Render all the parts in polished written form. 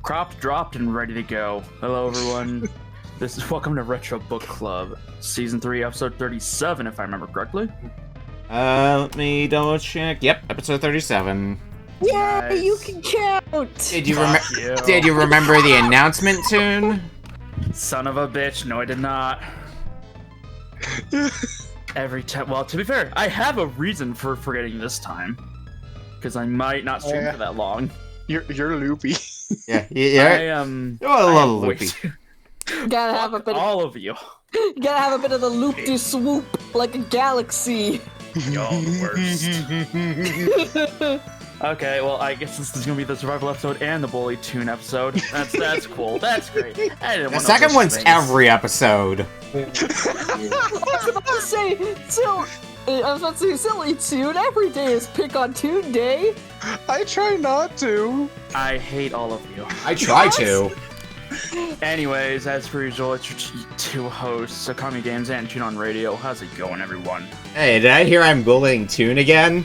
Cropped, dropped, and ready to go. Hello, everyone. This is welcome to Retro Book Club, Season 3, Episode 37, if I remember correctly. Let me double check. Yep, episode 37. Yay, Nice. you can count! Did you Did you remember the announcement tune? Son of a bitch. No, I did not. Every time. Well, to be fair, I have a reason for forgetting this time. Because I might not stream for that long. You're loopy. Yeah, I am. You're a little loopy. Gotta have a bit of, All of you. gotta have a bit of the loop-de-swoop, like a galaxy. Y'all the worst. Okay, well, I guess this is gonna be the survival episode and the bully tune episode. That's cool. That's great. I didn't The want second those one's things. every episode. I was about to say, silly tune, every day is pick on tune day. I try not to. I hate all of you. I try to. Anyways, as per usual, it's your two hosts, Akami Games and Tune on Radio. How's it going, everyone? Hey, did I hear I'm bullying Tune again?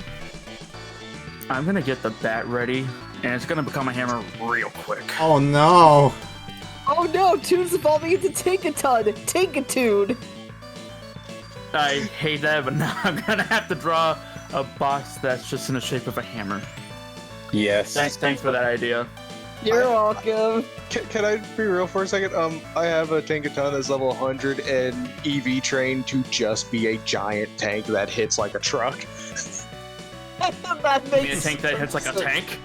I'm gonna get the bat ready, and it's gonna become a hammer real quick. Oh no. Oh no, tune's evolving into Take-a-Tune. I hate that, but now I'm gonna have to draw a box that's just in the shape of a hammer. Yes. Thanks for that idea. You're welcome. Can I be real for a second? I have a Tankaton that's level 100 and EV trained to just be a giant tank that hits like a truck. That You mean a makes tank that hits like a tank?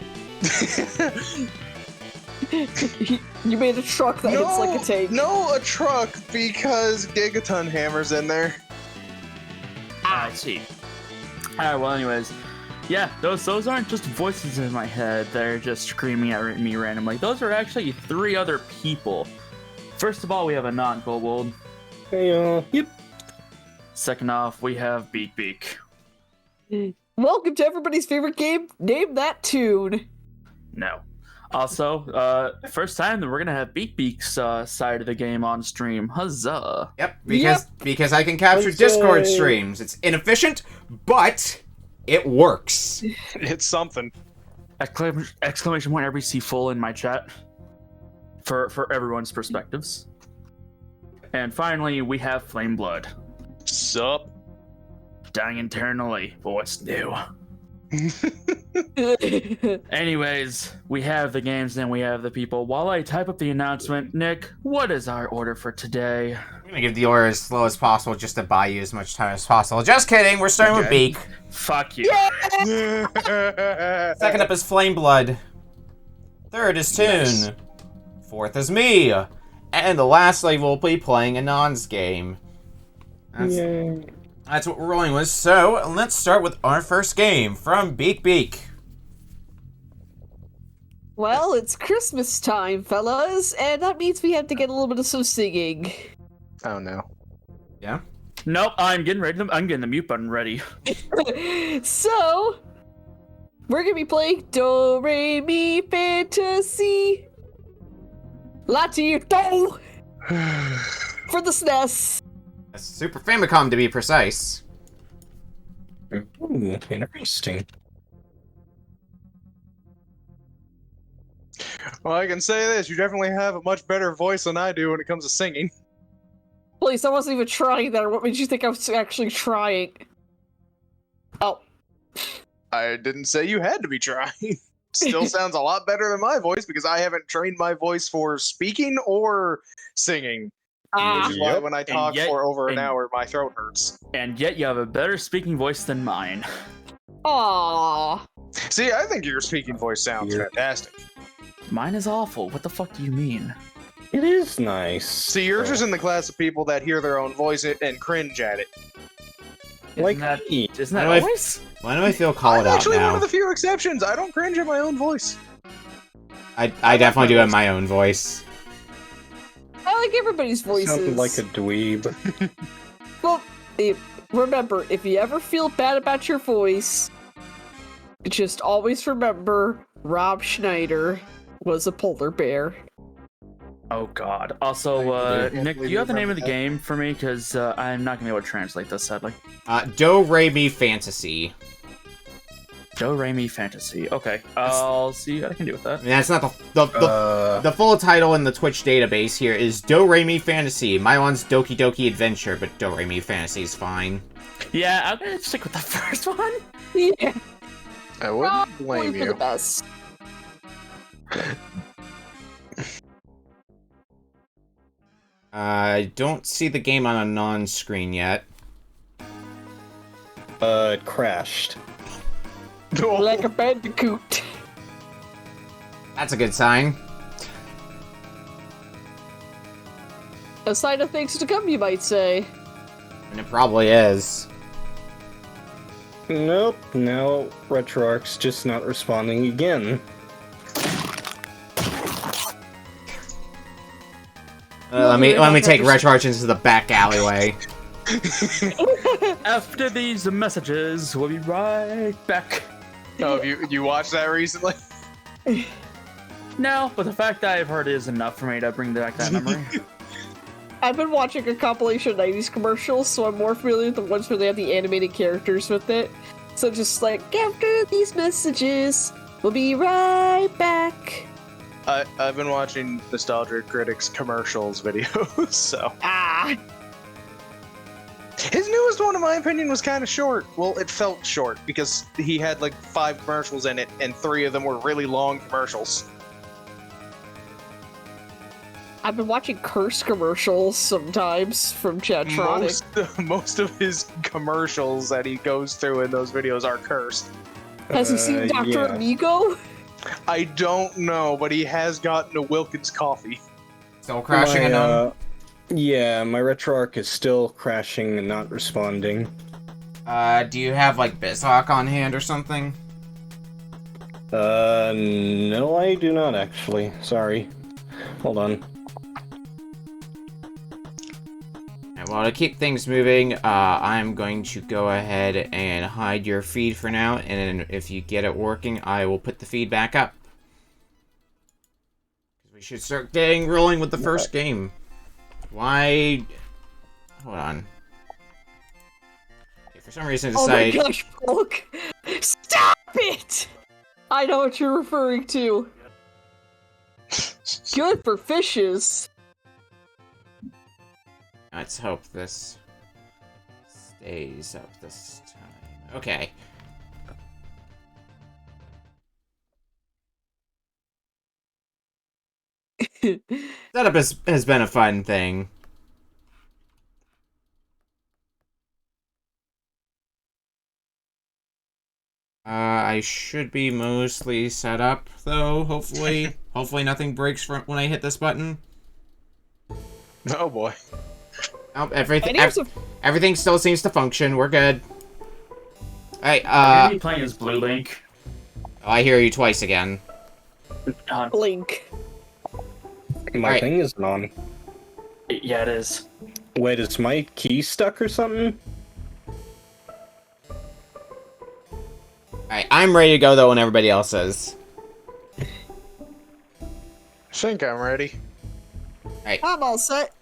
You made a truck that hits like a tank. No, a truck, because Gigaton Hammer's in there. I see. Alright, well, anyways. Yeah, those aren't just voices in my head. They're just screaming at me randomly. Those are actually 3 other people. First of all, we have Anon Kobold. Hey, yep. Second off, we have Beak Beak. Welcome to everybody's favorite game, Name That Tune. No. Also, first time that we're gonna have Beak Beak's side of the game on stream. Huzzah! Yep, because I can capture Let's Discord say- streams. It's inefficient, but it works. It's something. Exclamation point RBC full in my chat. For everyone's perspectives. And finally, we have FlameBlood. Sup? Dying internally, but what's new? Anyways, we have the games and we have the people. While I type up the announcement, Nick, what is our order for today? I'm gonna give the order as slow as possible just to buy you as much time as possible. Just kidding, we're starting with Okay. Beak. Fuck you. Second up is Flameblood. Third is Tune. Nice. Fourth is me. And the lastly, we'll be playing Anon's game. That's what we're rolling with. So, let's start with our first game from Beak Beak. Well, it's Christmas time, fellas, and that means we have to get a little bit of some singing. Oh no. Yeah? Nope, I'm getting the mute button ready. So, we're gonna be playing Do Re Mi Fantasy Latito for the SNES. Super Famicom to be precise. Ooh, interesting. Well, I can say this: you definitely have a much better voice than I do when it comes to singing. Please, I wasn't even trying that. What made you think I was actually trying? Oh. I didn't say you had to be trying. Still sounds a lot better than my voice because I haven't trained my voice for speaking or singing. Ah. Which is why when I talk yet- for over an and- hour, my throat hurts. And yet you have a better speaking voice than mine. Aww. See, I think your speaking voice sounds Yeah. fantastic. Mine is awful. What the fuck do you mean? It is nice. See, you're just in the class of people that hear their own voice and cringe at it. Like Isn't that How do I- always? Why do I feel called I'm out actually one now? of the few exceptions. I don't cringe at my own voice. I definitely do have my own voice. I like everybody's voices. Sounded like a dweeb. Well, remember, if you ever feel bad about your voice, just always remember Rob Schneider was a polar bear. Oh god. Also, Nick, do you have the name of the game for me? Because I'm not going to be able to translate this, sadly. Do Re Mi Fantasy. Do Re Mi Fantasy. Okay, I'll see what I can do with that. I mean, that's not the full title in the Twitch database here is Do Re Mi Fantasy. My one's Doki Doki Adventure, but Do Re Mi Fantasy is fine. Yeah, I'm gonna stick with the first one. Yeah. I wouldn't blame Probably for you. the best. I don't see the game on a non-screen yet. It crashed. Like a bandicoot. That's a good sign. A sign of things to come, you might say. And it probably is. Nope, now RetroArch's just not responding again. Let me take RetroArch into the back alleyway. After these messages, we'll be right back. Oh, have you watched that recently? No, but the fact that I've heard is enough for me to bring back that memory. I've been watching a compilation of 90s commercials, so I'm more familiar with the ones where they have the animated characters with it. So just like, after these messages, we'll be right back. I've been watching Nostalgia Critics commercials videos, so. Ah! His newest one, in my opinion, was kind of short. Well, it felt short, because he had like 5 commercials in it, and 3 of them were really long commercials. I've been watching curse commercials sometimes from Chatronic. Most of his commercials that he goes through in those videos are cursed. Has he seen Dr. Yeah. Amigo? I don't know, but he has gotten a Wilkins coffee. Still crashing enough. Yeah, my RetroArch is still crashing and not responding. Do you have like BizHawk on hand or something? No, I do not actually. Sorry. Hold on. Well, to keep things moving, I'm going to go ahead and hide your feed for now, and if you get it working, I will put the feed back up. We should start getting rolling with the first game. Why? Hold on. Okay, for some reason, I Oh my decided. gosh, Bulk! Stop it! I know what you're referring to. Good for fishes. Let's hope this stays up this time. Okay. Setup has been a fun thing. I should be mostly set up, though, hopefully. Hopefully nothing breaks when I hit this button. Oh boy. Oh, And here's a everything still seems to function. We're good. Hey, Are you playing as Blue Link? I hear you twice again. blink. My Alright. thing isn't on. Yeah, it is. Wait, is my key stuck or something? Alright, I'm ready to go, though, when everybody else is. I think I'm ready. I'm all set.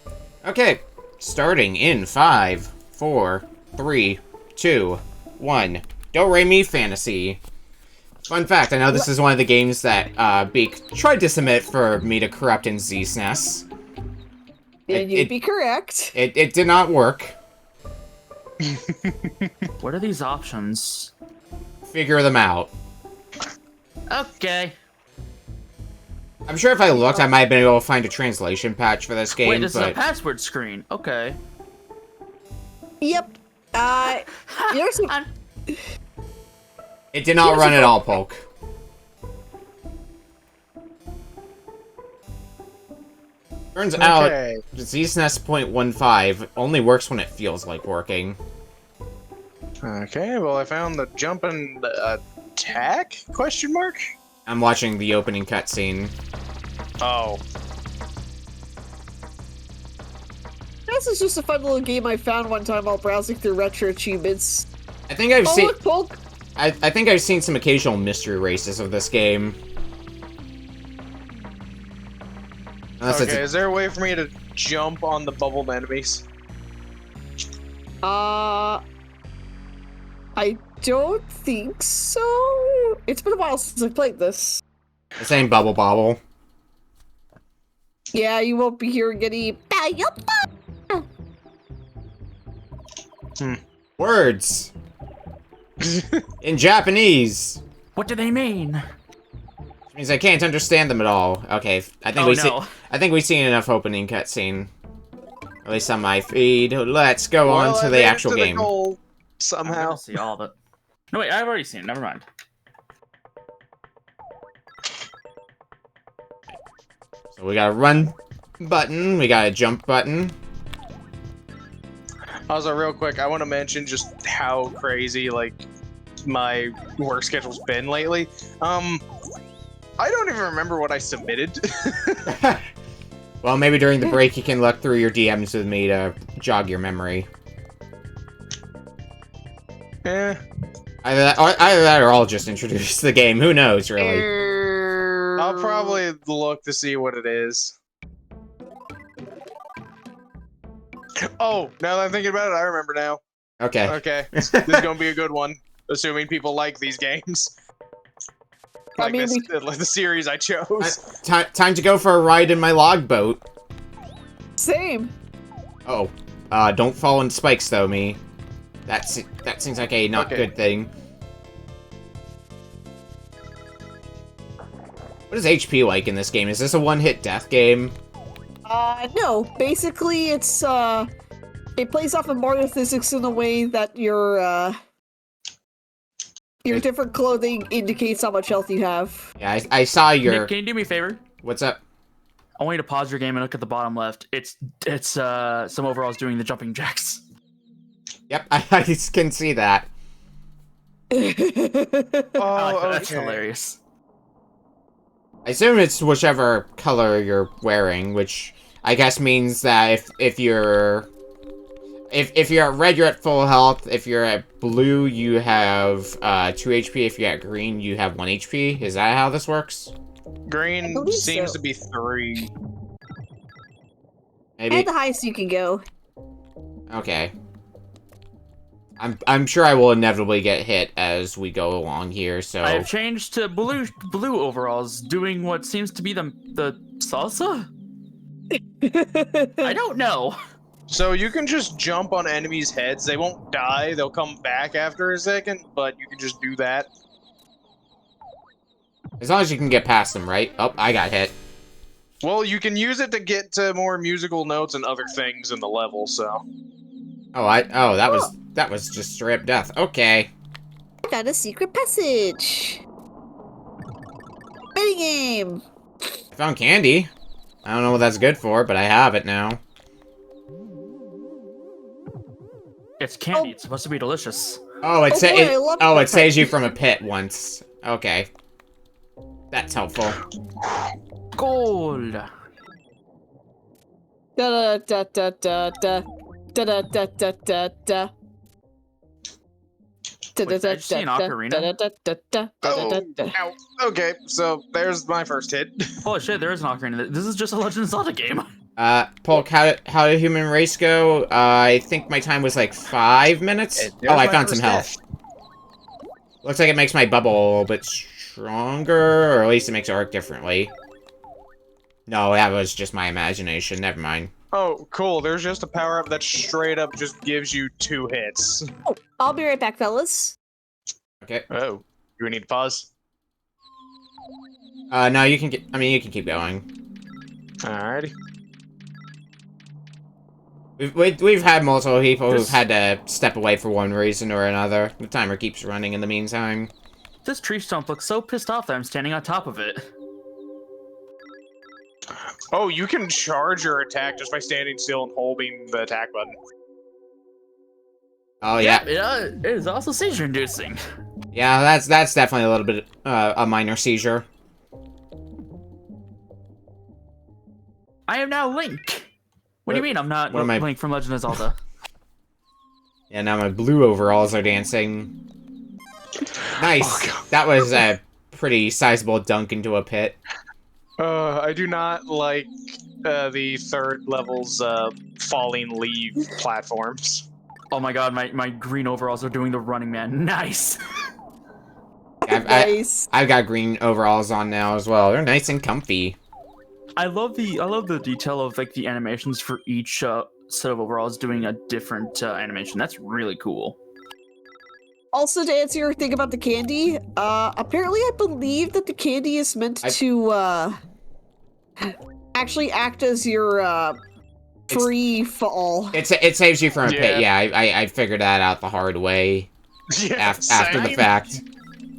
Okay, starting in 5, 4, 3, 2, 1. Do Re Mi Fantasy. Fun fact, I know this is one of the games that Beak tried to submit for me to corrupt in SNES. You'd be correct. It did not work. What are these options? Figure them out. Okay. I'm sure if I looked, I might have been able to find a translation patch for this game, Wait, this is a but password screen. Okay. Yep. Here's some... it did not run at all, Polk. Turns out, Okay. ZSNES 0.15 only works when it feels like working. Okay, well I found the jumping attack? Question mark? I'm watching the opening cutscene. Oh. This is just a fun little game I found one time while browsing through retro achievements. I think I've Oh, seen. look, Polk! I think I've seen some occasional mystery races of this game. Unless Okay, it's is there a way for me to jump on the bubbled enemies? I don't think so. It's been a while since I played this. This ain't Bubble Bobble. Yeah, you won't be hearing any Words! In Japanese! What do they mean? Which means I can't understand them at all. Okay, I think I think we've seen enough opening cutscene. At least on my feed. Let's go on to the actual game. Goal, I'm somehow. gonna see all the. No wait, I've already seen it. Never mind. So we got a run button, we got a jump button. Also, real quick, I want to mention just how crazy, like, my work schedule's been lately. I don't even remember what I submitted. Well, maybe during the break you can look through your DMs with me to jog your memory. Eh. Either that or I'll just introduce the game. Who knows, really? I'll probably look to see what it is. Oh, now that I'm thinking about it, I remember now. Okay. Okay, this is gonna be a good one, assuming people like these games. Like the series I chose. Time to go for a ride in my logboat. Same. Oh, don't fall in spikes though, me. That seems like a not good thing. What is HP like in this game? Is this a one-hit death game? No. Basically, it's it plays off of Mario physics in a way that your different clothing indicates how much health you have. Yeah, I saw your. Nick, can you do me a favor? What's up? I want you to pause your game and look at the bottom left. It's some overalls doing the jumping jacks. Yep, I can see that. Oh, That's hilarious. I assume it's whichever color you're wearing, which I guess means that if you're at red, you're at full health. If you're at blue, you have 2 HP. If you're at green, you have 1 HP. Is that how this works? Green seems to be 3. Maybe. And the highest you can go. Okay. I'm sure I will inevitably get hit as we go along here, so... I've changed to blue overalls, doing what seems to be the salsa? I don't know. So you can just jump on enemies' heads. They won't die. They'll come back after a second, but you can just do that. As long as you can get past them, right? Oh, I got hit. Well, you can use it to get to more musical notes and other things in the level, so... That was just straight up death. Okay. I found a secret passage. Minigame. I found candy. I don't know what that's good for, but I have it now. It's candy. It's supposed to be delicious. Oh, it it saves you from a pit once. Okay. That's helpful. Gold. Da da da da da da da da da da da. Wait, did you see an ocarina? Oh, ow. Okay, so there's my first hit. Holy shit, there is an ocarina. This is just a Legend of Zelda game. Polk, how did human race go? I think my time was like 5 minutes. Oh, I found some health. Looks like it makes my bubble a little bit stronger, or at least it makes it work differently. No, that was just my imagination. Never mind. Oh, cool. There's just a power-up that straight up just gives you 2 hits. Oh, I'll be right back, fellas. Okay. Oh, do we need to pause? No, you can you can keep going. Alrighty. We've had multiple people who've had to step away for one reason or another. The timer keeps running in the meantime. This tree stump looks so pissed off that I'm standing on top of it. Oh, you can charge your attack just by standing still and holding the attack button. Oh yeah. It is also seizure-inducing. Yeah, that's definitely a little bit a minor seizure. I am now Link. What do you mean I'm not what am I- Link from Legend of Zelda? Yeah, now my blue overalls are dancing. Nice. Oh, that was a pretty sizable dunk into a pit. I do not like the 3rd level's falling leaf platforms. Oh my god, my green overalls are doing the running man. Nice. Nice. I've got green overalls on now as well. They're nice and comfy. I love the detail of like the animations for each set of overalls doing a different animation. That's really cool. Also, to answer your thing about the candy, apparently I believe that the candy is meant to actually act as your free fall. It saves you from a pit. Yeah, I figured that out the hard way Yeah, after the same. fact.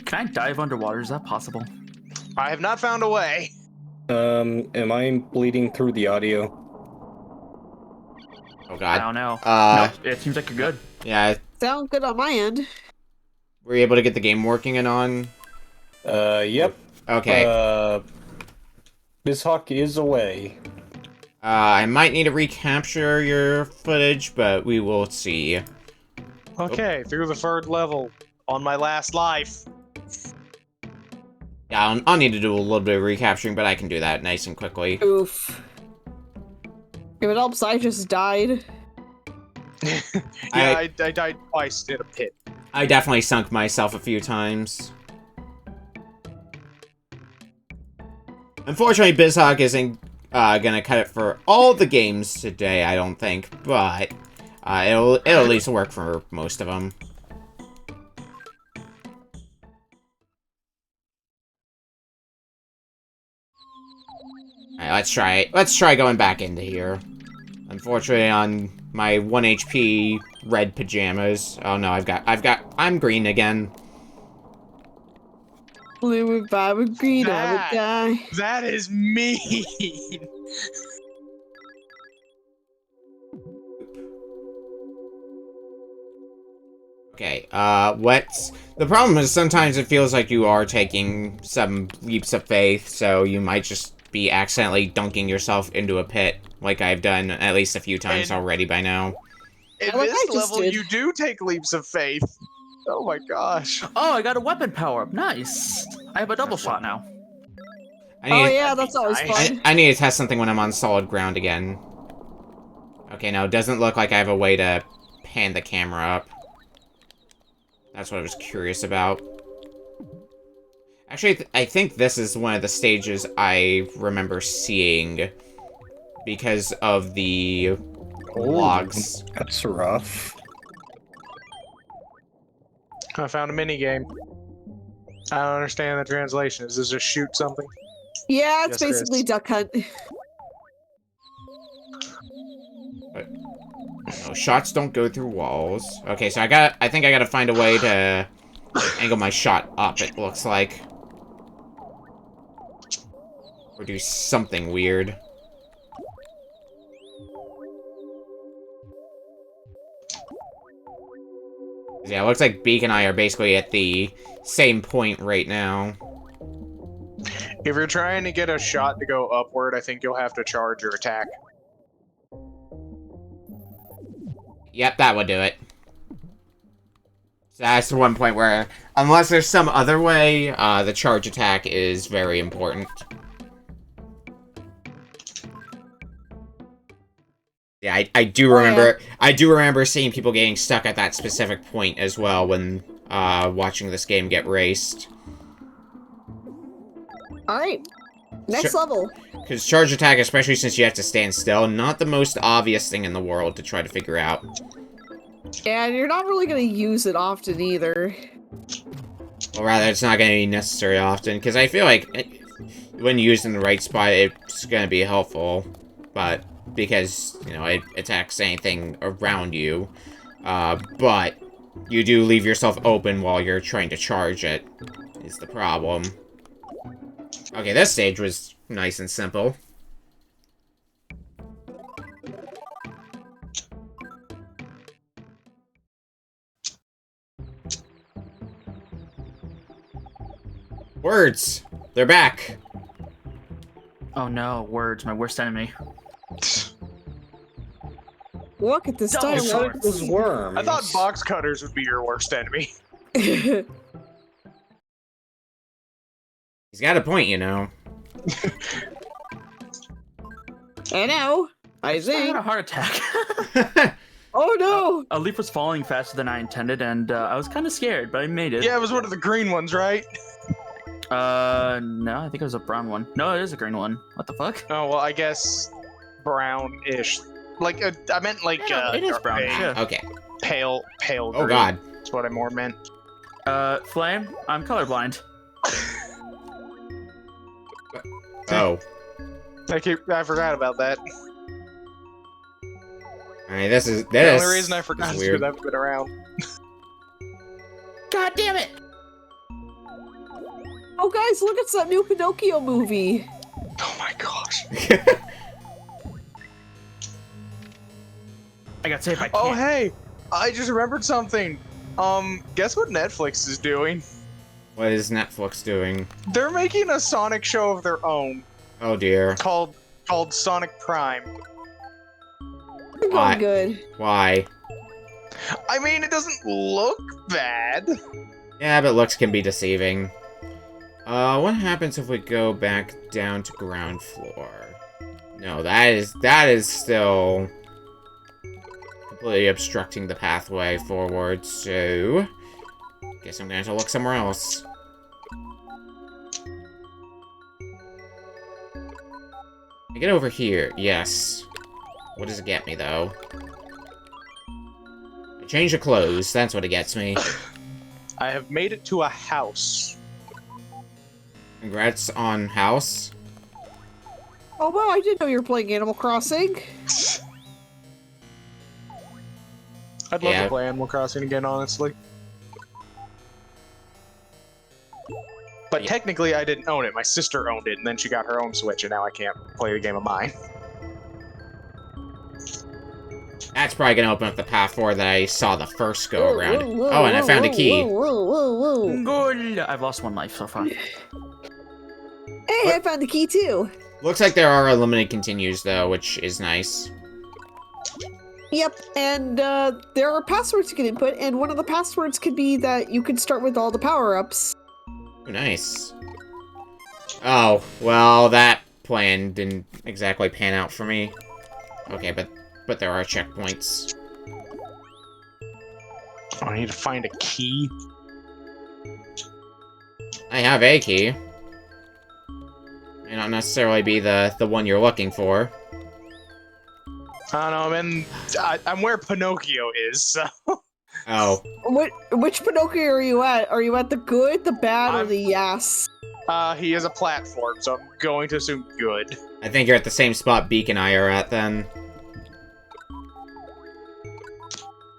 Can I dive underwater? Is that possible? I have not found a way. Am I bleeding through the audio? Oh I god. don't know. Nope, it seems like you're good. Yeah. Sound good on my end. Were you able to get the game working and on? Yep. Okay. BizHawk is away. I might need to recapture your footage, but we will see. Okay, through the third level on my last life. Yeah, I'll need to do a little bit of recapturing, but I can do that nice and quickly. Oof. If it helps, I just died. I died twice in a pit. I definitely sunk myself a few times. Unfortunately, BizHawk isn't gonna cut it for all the games today, I don't think, but it'll at least work for most of them. Alright, let's try going back into here. Unfortunately, on my 1 HP red pajamas. Oh no, I'm green again. Blue and five and green, I would die. That is mean. Okay, the problem is sometimes it feels like you are taking some leaps of faith, so you might just be accidentally dunking yourself into a pit, like I've done at least a few times already by now. In Like this I just level, did. you do take leaps of faith. Oh my gosh. Oh, I got a weapon power up. Nice. I have a double shot now. Oh yeah, that's always fun. I need to test something when I'm on solid ground again. Okay, now it doesn't look like I have a way to pan the camera up. That's what I was curious about. Actually, I think this is one of the stages I remember seeing because of the logs. That's rough. I found a mini game. I don't understand the translation. Is this just shoot something? Yeah, it's Yes, it basically is. Duck Hunt. No, shots don't go through walls. Okay, so I think I gotta find a way to angle my shot up, it looks like. Or do something weird. Yeah, it looks like Beak and I are basically at the same point right now. If you're trying to get a shot to go upward, I think you'll have to charge your attack. Yep, that would do it. So that's the one point where, unless there's some other way, the charge attack is very important. Yeah, I do remember. Yeah. I do remember seeing people getting stuck at that specific point as well when watching this game get raced. Alright. Next level. Because charge attack, especially since you have to stand still, not the most obvious thing in the world to try to figure out. And you're not really going to use it often either. Or rather, it's not going to be necessary often, because I feel like when used in the right spot, it's going to be helpful. But because, you know, it attacks anything around you. But you do leave yourself open while you're trying to charge it, is the problem. Okay, this stage was nice and simple. Words! They're back! Oh no, words, my worst enemy. Look at this Double I time. shot. thought it was worms. I thought box cutters would be your worst enemy. He's got a point, you know. I know. I I had think. a heart attack. Oh no! A leaf was falling faster than I intended, and I was kind of scared, but I made it. Yeah, it was one of the green ones, right? No, I think it was a brown one. No, it is a green one. What the fuck? Oh, well, I guess brown-ish. Like, I meant like, Yeah, it is dark brownish, beige. yeah. Okay. Pale green. Oh god. That's what I more meant. Flame, I'm colorblind. Oh. I forgot about that. Alright, this is The only reason I forgot is weird. because I haven't been around. God damn it! Oh guys, look, it's that new Pinocchio movie. Oh my gosh. I got saved by Oh can't. hey, I just remembered something. Guess what Netflix is doing? What is Netflix doing? They're making a Sonic show of their own Oh dear. called Sonic Prime. They're Why? going good. Why? I mean, it doesn't look bad. Yeah, but looks can be deceiving. What happens if we go back down to ground floor? No, that is still completely obstructing the pathway forward, so guess I'm gonna have to look somewhere else. I get over here, yes. What does it get me, though? A change of clothes, that's what it gets me. I have made it to a house. Congrats on house. Oh wow, I didn't know you were playing Animal Crossing. I'd love Yeah. to play Animal Crossing again, honestly. But Yeah. technically, I didn't own it. My sister owned it, and then she got her own Switch, and now I can't play the game of mine. That's probably gonna open up the path forward that I saw the first go around. Oh, and I found a key. Good. I've lost one life so far. Hey, I found the key too. Looks like there are unlimited continues though, which is nice. Yep, and there are passwords you can input, and one of the passwords could be that you can start with all the power-ups. Ooh, nice. Oh, well, that plan didn't exactly pan out for me. Okay, but there are checkpoints. Oh, I need to find a key. I have a key. May not necessarily be the one you're looking for. I don't know, I'm where Pinocchio is, so... Oh, Which Pinocchio are you at? Are you at the good, the bad, or I'm- the yes? He is a platform, so I'm going to assume good. I think you're at the same spot Beak and I are at then.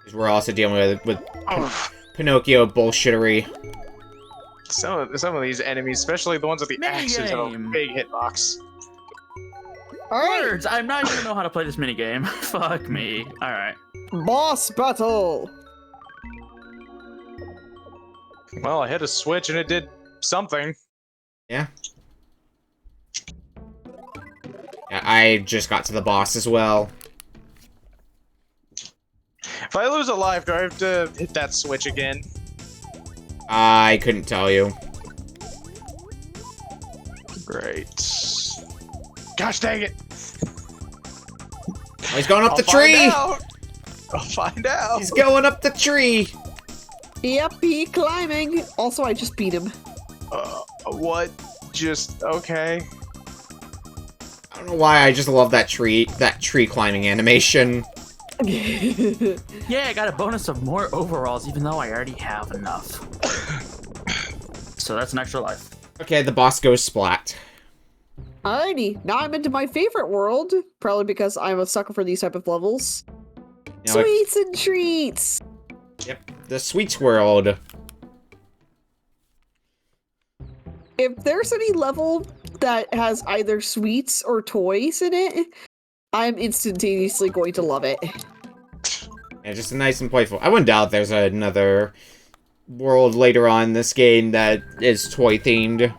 Because we're also dealing with Oh, Pinocchio bullshittery. some of these enemies, especially the ones with the axes, have a Minigame. big hitbox. Alright, Words! I'm not even know how to play this minigame. Fuck me. Alright. boss battle! Well, I hit a switch and it did something. Yeah. Yeah, I just got to the boss as well. If I lose a life, do I have to hit that switch again? I couldn't tell you. Great. Gosh dang it! Oh, he's going up I'll the tree! Find out. I'll find out. He's going up the tree! Yep, he climbing. Also, I just beat him. What? Just okay. I don't know why I just love that tree climbing animation. Yeah, I got a bonus of more overalls, even though I already have enough. So that's an extra life. Okay, the boss goes splat. Alrighty, now I'm into my favorite world. Probably because I'm a sucker for these type of levels. You know, like, Sweets and treats! yep, the Sweets World. If there's any level that has either sweets or toys in it, I'm instantaneously going to love it. Yeah, just nice and playful. I wouldn't doubt there's another world later on in this game that is toy themed.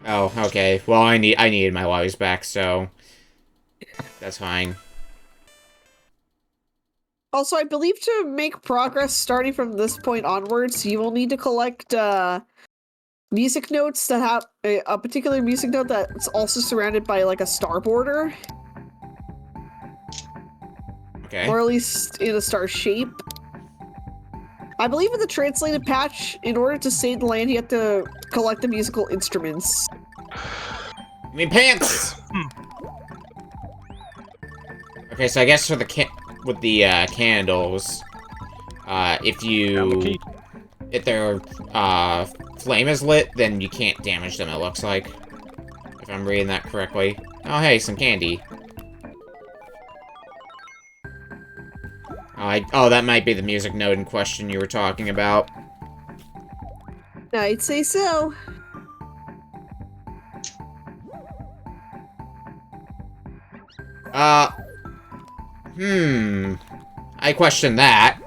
Oh, okay. Well, I needed my lives back, so that's fine. Also, I believe to make progress starting from this point onwards, you will need to collect music notes that have a particular music note that's also surrounded by like a star border. Okay. or at least in a star shape. I believe in the translated patch, in order to save the land, you have to collect the musical instruments. I mean, pants! Okay, so I guess for the candles, if their flame is lit, then you can't damage them, it looks like. If I'm reading that correctly. Oh, hey, some candy. Oh, that might be the music note in question you were talking about. I'd say so. I question that.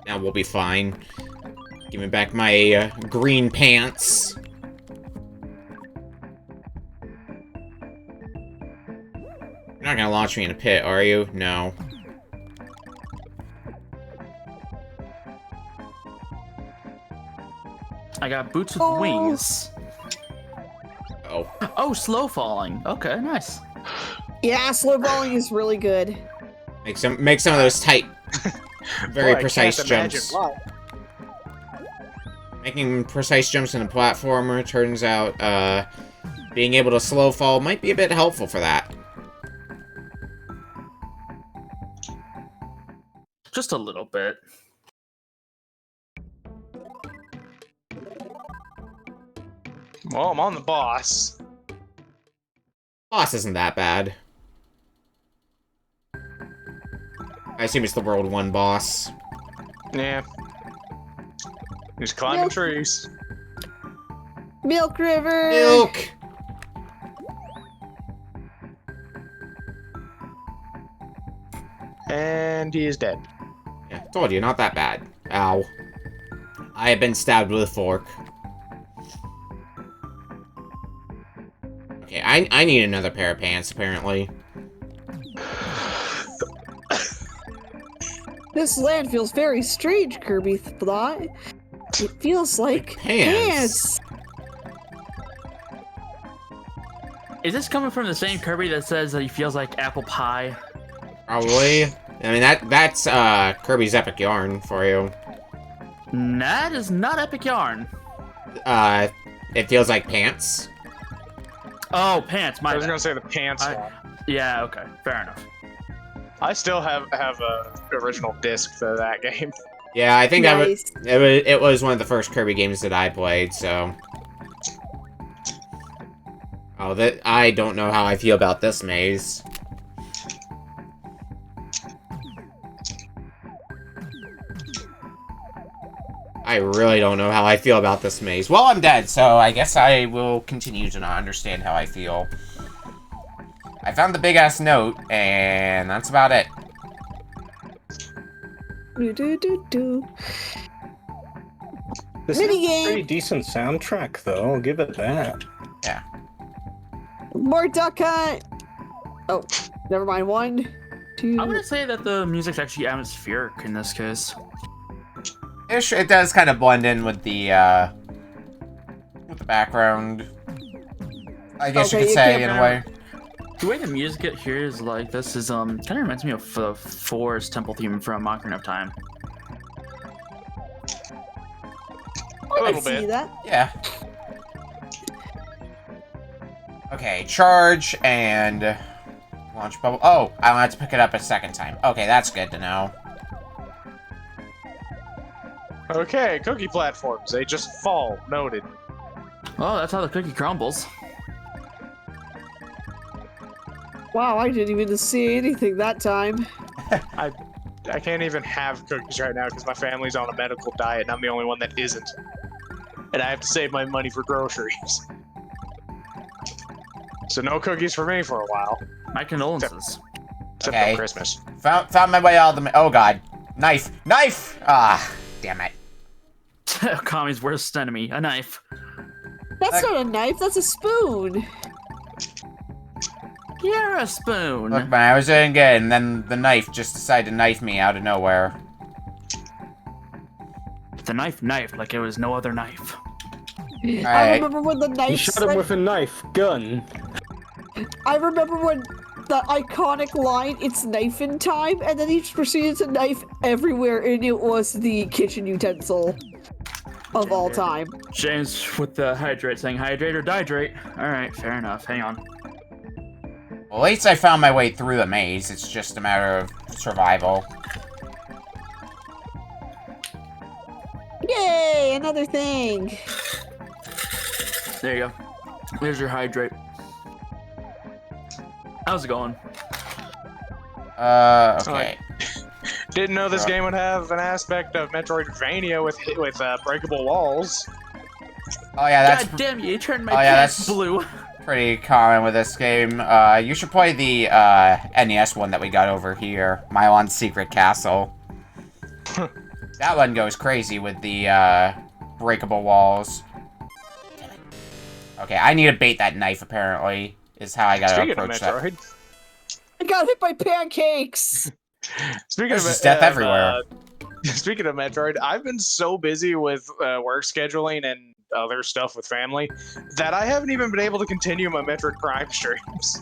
Now we'll be fine. Give me back my green pants. You're not gonna launch me in a pit, are you? No. I got boots with wings. Oh. Oh, slow falling. Okay, nice. Yeah, slow falling is really good. Make some of those tight, very Boy, precise I can't imagine jumps. why. Making precise jumps in a platformer, turns out, being able to slow fall might be a bit helpful for that. Just a little bit. Well, I'm on the boss. Boss isn't that bad. I assume it's the World 1 boss. Yeah. He's climbing Milk. trees. Milk River! Milk! And he is dead. Yeah, told you, not that bad. Ow. I have been stabbed with a fork. Okay, I need another pair of pants, apparently. This land feels very strange, Kirby thought. It feels like pants. Is this coming from the same Kirby that says that he feels like apple pie? Probably. I mean, that's Kirby's Epic Yarn for you. That is not epic yarn. It feels like pants. Oh, pants. I was gonna say the pants one. Yeah, okay. Fair enough. I still have a original disc for that game. Yeah, I think Nice. it was one of the first Kirby games that I played, so... Oh, I don't know how I feel about this maze. I really don't know how I feel about this maze. Well, I'm dead, so I guess I will continue to not understand how I feel. I found the big-ass note, and that's about it. Do. This is a Minigame. pretty decent soundtrack, though. I'll give it that. Yeah. More Duck Hunt! Oh, never mind. 1, 2... I'm gonna say that the music's actually atmospheric in this case. It does kind of blend in with the background. I guess you Okay, could you say, can't in a way. The way the music here is like this is kind of reminds me of the Forest Temple theme from Ocarina of Time. A little I see bit. that. Yeah. Okay, charge and launch bubble. Oh, I don't have to pick it up a second time. Okay, that's good to know. Okay, cookie platforms. They just fall. Noted. Oh, that's how the cookie crumbles. Wow, I didn't even see anything that time. I can't even have cookies right now because my family's on a medical diet and I'm the only one that isn't. And I have to save my money for groceries. So no cookies for me for a while. My condolences. Except Okay. for Christmas. Found my way out of the... Oh, God. Knife! Knife! Ah, damn it. Kami's worst enemy, a knife. That's not a knife, that's a spoon. You're a spoon. Look, man, I was doing good, and then the knife just decided to knife me out of nowhere. The knife knifed like it was no other knife. I Alright. remember when the You knife. shot him with a knife gun. I remember when the iconic line, "It's knifing time," and then he just proceeded to knife everywhere, and it was the kitchen utensil of all time. James with the hydrate saying hydrate or dihydrate. Alright, fair enough. Hang on. Well, at least I found my way through the maze. It's just a matter of survival. Yay! Another thing. There you go. There's your hydrate. How's it going? Okay. Didn't know this game would have an aspect of Metroidvania with breakable walls. Oh yeah, that's God damn you turned my oh, yeah, pants that's- blue. pretty common with this game. You should play the NES one that we got over here, Mylon's Secret Castle. That one goes crazy with the breakable walls. Okay, I need to bait that knife, apparently, is how I gotta Speaking of approach that. Metroid, I got hit by pancakes! speaking There's of just death everywhere. Speaking of Metroid, I've been so busy with work scheduling and other stuff with family that I haven't even been able to continue my Metroid Prime streams.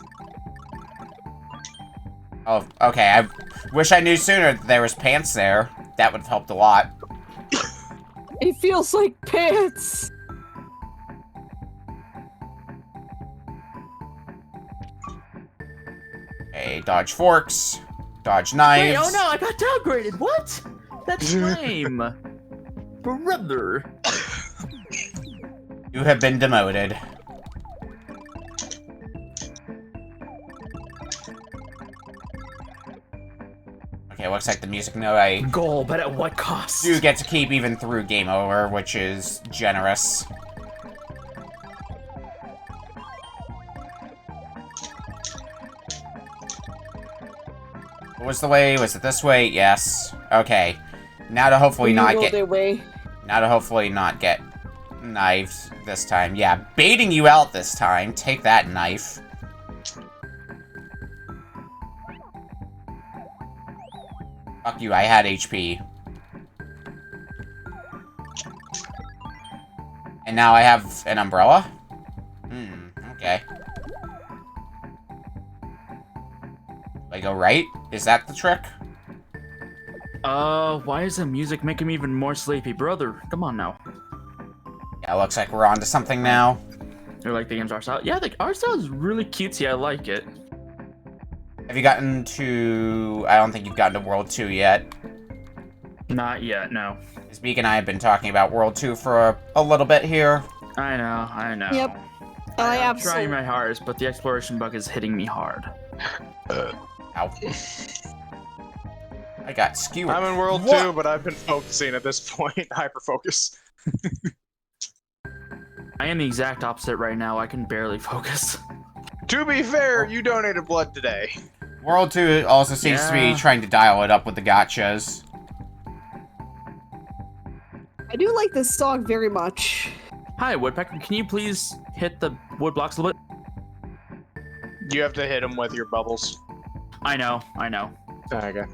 Oh, okay, I wish I knew sooner that there was pants there. That would have helped a lot. It feels like pants! Okay, dodge forks, dodge knives. Wait, oh no, I got downgraded. What? That's lame. Brother. You have been demoted. Okay, looks like the music note I Goal, but at what cost? do get to keep even through game over, which is generous. What was the way? Was it this way? Yes. Okay. Now to hopefully not You get... their way. Now to hopefully not get knives this time. Yeah, baiting you out this time. Take that knife. Fuck you, I had HP. And now I have an umbrella? Okay. Do I go right? Is that the trick? Why is the music making me even more sleepy? Brother, come on now. Yeah, looks like we're on to something now. You like the game's art style? Yeah, the art style is really cutesy. I like it. Have you gotten to... I don't think you've gotten to World 2 yet. Not yet, no. Because Beak and I have been talking about World 2 for a little bit here. I know. Yep. I'm trying my hardest, but the exploration bug is hitting me hard. Ow. I got skewered. I'm in World What? 2, but I've been focusing at this point. Hyper-focus. I am the exact opposite right now. I can barely focus. To be fair, you donated blood today. World 2 also seems to Yeah. be trying to dial it up with the gotchas. I do like this song very much. Hi, Woodpecker. Can you please hit the wood blocks a little bit? You have to hit him with your bubbles. I know. Okay.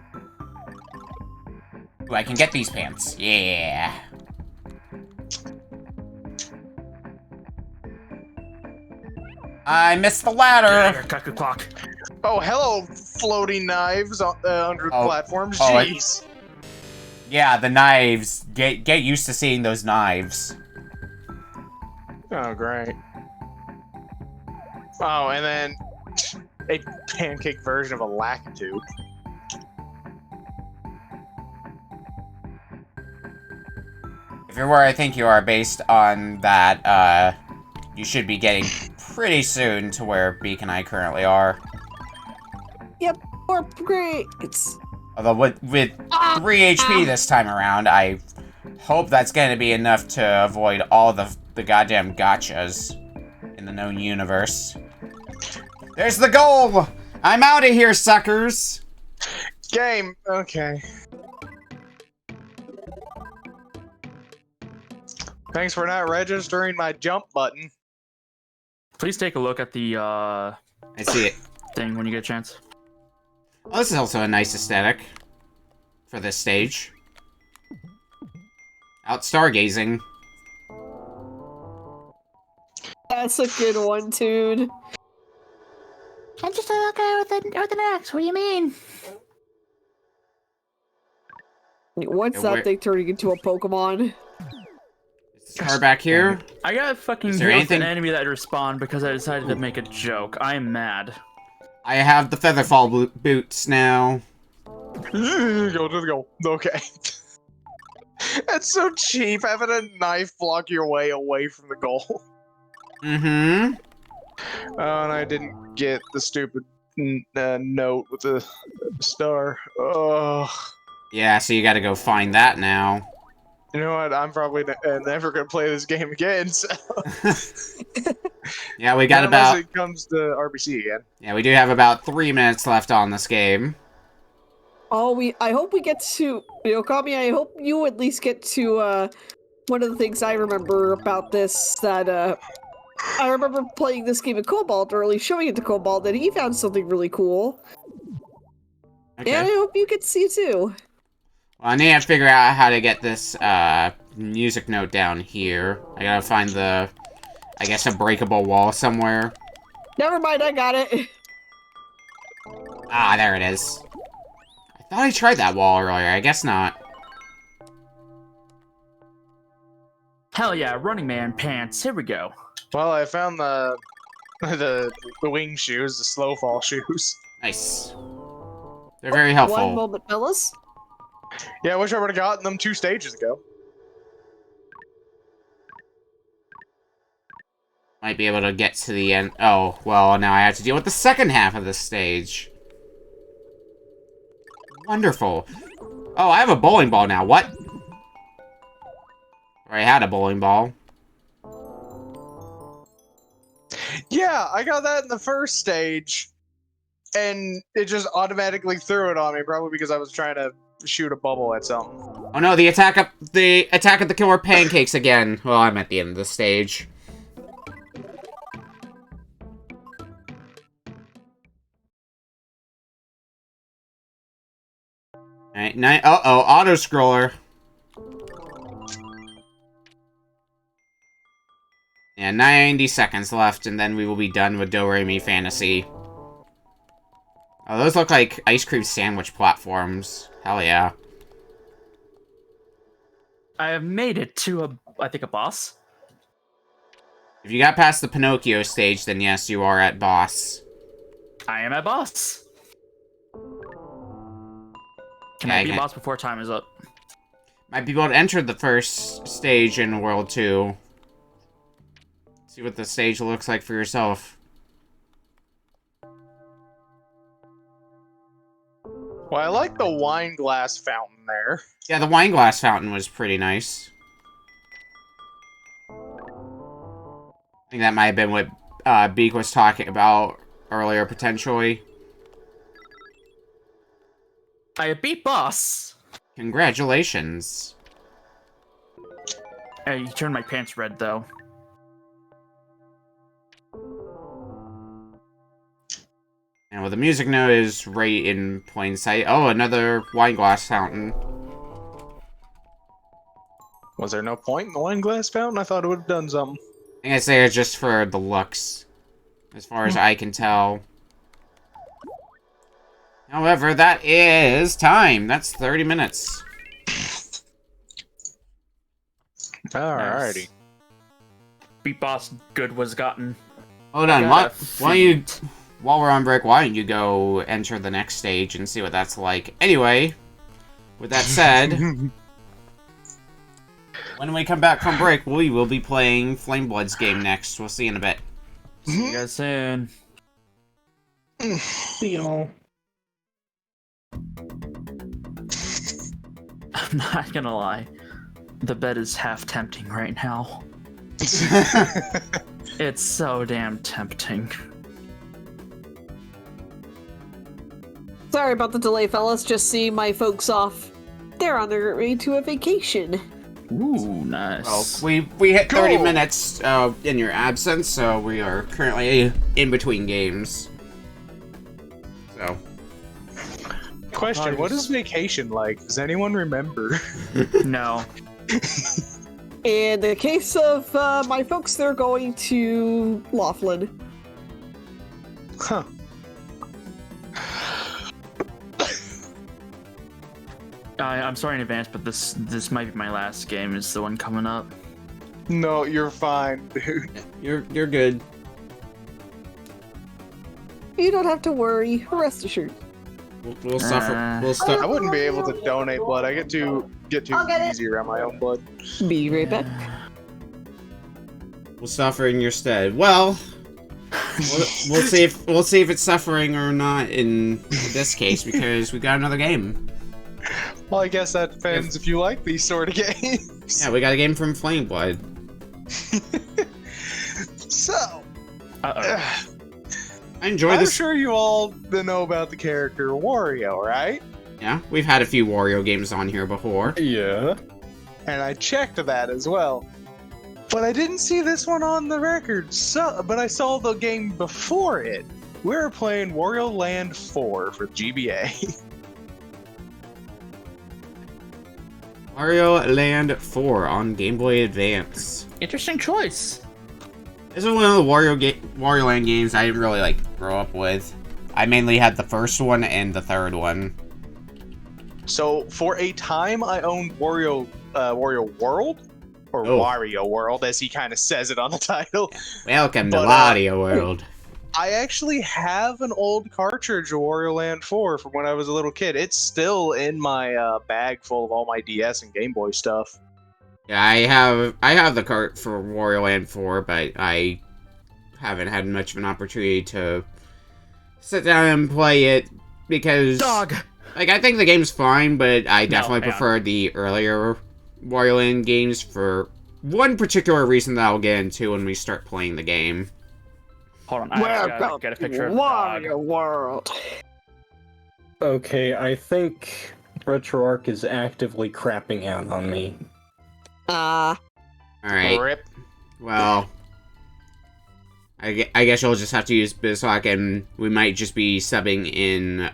Ooh, I can get these pants. Yeah. I missed the ladder. Cut the clock. Oh, hello, floating knives under Oh. platforms. Oh, I- Jeez. Yeah, the knives. Get used to seeing those knives. Oh, great. Oh, and then a pancake version of a lakitu. If you're where I think you are based on that, you should be getting pretty soon to where Beak and I currently are. Yep, more upgrades. Although with 3 HP this time around, I hope that's going to be enough to avoid all the goddamn gotchas in the known universe. There's the goal! I'm out of here, suckers! Game. Okay. Thanks for not registering my jump button. Please take a look at the I see it. thing when you get a chance. Oh, this is also a nice aesthetic for this stage. Out stargazing. That's a good one, dude. I'm just a little guy with an axe. What do you mean? What's Yeah, that thing turning into a Pokemon? Is the car back here? I got fucking Is hit there with an anything- enemy that respawned because I decided to make a joke. I am mad. I have the Featherfall boots now. Go. Okay. That's so cheap, having a knife block your way away from the goal. Mm-hmm. Oh, and I didn't get the stupid note with the star. Oh. Yeah, so you gotta go find that now. You know what? I'm probably never gonna play this game again. So. Yeah, we got Unless about... it comes to RBC again. Yeah, we do have about 3 minutes left on this game. Oh, I hope we get to, Kami, I hope you at least get to, one of the things I remember about this, that, I remember playing this game at Kobold, or at least showing it to Kobold, and he found something really cool. Okay. And I hope you get to see it too. Well, I need to figure out how to get this, music note down here. I gotta find the, I guess, a breakable wall somewhere. Never mind, I got it. Ah, there it is. I thought I tried that wall earlier. I guess not. Hell yeah, Running Man pants. Here we go. Well, I found the wing shoes, the slow fall shoes. Nice. They're very helpful. One moment, fellas. Yeah, I wish I would have gotten them 2 stages ago. Might be able to get to the end. Oh, well, now I have to deal with the second half of this stage. Wonderful. Oh, I have a bowling ball now. What? Or I had a bowling ball. Yeah, I got that in the first stage, and it just automatically threw it on me, probably because I was trying to shoot a bubble at something. Oh no, the attack of the killer pancakes again. Well, I'm at the end of the stage. Alright, uh-oh, auto-scroller. Yeah, 90 seconds left, and then we will be done with Do-Re-Mi Fantasy. Oh, those look like ice cream sandwich platforms. Hell yeah. I have made it to I think a boss. If you got past the Pinocchio stage, then yes, you are at boss. I am at boss. Can Yeah, I be boss before time is up? Might be able to enter the first stage in World 2. See what the stage looks like for yourself. Well, I like the wine glass fountain there. Yeah, the wine glass fountain was pretty nice. I think that might have been what Beak was talking about earlier, potentially. I beat boss. Congratulations. Hey, you turned my pants red though. And well, the music note is right in plain sight. Oh, another wine glass fountain. Was there no point in the wine glass fountain? I thought it would have done something. I think it's there just for the looks, as far as I can tell. However, that is time. That's 30 minutes. Alrighty. Nice. Beat boss good was gotten. Hold on, Got a why don't you, feat. while we're on break, why don't you go enter the next stage and see what that's like? Anyway, with that said, when we come back from break, we will be playing FlameBlood's game next. We'll see you in a bit. See you guys soon. See y'all. I'm not gonna lie. The bed is half tempting right now. It's so damn tempting. Sorry about the delay, fellas. Just seeing my folks off. They're on their way to a vacation. Ooh, nice. Well, we hit 30 Cool. minutes in your absence, so we are currently in between games. So, Question, what is vacation like? Does anyone remember? No. In the case of my folks, they're going to Laughlin. Huh. I'm sorry in advance, but this might be my last game. Is the one coming up? No, you're fine, dude. You're good. You don't have to worry. Rest assured. We'll suffer. We'll I wouldn't be able to donate blood. I get too I'll get it. easy around my own blood. Be right back. We'll suffer in your stead. Well, we'll see if it's suffering or not in this case because we got another game. Well, I guess that depends if you like these sort of games. Yeah, we got a game from FlameBlood. So, Uh-oh. I enjoy I'm this. sure you all know about the character Wario, right? Yeah, we've had a few Wario games on here before. Yeah. And I checked that as well. But I didn't see this one on the record, but I saw the game before it. We were playing Wario Land 4 for GBA. Wario Land 4 on Game Boy Advance. Interesting choice. This is one of the Wario Land games I didn't really grow up with. I mainly had the first one and the third one. So for a time, I owned Wario World, or Oh. Wario World, as he kind of says it on the title. Welcome to But, Wario World. I actually have an old cartridge of Wario Land 4 from when I was a little kid. It's still in my bag full of all my DS and Game Boy stuff. Yeah, I have the cart for Wario Land 4, but I haven't had much of an opportunity to sit down and play it because Dog. I think the game's fine, but I definitely hang on. prefer the earlier Wario Land games for one particular reason that I'll get into when we start playing the game. Hold on, I gotta get a picture of the dog. Wario World. Okay, I think RetroArch is actively crapping out on me. Alright, Rip. well, I guess you'll just have to use Bizhawk, and we might just be subbing in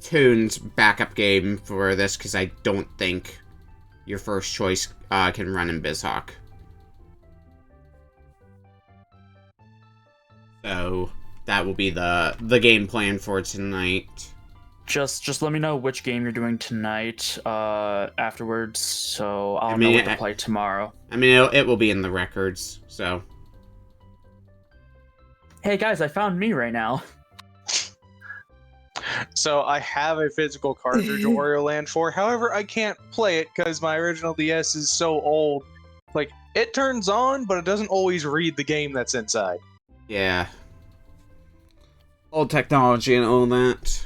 Toon's backup game for this, because I don't think your first choice can run in Bizhawk. So, that will be the game plan for tonight. Just let me know which game you're doing tonight afterwards, so I'll know what to play tomorrow. I mean, it will be in the records, so... Hey guys, I found me right now. So I have a physical cartridge of Wario Land 4. However, I can't play it because my original DS is so old. Like, it turns on, but it doesn't always read the game that's inside. Yeah. Old technology and all that.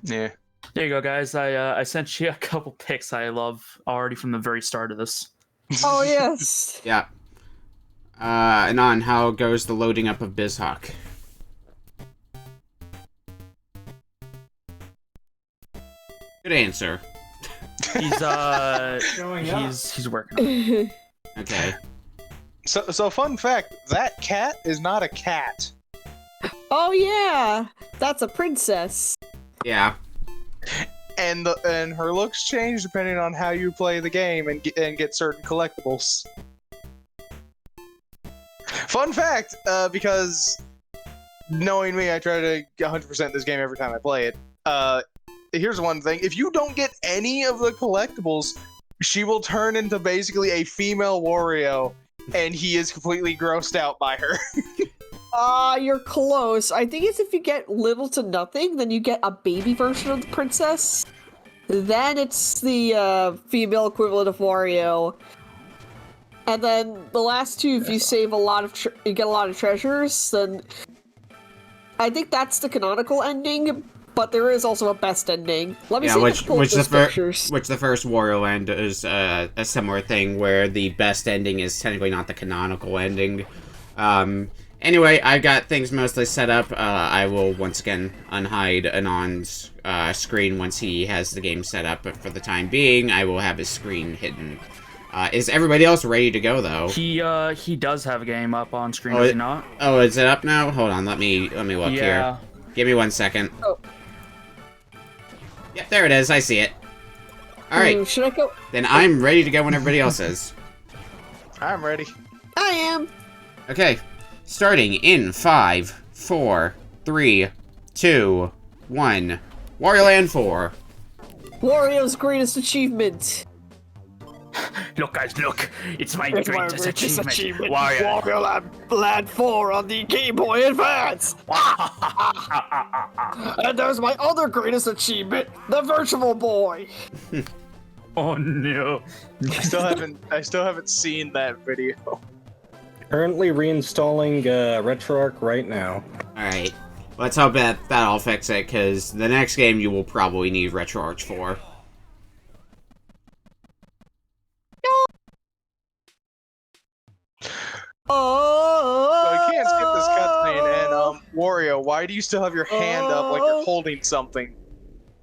Yeah. There you go, guys. I sent you a couple pics I love already from the very start of this. Oh, yes. Yeah. Anon, how goes the loading up of Bizhawk? Good answer. He's working on it. Okay. So fun fact, that cat is not a cat. Oh, yeah. That's a princess. Yeah. And her looks change depending on how you play the game and get certain collectibles. Fun fact, because knowing me, I try to 100% this game every time I play it. Here's one thing: if you don't get any of the collectibles, she will turn into basically a female Wario, and he is completely grossed out by her. You're close. I think it's if you get little to nothing, then you get a baby version of the princess. Then it's the female equivalent of Wario. And then the last two, if you save a lot of, you get a lot of treasures, then I think that's the canonical ending. But there is also a best ending. Let me see if I can pull up those pictures. Which the first Wario Land is a similar thing where the best ending is technically not the canonical ending. Anyway, I've got things mostly set up. I will once again unhide Anon's screen once he has the game set up, but for the time being, I will have his screen hidden. Is everybody else ready to go, though? He does have a game up on screen, does he not? Oh, is it up now? Hold on, let me look Yeah. here. Give me 1 second. Oh. Yep, there it is. I see it. Alright, Should I go? then I'm ready to go when everybody else is. I'm ready. I am. Okay, starting in 5, 4, 3, 2, 1. Wario Land 4. Wario's greatest achievement. Look, guys, look! It's my It's my greatest greatest achievement. Wario. Wario Land 4 on the Game Boy Advance. And there's my other greatest achievement, the Virtual Boy. Oh no! I still haven't seen that video. Currently reinstalling RetroArch right now. Alright, let's hope that'll fix it, because the next game you will probably need RetroArch for. Oh! So I can't skip this cutscene. And Wario, why do you still have your hand up like you're holding something?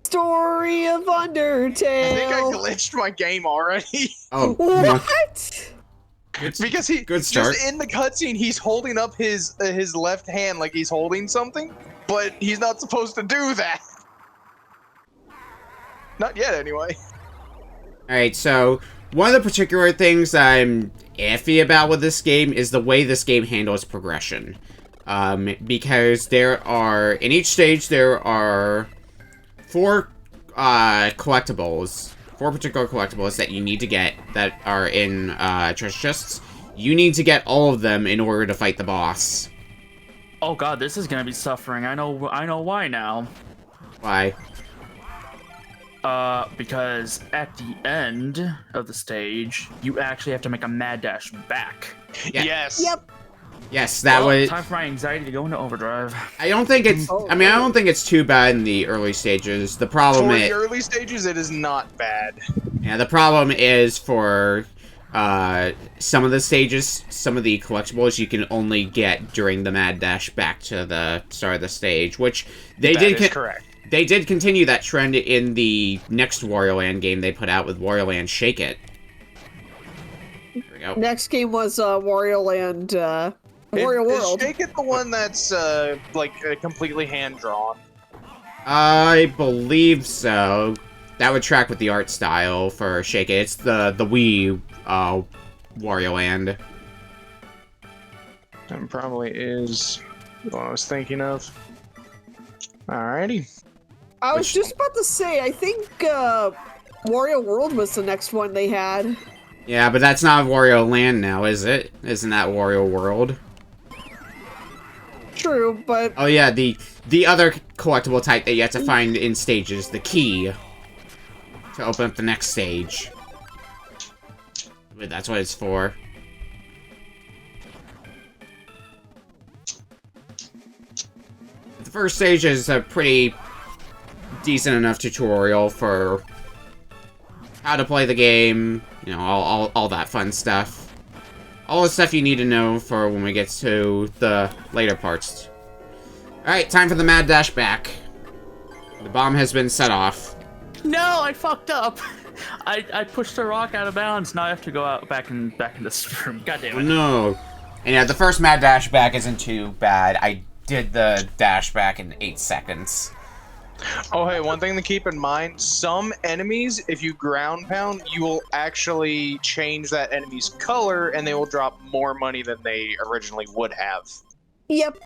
Story of Undertale. I think I glitched my game already. Oh, What? Because he Good start. just in the cutscene, he's holding up his left hand like he's holding something, but he's not supposed to do that. Not yet, anyway. Alright, so one of the particular things I'm iffy about with this game is the way this game handles progression. Because there are, in each stage, there are 4 collectibles, 4 particular collectibles that you need to get that are in treasure chests. You need to get all of them in order to fight the boss. Oh god, this is gonna be suffering. I know why now. Why? Because at the end of the stage, you actually have to make a mad dash back. Yeah. Yes. Yep. Yes, that Well, was. time for my anxiety to go into overdrive. I don't think it's. Oh, I mean, I don't think it's too bad in the early stages. The problem For is. the early stages, it is not bad. Yeah, the problem is for some of the stages, some of the collectibles you can only get during the mad dash back to the start of the stage, which they That is correct. They did continue that trend in the next Wario Land game they put out with Wario Land Shake It. There we go. Next game was Wario Land, Wario World. Is Shake It the one that's like completely hand drawn? I believe so. That would track with the art style for Shake It. It's the Wii Wario Land. That probably is what I was thinking of. Alrighty. I was just about to say, I think Wario World was the next one they had. Yeah, but that's not Wario Land now, is it? Isn't that Wario World? True, but Oh yeah, the other collectible type that you have to find in stages, the key to open up the next stage. But that's what it's for. The first stage is a pretty decent enough tutorial for how to play the game, you know, all that fun stuff. All the stuff you need to know for when we get to the later parts. Alright, time for the mad dash back. The bomb has been set off. No, I fucked up. I pushed the rock out of bounds. Now I have to go out back in this room. God damn Oh it. no. And yeah, the first mad dash back isn't too bad. I did the dash back in 8 seconds. Oh, hey, one thing to keep in mind, some enemies, if you ground pound, you will actually change that enemy's color and they will drop more money than they originally would have. yep.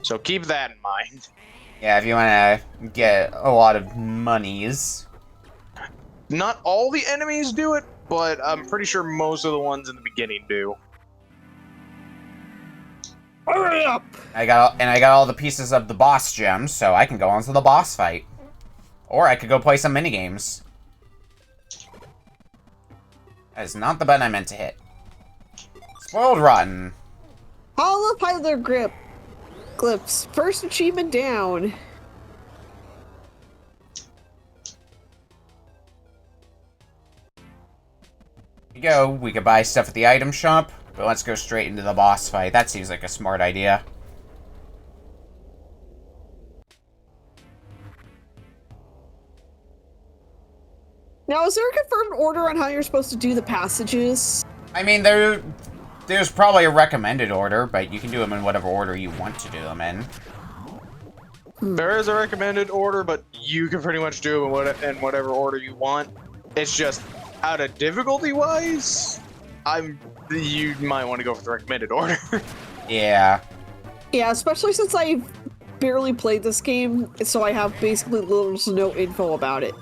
So keep that in mind. Yeah, if you want to get a lot of monies. Not all the enemies do it, but I'm pretty sure most of the ones in the beginning do. Hurry up! I got all the pieces of the boss gems, so I can go on to the boss fight. Or I could go play some minigames. That is not the button I meant to hit. Spoiled Rotten. Hollow Pilot Grip. Glyphs. First achievement down. Here you go. We could buy stuff at the item shop, but let's go straight into the boss fight. That seems like a smart idea. Now, is there a confirmed order on how you're supposed to do the passages? I mean, there's probably a recommended order, but you can do them in whatever order you want to do them in. There is a recommended order, but you can pretty much do it in whatever order you want. It's just out of difficulty-wise, you might want to go for the recommended order. Yeah. Yeah, especially since I've barely played this game, so I have basically little to no info about it.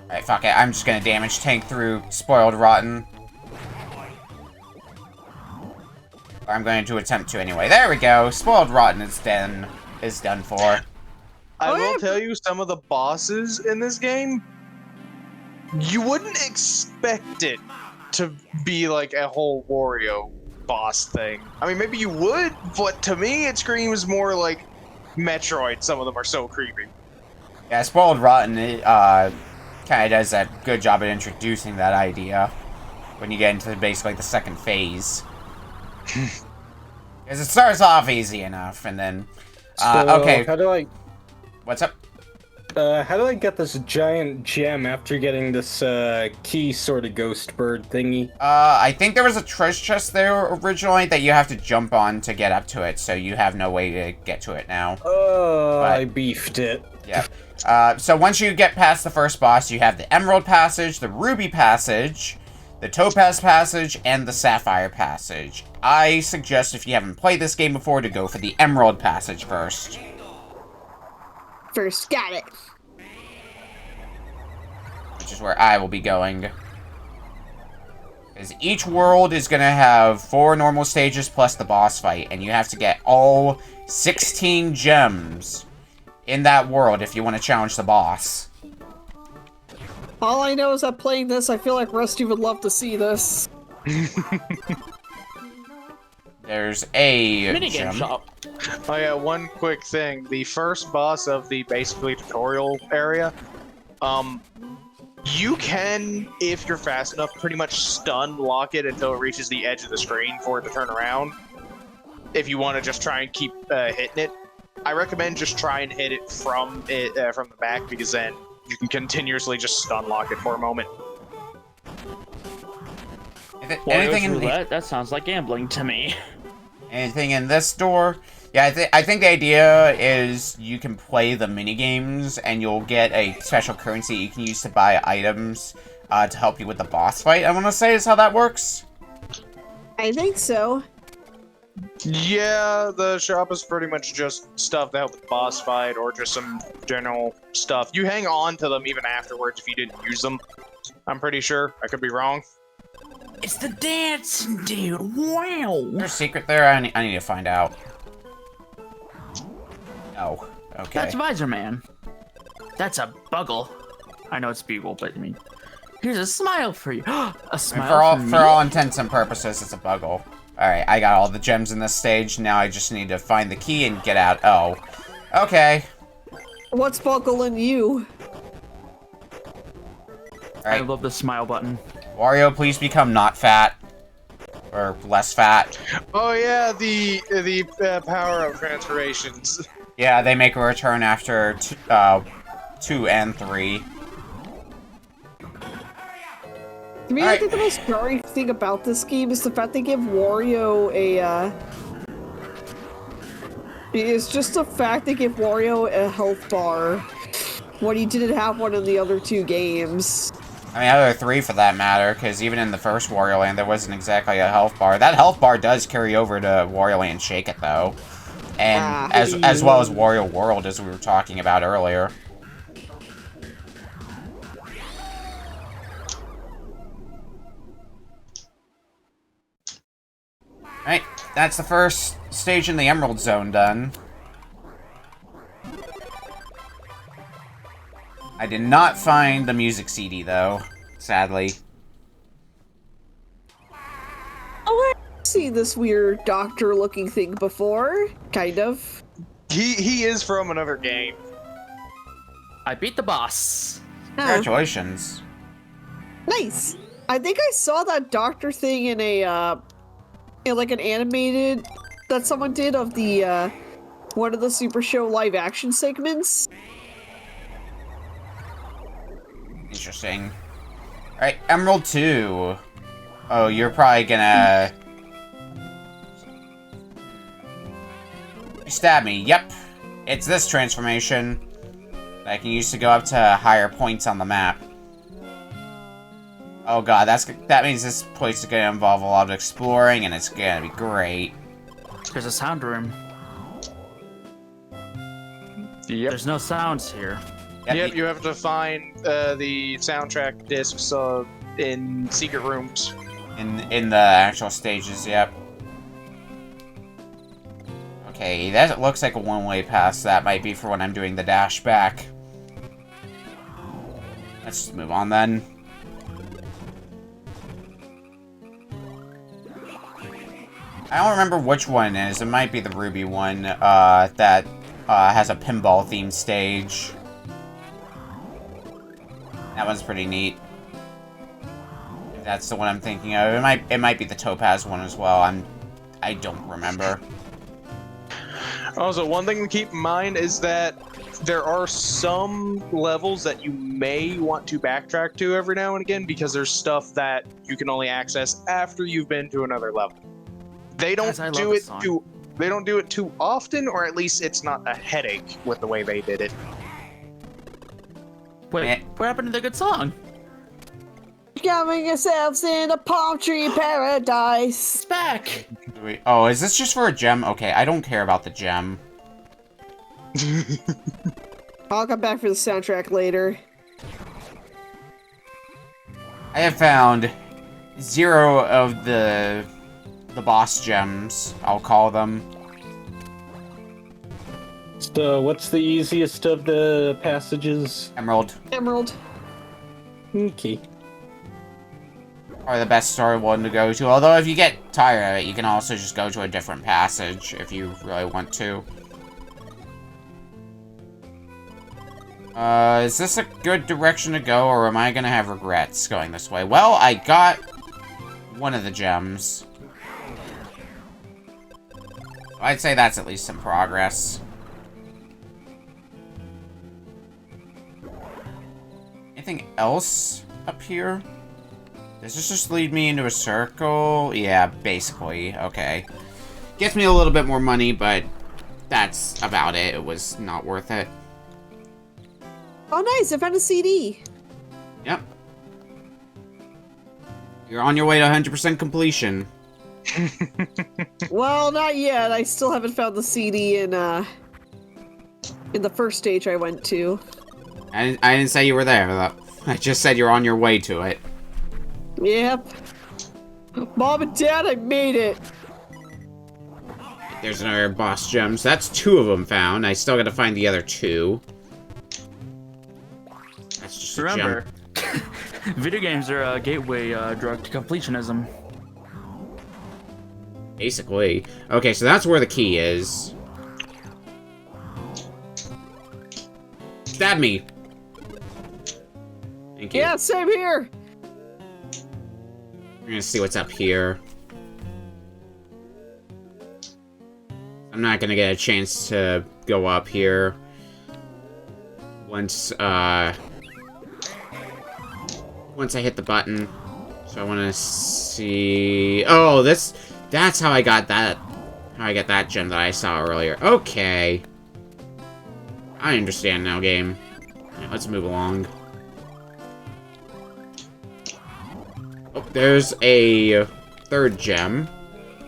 Alright, fuck it. I'm just gonna damage tank through Spoiled Rotten. Or I'm going to attempt to anyway. There we go. Spoiled Rotten is done for. I will tell you, some of the bosses in this game, you wouldn't expect it to be like a whole Wario boss thing. I mean, maybe you would, but to me, it screams more like Metroid. Some of them are so creepy. Yeah, Spoiled Rotten, kind of does a good job at introducing that idea when you get into basically the second phase. Because it starts off easy enough, and then... okay. How do I... What's up? How do I get this giant gem after getting this, key sort of ghost bird thingy? I think there was a treasure chest there originally that you have to jump on to get up to it, so you have no way to get to it now. Oh, But- I beefed it. Yeah. So once you get past the first boss, you have the Emerald Passage, the Ruby Passage, the Topaz Passage, and the Sapphire Passage. I suggest, if you haven't played this game before, to go for the Emerald Passage first. First, got it. Which is where I will be going. Because each world is going to have 4 normal stages plus the boss fight, and you have to get all 16 gems in that world if you want to challenge the boss. All I know is that playing this, I feel like Rusty would love to see this. There's a Minigame gem. shop. Oh yeah, one quick thing. The first boss of the basically tutorial area, you can, if you're fast enough, pretty much stun lock it until it reaches the edge of the screen for it to turn around. If you want to just try and keep hitting it, I recommend just try and hit it from the back, because then you can continuously just stun lock it for a moment. Anything Wario's in roulette? That sounds like gambling to me. Anything in this door? Yeah, I think the idea is you can play the mini games and you'll get a special currency you can use to buy items to help you with the boss fight. I want to say is how that works. I think so. Yeah, the shop is pretty much just stuff to help with the boss fight, or just some general stuff. You hang on to them even afterwards if you didn't use them. I'm pretty sure. I could be wrong. It's the dancing dude. Wow. There's a secret there. I need to find out. Oh, okay. That's Visor Man. That's a Buggle. I know it's Beagle, but I mean, here's a smile for you. A And smile for me. for all intents and purposes, it's a Buggle. Alright, I got all the gems in this stage. Now I just need to find the key and get out. Oh, okay. What's buckling you? I Alright, love the smile button. Wario, please become not fat. Or less fat. Oh yeah, the power of transformations. Yeah, they make a return after 2 and 3. To me, I think the most jarring thing about this game is the fact they give Wario a, it's just the fact they give Wario a health bar when he didn't have one in the other 2 games. I mean, other 3 for that matter, because even in the first Wario Land, there wasn't exactly a health bar. That health bar does carry over to Wario Land Shake It, though. And as well as Wario World, as we were talking about earlier. Right, that's the first stage in the Emerald Zone done. I did not find the music CD, though, sadly. Oh, I've seen this weird doctor-looking thing before, kind of. He is from another game. I beat the boss. Congratulations. Nice. I think I saw that doctor thing in a, in like an animated that someone did of the, one of the Super Show live action segments. Interesting. Alright, Emerald 2. Oh, you're probably gonna... You stab me. Yep. It's this transformation that I can use to go up to higher points on the map. Oh god, that means this place is gonna involve a lot of exploring, and it's gonna be great. There's a sound room. Yep. There's no sounds here. Yep, you have to find the soundtrack discs in secret rooms. In the actual stages, yep. Okay, that looks like a one-way pass. That might be for when I'm doing the dash back. Let's just move on then. I don't remember which one it is. It might be the Ruby one that has a pinball-themed stage. That one's pretty neat. If that's the one I'm thinking of. It might be the Topaz one as well. I don't remember. Also, one thing to keep in mind is that there are some levels that you may want to backtrack to every now and again because there's stuff that you can only access after you've been to another level. They don't do it too often, or at least it's not a headache with the way they did it. Wait, what happened to the good song? Discovering yourselves in a palm tree paradise. It's back! Oh, is this just for a gem? Okay, I don't care about the gem. I'll come back for the soundtrack later. I have found 0 of the boss gems, I'll call them. So, what's the easiest of the passages? Emerald. Emerald. Okay. Or the best story one to go to. Although if you get tired of it, you can also just go to a different passage if you really want to. Is this a good direction to go, or am I gonna have regrets going this way? Well, I got one of the gems. I'd say that's at least some progress. Anything else up here? Does this just lead me into a circle? Yeah, basically. Okay. Gets me a little bit more money, but that's about it. It was not worth it. Oh, nice! I found a CD. Yep. You're on your way to 100% completion. Well, not yet. I still haven't found the CD in the first stage I went to. I didn't say you were there, though. I just said you're on your way to it. Yep. Mom and Dad, I made it. There's another boss gem. So that's 2 of them found. I still gotta find the other 2. That's just a Remember, gem. video games are a gateway drug to completionism. Basically. Okay, so that's where the key is. Stab me. Thank you. Yeah, same here. We're gonna see what's up here. I'm not gonna get a chance to go up here once I hit the button. So I want to see. Oh, that's how I got that. How I got that gem that I saw earlier. Okay, I understand now, game. Right, let's move along. Oh, there's a 3rd gem.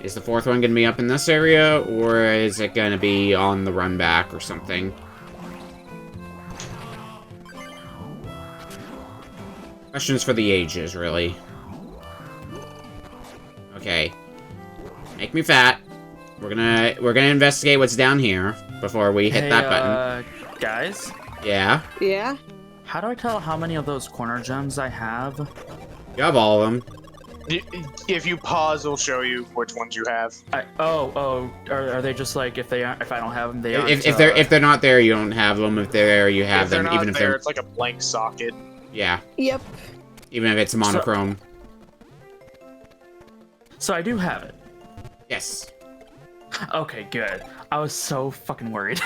Is the 4th one gonna be up in this area, or is it gonna be on the run back or something? Questions for the ages, really. Okay. Make me fat. We're gonna investigate what's down here before we hit that button. Guys? Yeah? Yeah? How do I tell how many of those corner gems I have? You have all of them. If you pause, it'll show you which ones you have. Are they just like if I don't have them, they aren't? If they're not there, you don't have them. If they're there, you have them. Even if they're, it's like a blank socket. Yeah. Yep. Even if it's monochrome. So I do have it. Yes. Okay, good. I was so fucking worried.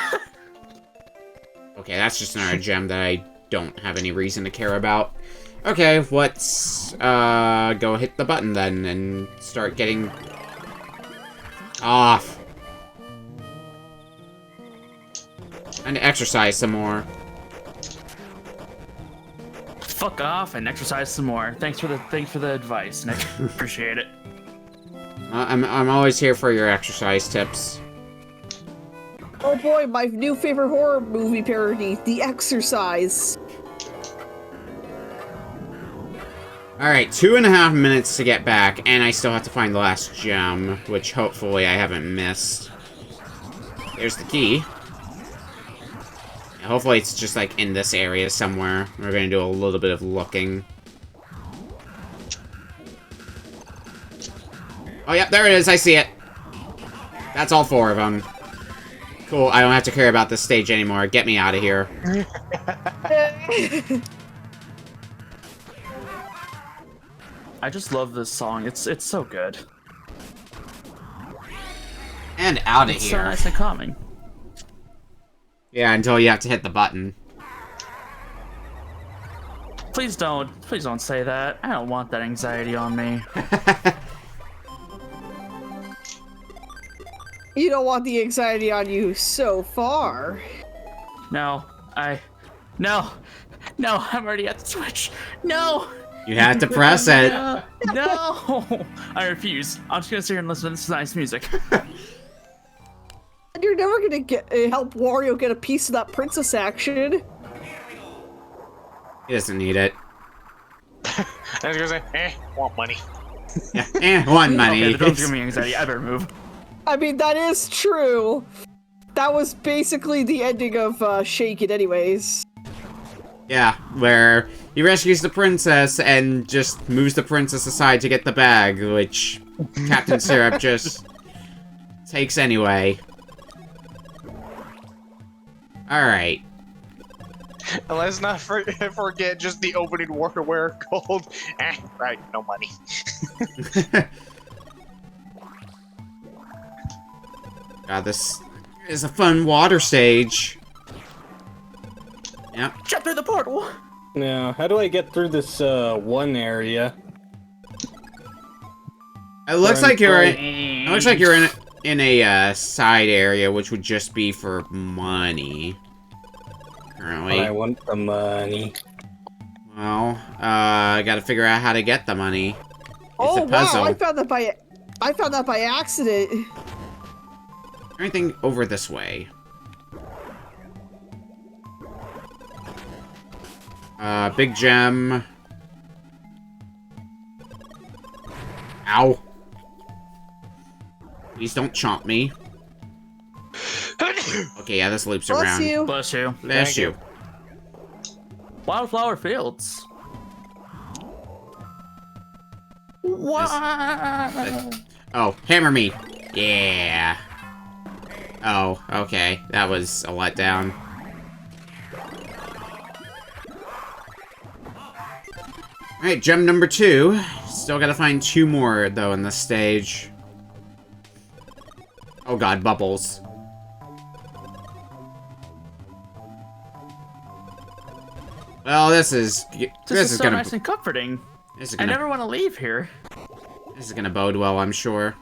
Okay, that's just another gem that I don't have any reason to care about. Okay, let's go hit the button then and start getting off. And exercise some more. Fuck off and exercise some more. Thanks for the advice, Nick. Appreciate it. I'm always here for your exercise tips. Oh boy, my new favorite horror movie parody, The Exercise. Alright, 2.5 minutes to get back, and I still have to find the last gem, which hopefully I haven't missed. There's the key. Yeah, hopefully it's just like in this area somewhere. We're gonna do a little bit of looking. Oh, yep, there it is. I see it. That's all 4 of them. Cool, I don't have to care about this stage anymore. Get me out of here. I just love this song. It's so good. And out of It's so here. nice and calming. Yeah, until you have to hit the button. Please don't say that. I don't want that anxiety on me. You don't want the anxiety on you so far. No, I'm already at the switch. No! You have to press it. No! I refuse. I'm just gonna sit here and listen to this nice music. And you're never gonna help Wario get a piece of that princess action. He doesn't need it. I was gonna say, want money. Yeah, one money. Okay, don't give me anxiety. I better move. I mean, that is true. That was basically the ending of Shake It anyways. Yeah, where he rescues the princess and just moves the princess aside to get the bag, which Captain Syrup just takes anyway. Alright. And let's not forget just the opening where called, right, no money. God, this is a fun water stage. Yep. Jump through the portal! Now, how do I get through this one area? It looks like you're in a side area, which would just be for money. Currently. I want the money. Well, I gotta figure out how to get the money. It's a puzzle. Wow! I found that by accident. Anything over this way? Big gem. Ow. Please don't chomp me. Okay, yeah, this loops Bless around. you. Bless you. Bless Thank you. Wildflower Fields. What? Oh, hammer me. Yeah. Oh, okay. That was a letdown. Alright, gem number 2. Still gotta find 2 more, though, in this stage. Oh god, bubbles. Well, this is This is so gonna nice and comforting. this is I gonna never want to leave here. this is gonna bode well, I'm sure.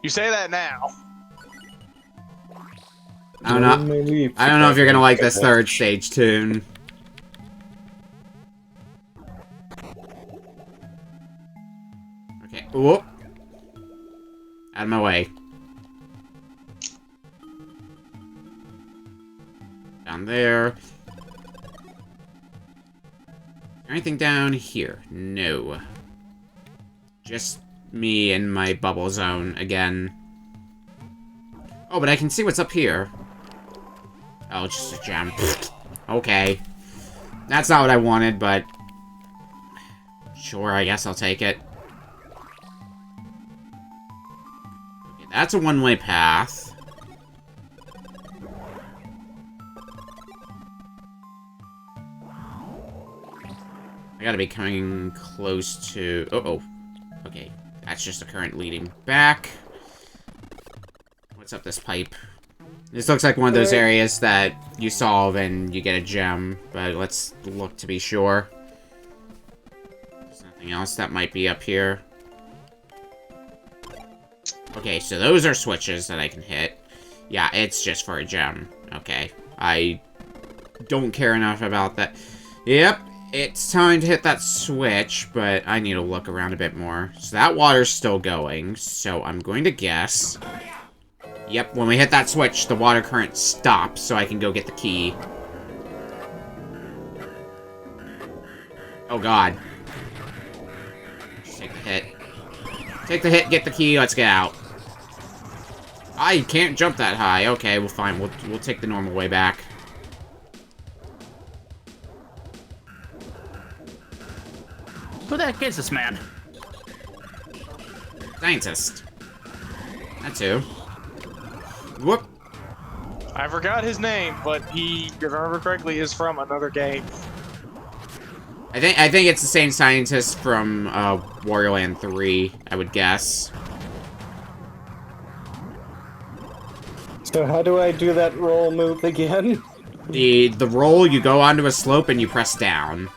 You say that now. I don't know if you're gonna like this third stage tune. Okay. Whoop. Out of my way. Down there. Anything down here? No. Just me and my bubble zone again. Oh, but I can see what's up here. Oh, it's just a gem. Okay. That's not what I wanted, but... Sure, I guess I'll take it. Okay, that's a one-way path. I gotta be coming close to... Uh-oh. Okay, that's just a current leading back. What's up this pipe? This looks like one of those areas that you solve and you get a gem, but let's look to be sure. There's nothing else that might be up here. Okay, so those are switches that I can hit. Yeah, it's just for a gem. Okay. I don't care enough about that. Yep, it's time to hit that switch, but I need to look around a bit more. So that water's still going, so I'm going to guess... Yep, when we hit that switch, the water current stops, so I can go get the key. Oh god. Just take the hit. Take the hit, get the key, let's get out. I can't jump that high. Okay, well fine, we'll take the normal way back. Who the heck is this man? Scientist. That's who. Whoop. I forgot his name, but he, if I remember correctly, is from another game. I think it's the same scientist from Wario Land 3, I would guess. So how do I do that roll move again? The roll, you go onto a slope and you press down.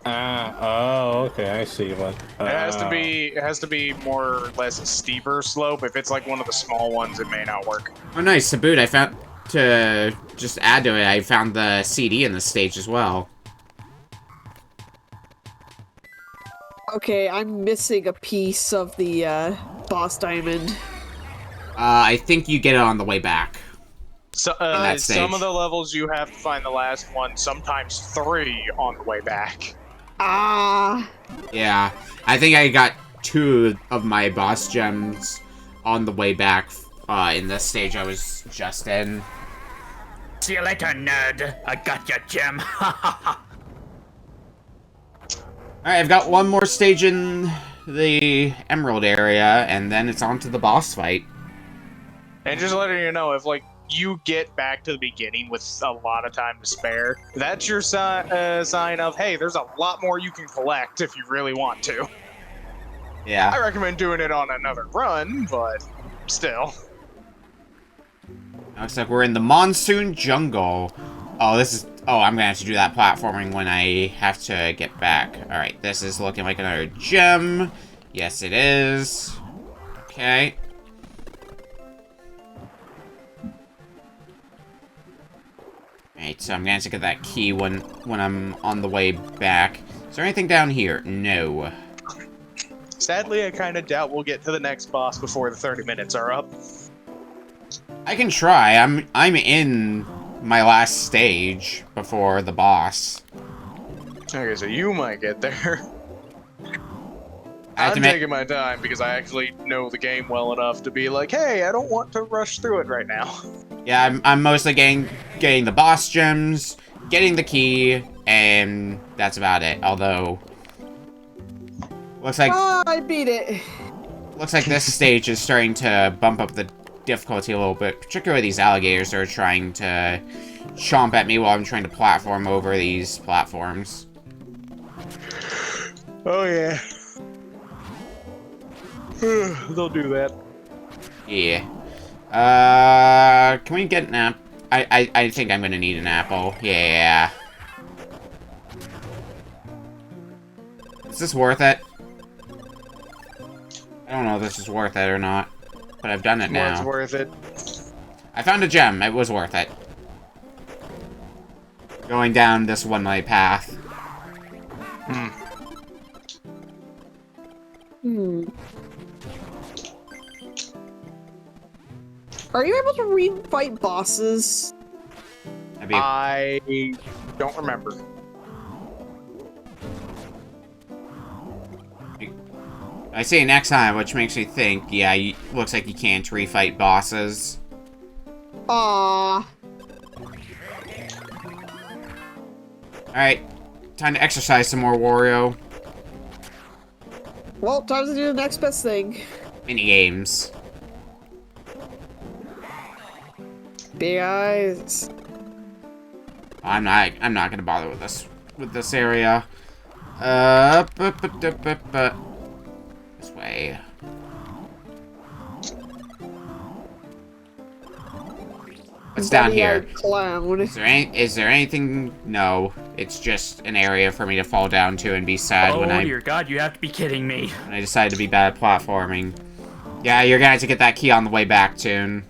Oh, okay, I see what. It has to be more or less a steeper slope. If it's like one of the small ones, it may not work. Oh nice, to boot, I found, to just add to it, I found the CD in the stage as well. Okay, I'm missing a piece of the boss diamond. I think you get it on the way back. So, that stage. some of the levels you have to find the last one, sometimes 3 on the way back. Ah. Yeah, I think I got 2 of my boss gems on the way back in the stage I was just in. See you later, nerd. I got your gem. Alright, I've got one more stage in the Emerald area, and then it's on to the boss fight. And just letting you know, if like you get back to the beginning with a lot of time to spare, that's your sign of, hey, there's a lot more you can collect if you really want to. Yeah. I recommend doing it on another run, but still. Looks like we're in the Monsoon Jungle. Oh, this is... Oh, I'm gonna have to do that platforming when I have to get back. Alright, this is looking like another gem. Yes, it is. Okay. Alright, so I'm gonna have to get that key when I'm on the way back. Is there anything down here? No. Sadly, I kind of doubt we'll get to the next boss before the 30 minutes are up. I can try. I'm in my last stage before the boss. Okay, so you might get there. I have I'm to taking my time because I actually know the game well enough to be like, hey, I don't want to rush through it right now. Yeah, I'm mostly getting the boss gems, getting the key, and that's about it. Although, looks like I beat it. this stage is starting to bump up the difficulty a little bit. Particularly these alligators are trying to chomp at me while I'm trying to platform over these platforms. Oh yeah. They'll do that. Yeah. Can we get an apple? I think I'm gonna need an apple. Yeah. Is this worth it? I don't know if this is worth it or not, but I've done it now. It's worth it. I found a gem. It was worth it. Going down this one-way path. Are you able to re-fight bosses? I don't remember. I say next time, which makes me think, yeah, looks like you can't refight bosses. Ah. Alright, time to exercise some more, Wario. Well, time to do the next best thing. Mini-games. Big eyes. I'm not gonna bother with this area. This way. What's down here? Clown. Is there anything? No. It's just an area for me to fall down to and be sad when Oh dear God, you have to be kidding me. when I decide to be bad at platforming. Yeah, you're gonna have to get that key on the way back, Toon.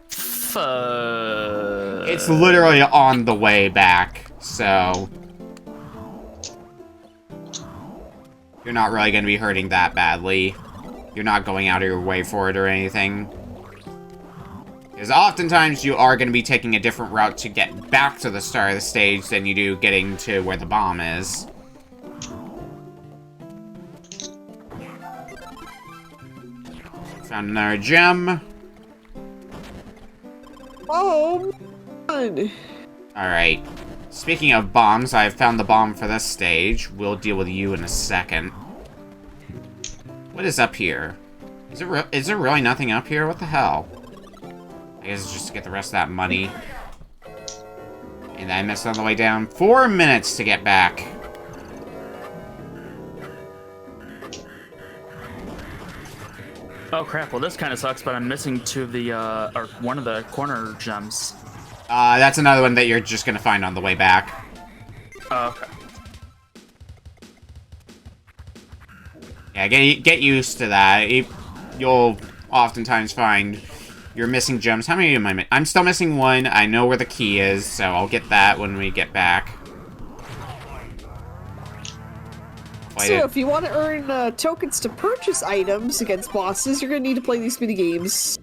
Fuck. It's literally on the way back, so... You're not really going to be hurting that badly. You're not going out of your way for it or anything. Because oftentimes you are going to be taking a different route to get back to the start of the stage than you do getting to where the bomb is. Found another gem. Oh, man. Alright. Speaking of bombs, I've found the bomb for this stage. We'll deal with you in a second. What is up here? Is there really nothing up here? What the hell? I guess it's just to get the rest of that money. And I missed on the way down. 4 minutes to get back. Oh crap, well this kind of sucks, but I'm missing two of the, or one of the corner gems. That's another one that you're just gonna find on the way back. Oh, okay. Yeah, get used to that. You'll oftentimes find you're missing gems. How many am I missing? I'm still missing one. I know where the key is, so I'll get that when we get back. So if you want to earn tokens to purchase items against bosses, you're going to need to play these mini games.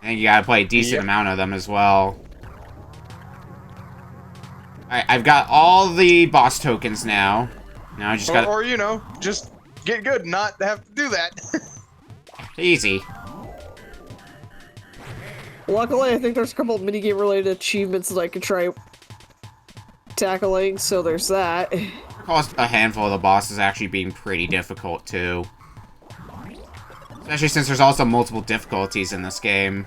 I think you gotta play a decent amount of them as well. Alright, I've got all the boss tokens now. Now I just gotta... Or, you know, just get good and not have to do that. Easy. Luckily, I think there's a couple of minigame related achievements that I could try tackling, so there's that. Cost a handful of the bosses actually being pretty difficult too. Especially since there's also multiple difficulties in this game.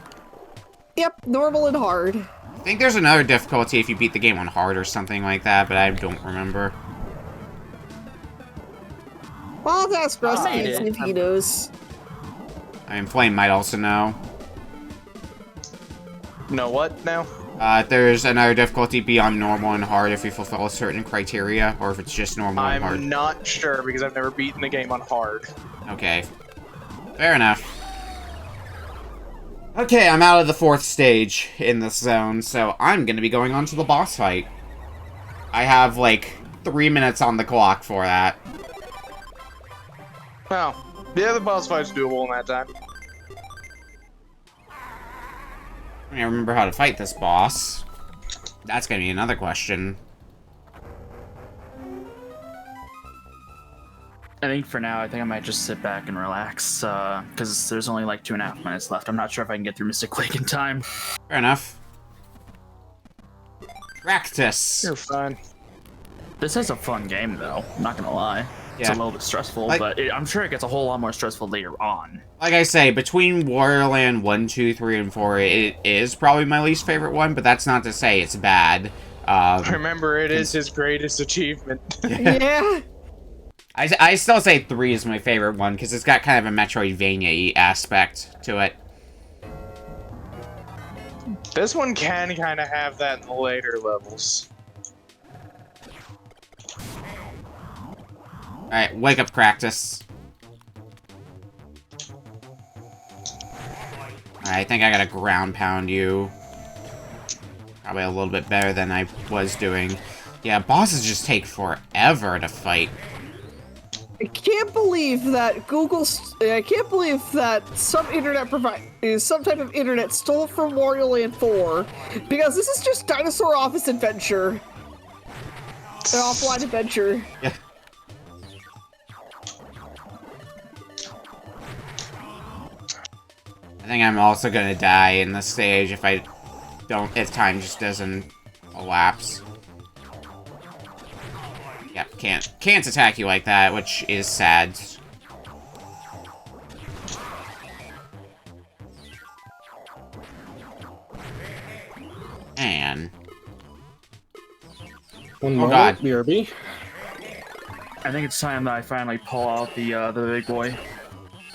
Yep, normal and hard. I think there's another difficulty if you beat the game on hard or something like that, but I don't remember. Well, I'll ask Rusty I and see if he knows. I mean, Flame might also know. No, what now? There's another difficulty beyond normal and hard if you fulfill a certain criteria, or if it's just normal and hard. I'm not sure because I've never beaten the game on hard. Okay. Fair enough. Okay, I'm out of the 4th stage in this zone, so I'm gonna be going on to the boss fight. I have, like, 3 minutes on the clock for that. Oh, yeah, the boss fight's doable in that time. I remember how to fight this boss. That's gonna be another question. I think for now, I think I might just sit back and relax, because there's only like 2.5 minutes left. I'm not sure if I can get through Mystic Lake in time. Fair enough. Practice. You're fine. This is a fun game, though. I'm not gonna lie. It's Yeah. a little bit stressful, Like- but I'm sure it gets a whole lot more stressful later on. Like I say, between Wario Land 1, 2, 3, and 4, it is probably my least favorite one, but that's not to say it's bad. Remember, it is his greatest achievement. Yeah. I still say 3 is my favorite one, because it's got kind of a Metroidvania-y aspect to it. This one can kind of have that in the later levels. Alright, wake up, practice. I think I gotta ground pound you. Probably a little bit better than I was doing. Yeah, bosses just take forever to fight. I can't believe that I can't believe that some type of internet stole from Wario Land 4, because this is just Dinosaur Office Adventure. An offline adventure. Yeah. I think I'm also gonna die in this stage if time just doesn't elapse. Yeah, can't attack you like that, which is sad. And One Oh, moment, God. BRB. I think it's time that I finally pull out the big boy.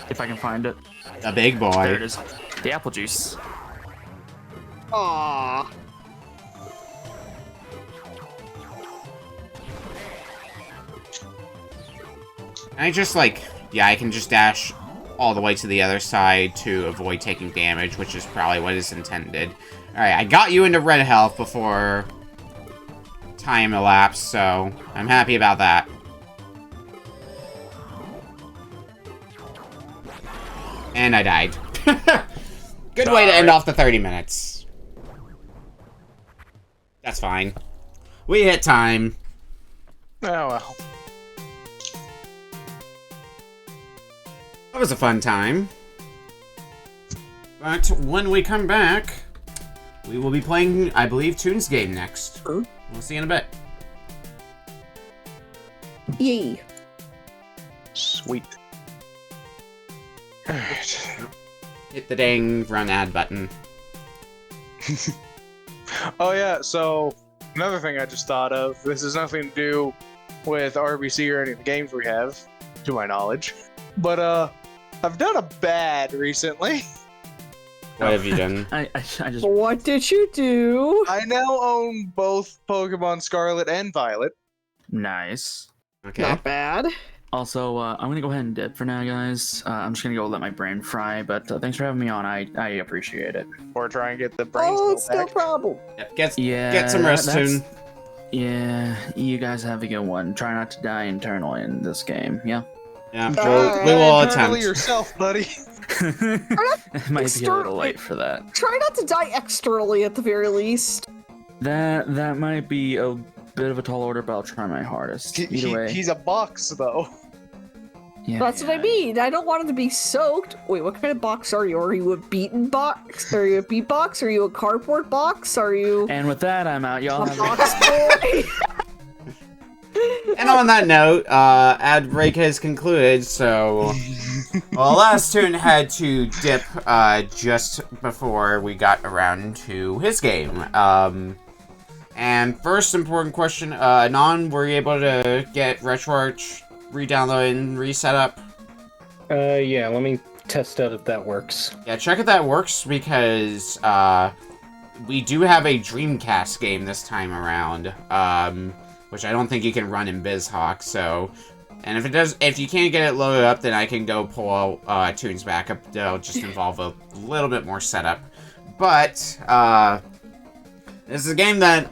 If I can find it. the big There it boy. is. The apple juice. Aww. I just yeah, I can just dash all the way to the other side to avoid taking damage, which is probably what is intended. Alright, I got you into red health before time elapsed, so I'm happy about that. And I died. Good way to end off the 30 minutes. That's fine. We hit time. Oh well. That was a fun time. But when we come back, we will be playing, I believe, Toon's game next. We'll see you in a bit. Yay. Sweet. Alright. Hit the dang run ad button. Oh yeah, so another thing I just thought of, this has nothing to do with RBC or any of the games we have, to my knowledge. But I've done a bad recently. What have you done? I just What did you do? I now own both Pokemon Scarlet and Violet. nice. Okay. Not bad. Also, I'm gonna go ahead and dip for now, guys. I'm just gonna go let my brain fry. But thanks for having me on. I appreciate it. Or try and get the brain Oh, cell it's no back. problem. Yep, Yeah, get some rest that's- soon. Yeah, you guys have a good one. Try not to die internally in this game. Yeah. Yeah, Alright. we will Internally attempt. yourself, buddy. It might be a External- little late for that. Try not to die externally at the very least. That might be a bit of a tall order, but I'll try my hardest. Either way. He's a box, though. Yeah, That's what I mean. I don't want it to be soaked. Wait, what kind of box are you? Are you a beaten box? Are you a beat box? Are you a cardboard box? Are you And with that, I'm out. Y'all a have box boy? And on that note, ad break has concluded, so well, last Toon had to dip just before we got around to his game. And first important question, Anon, were you able to get RetroArch re-downloaded and reset up? Yeah, let me test out if that works. Yeah, check if that works, because we do have a Dreamcast game this time around, which I don't think you can run in BizHawk, so... And if it does, if you can't get it loaded up, then I can go pull Toon's backup. That'll just involve a little bit more setup. But, this is a game that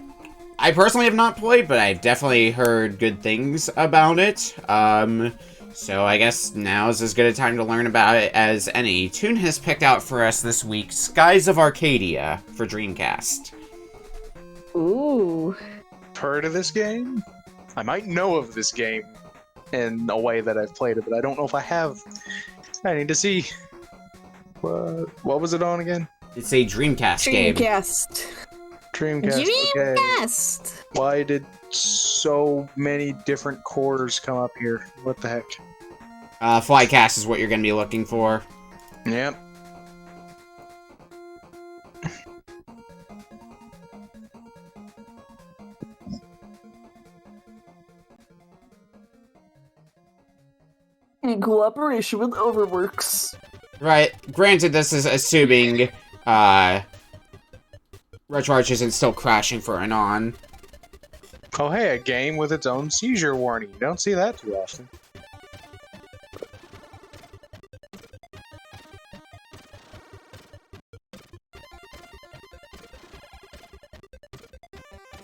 I personally have not played, but I've definitely heard good things about it. So I guess now is as good a time to learn about it as any. Toon has picked out for us this week Skies of Arcadia for Dreamcast. Ooh. Heard of this game? I might know of this game in a way that I've played it, but I don't know if I have. I need to see. What was it on again? It's a Dreamcast game. Dreamcast. Dreamcast. Okay. Dreamcast. Why did so many different cores come up here? What the heck? Flycast is what you're going to be looking for. Yep. In cooperation with Overworks. Right. Granted, this is assuming, RetroArch isn't still crashing for Anon. Oh hey, a game with its own seizure warning. You don't see that too often.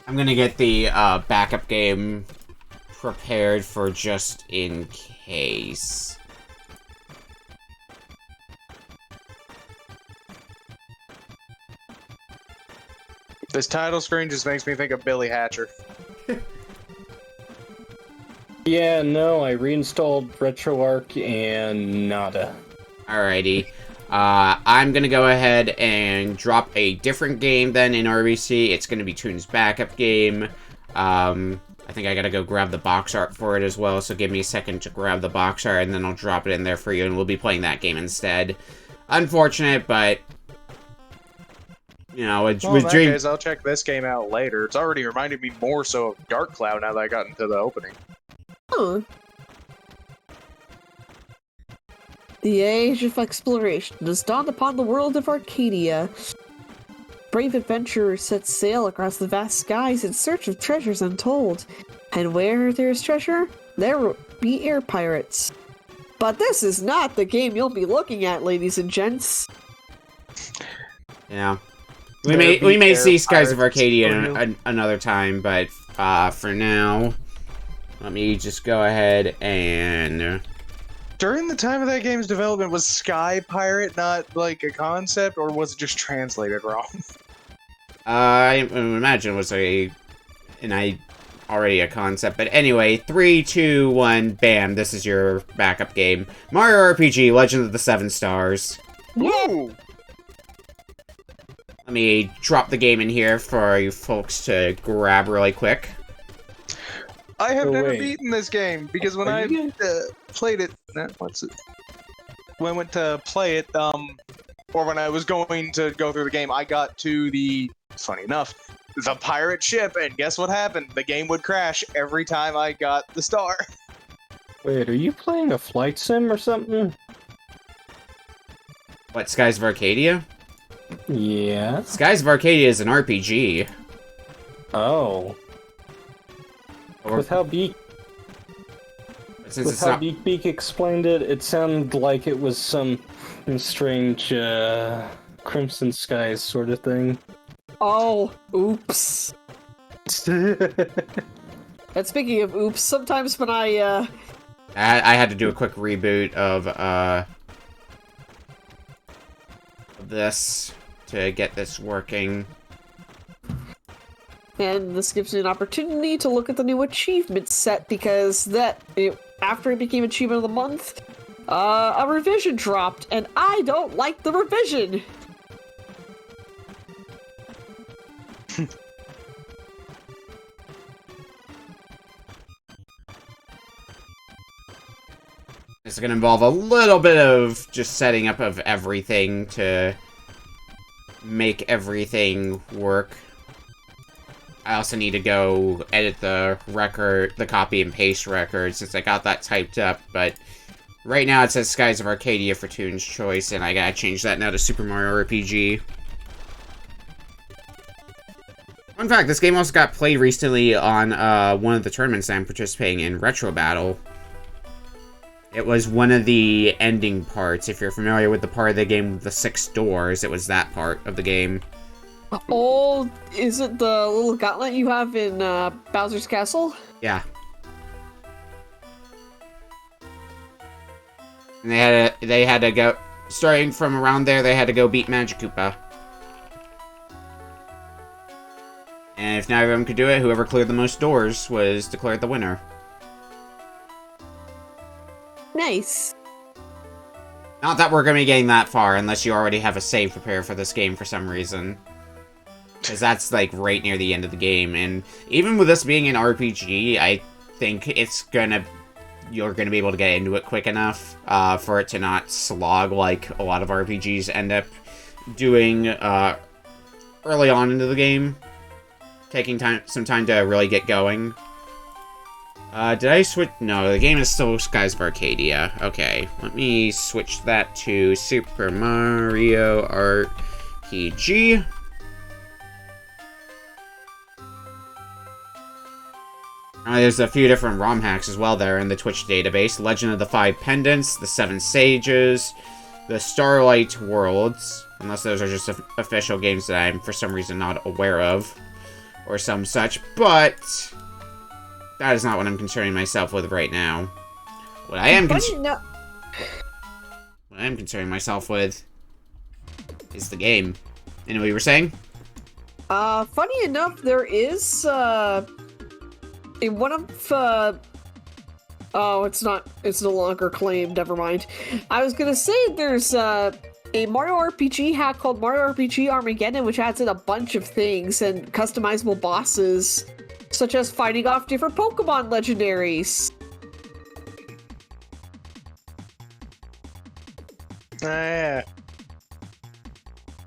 I'm gonna get the, backup game prepared for just in case. This title screen just makes me think of Billy Hatcher. Yeah, no, I reinstalled RetroArch and nada. Alrighty. I'm gonna go ahead and drop a different game then in RBC. It's gonna be Toon's backup game. I think I gotta go grab the box art for it as well, so give me a second to grab the box art and then I'll drop it in there for you and we'll be playing that game instead. Unfortunate, but... You know, Well, in with that Dream... case, I'll check this game out later. It's already reminded me more so of Dark Cloud now that I got into the opening. Huh. The age of exploration has dawned upon the world of Arcadia. Brave adventurers set sail across the vast skies in search of treasures untold. And where there is treasure, there will be air pirates. But this is not the game you'll be looking at, ladies and gents. Yeah. We may see Skies of pirates Arcadia for you. another time, but for now, let me just go ahead and. During the time of that game's development, was Sky Pirate not like a concept, or was it just translated wrong? I imagine it was already a concept, but anyway, 3, 2, 1, bam! This is your backup game, Mario RPG: Legend of the Seven Stars. Woo! Let me drop the game in here for you folks to grab really quick. I have Oh, never wait. beaten this game because when Are I you played it, when I went to play it, or when I was going to go through the game, I got to funny enough, the pirate ship, and guess what happened? The game would crash every time I got the star. Wait, are you playing a flight sim or something? What, Skies of Arcadia? Yeah. Skies of Arcadia is an RPG. Oh. With how Beak Since it's not... Beak explained it, it sounded like it was some strange Crimson Skies sort of thing. Oh, oops. And speaking of oops, sometimes when I had to do a quick reboot of this to get this working. And this gives me an opportunity to look at the new achievement set, because after it became Achievement of the Month, a revision dropped, and I don't like the revision! It's gonna involve a little bit of just setting up of everything to make everything work. I also need to go edit the copy and paste record, since I got that typed up, but right now it says Skies of Arcadia for Toon's Choice, and I gotta change that now to Super Mario RPG. Fun fact, this game also got played recently on one of the tournaments I'm participating in, Retro Battle. It was one of the ending parts. If you're familiar with the part of the game with the 6 doors, it was that part of the game. Oh, is it the little gauntlet you have in Bowser's Castle? Yeah. And they had to go, starting from around there, they had to go beat Magic Koopa. And if neither of them could do it, whoever cleared the most doors was declared the winner. Nice. Not that we're going to be getting that far, unless you already have a save prepared for this game for some reason. Because that's, like, right near the end of the game, and even with this being an RPG, I think you're gonna be able to get into it quick enough, for it to not slog like a lot of RPGs end up doing, early on into the game. Taking some time to really get going. Did I switch? No, the game is still Skies of Arcadia. Okay, let me switch that to Super Mario RPG. There's a few different ROM hacks as well there in the Twitch database. Legend of the Five Pendants, the Seven Sages, the Starlight Worlds. Unless those are just official games that I'm, for some reason, not aware of. Or some such, but that is not what I'm concerning myself with right now. What I am concerning myself with is the game. You know what you were saying? Funny enough, there is, in one of, oh, it's no longer claimed, never mind. I was gonna say there's, a Mario RPG hack called Mario RPG Armageddon, which adds in a bunch of things and customizable bosses, such as fighting off different Pokemon legendaries. Yeah.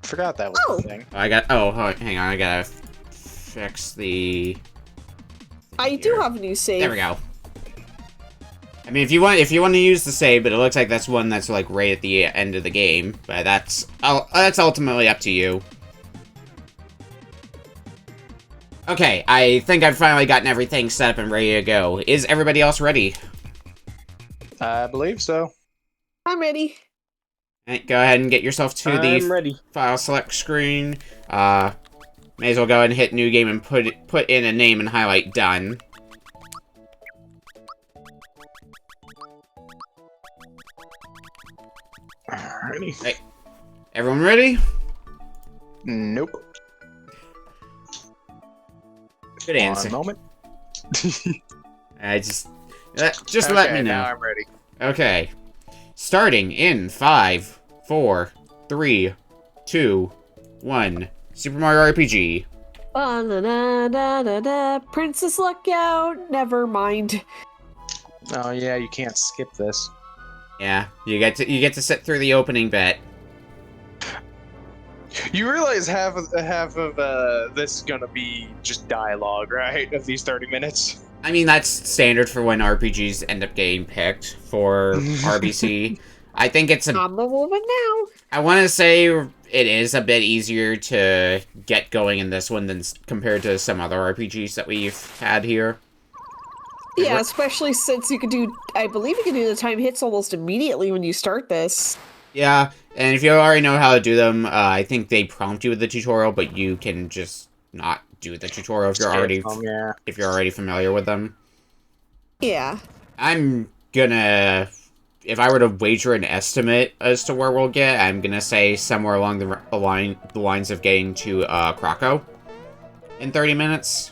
Forgot that was the thing. Hang on, I gotta fix the... I do have a new save. There we go. I mean, if you want to use the save, but it looks like that's one that's like right at the end of the game. But that's ultimately up to you. Okay, I think I've finally gotten everything set up and ready to go. Is everybody else ready? I believe so. I'm ready. Alright, go ahead and get yourself to the I'm ready. file select screen. May as well go ahead and hit new game and put in a name and highlight done. Alrighty. Right. Everyone ready? Nope. Good answer. One moment. I just let me know. Now I'm ready. Okay. Starting in 5, 4, 3, 2, 1. Super Mario RPG. Princess Lookout. Never mind. Oh yeah, you can't skip this. Yeah, you get to sit through the opening bit. You realize half of this is gonna be just dialogue, right? Of these 30 minutes. I mean, that's standard for when RPGs end up getting picked for RBC. I think it's I'm the woman now. I want to say it is a bit easier to get going in this one than compared to some other RPGs that we've had here. Yeah, especially since you can do, I believe you can do the time hits almost immediately when you start this. Yeah, and if you already know how to do them, I think they prompt you with the tutorial, but you can just not do the tutorial if you're already familiar with them. Yeah. I'm gonna, if I were to wager an estimate as to where we'll get, I'm gonna say somewhere along the lines of getting to Krakow in 30 minutes.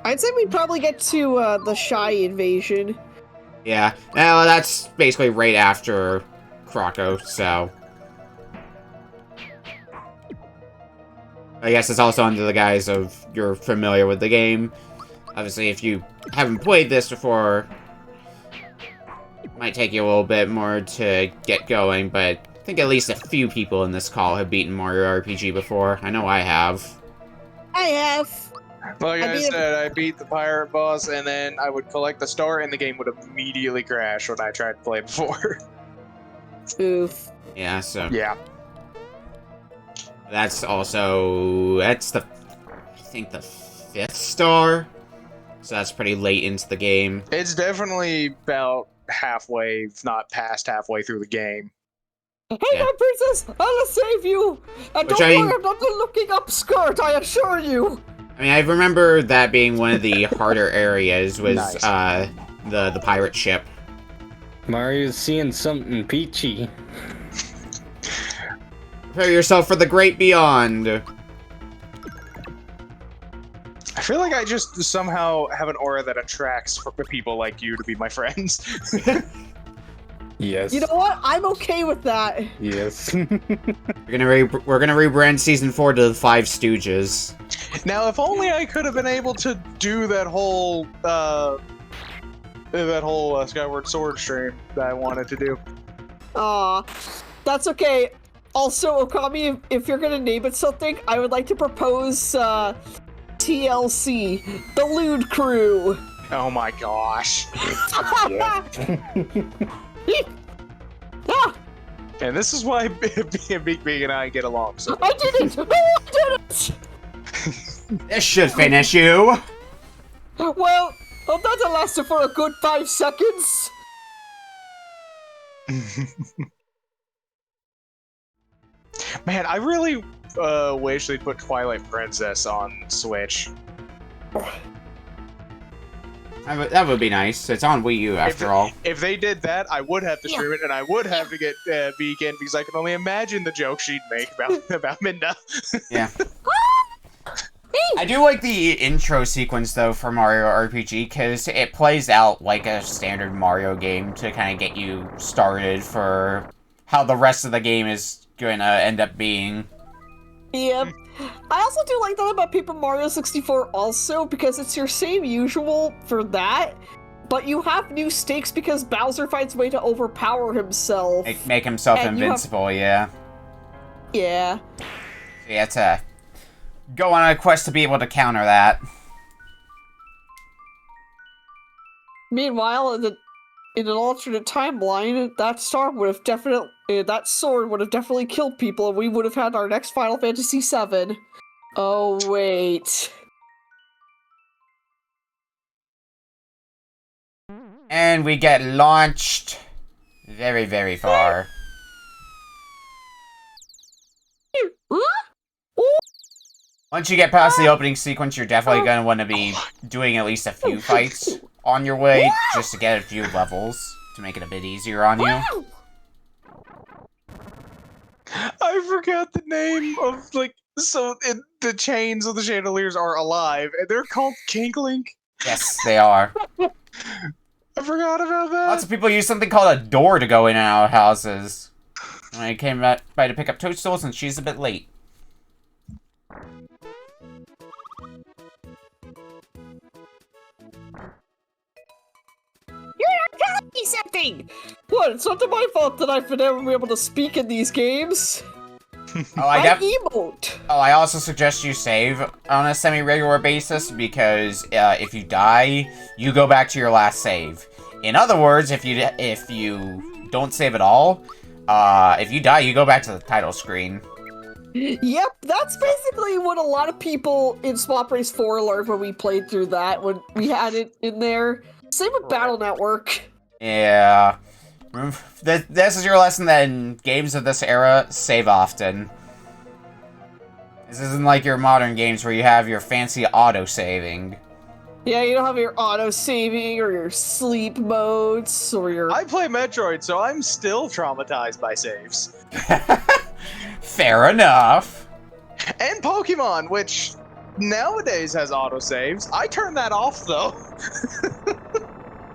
I'd say we'd probably get to the Shy invasion. Yeah, well, that's basically right after Krakow, so I guess it's also under the guise of you're familiar with the game. Obviously, if you haven't played this before, it might take you a little bit more to get going, but I think at least a few people in this call have beaten Mario RPG before. I know I have. I have. Like I said, I beat the pirate boss, and then I would collect the star, and the game would immediately crash when I tried to play before. Oof. Yeah, so Yeah. that's the I think the 5th star. So that's pretty late into the game. It's definitely about halfway, if not past halfway through the game. Hey, my princess! I'll save you! And don't worry, I'm not the looking up skirt, I assure you! I mean, I remember that being one of the harder areas was Nice. The pirate ship. Mario's seeing something peachy. Prepare yourself for the great beyond. I feel like I just somehow have an aura that attracts people like you to be my friends. Yes. You know what? I'm okay with that. Yes. We're gonna rebrand season 4 to the Five Stooges. Now, if only I could have been able to do that whole Skyward Sword stream that I wanted to do. Aw, that's okay. Also, Okami, if you're gonna name it something, I would like to propose TLC, the Lewd Crew. Oh my gosh. Ah, And this is why Big Big and I get along so I did it! Oh, I did it! This should finish you. Well, that lasted for a good 5 seconds. Man, I really wish they'd put Twilight Princess on Switch. That would be nice. It's on Wii U after all. If they did that, I would have to stream it, and I would have to get Beacon because I can only imagine the joke she'd make about Minda. Yeah. I do like the intro sequence, though, for Mario RPG, because it plays out like a standard Mario game to kind of get you started for how the rest of the game is going to end up being. Yep. I also do like that about Paper Mario 64 also, because it's your same usual for that, but you have new stakes because Bowser finds a way to overpower himself. Make himself And invincible, yeah. Yeah. You have to go on a quest to be able to counter that. Meanwhile, in an alternate timeline, that sword would have definitely killed people, and we would have had our next Final Fantasy VII. Oh, wait. And we get launched very, very far. Once you get past the opening sequence, you're definitely going to want to be doing at least a few fights on your way, just to get a few levels, to make it a bit easier on you. I forgot the name of, like, the chains of the chandeliers are alive, and they're called Kinklink. Yes, they are. I forgot about that. Lots of people use something called a door to go in and out of houses. I came by to pick up Toadstools, and she's a bit late. Telling me something! What? It's not my fault that I've never been able to speak in these games. Oh, I emote. Oh, I also suggest you save on a semi-regular basis, because if you die, you go back to your last save. In other words, if you don't save at all, if you die, you go back to the title screen. Yep, that's basically what a lot of people in Swap Race 4 learned when we played through that, when we had it in there. Same with Battle Network. Yeah. This is your lesson that in games of this era, save often. This isn't like your modern games where you have your fancy auto-saving. Yeah, you don't have your auto-saving or your sleep modes or your... I play Metroid, so I'm still traumatized by saves. Fair enough. And Pokemon, which nowadays has autosaves. I turned that off, though.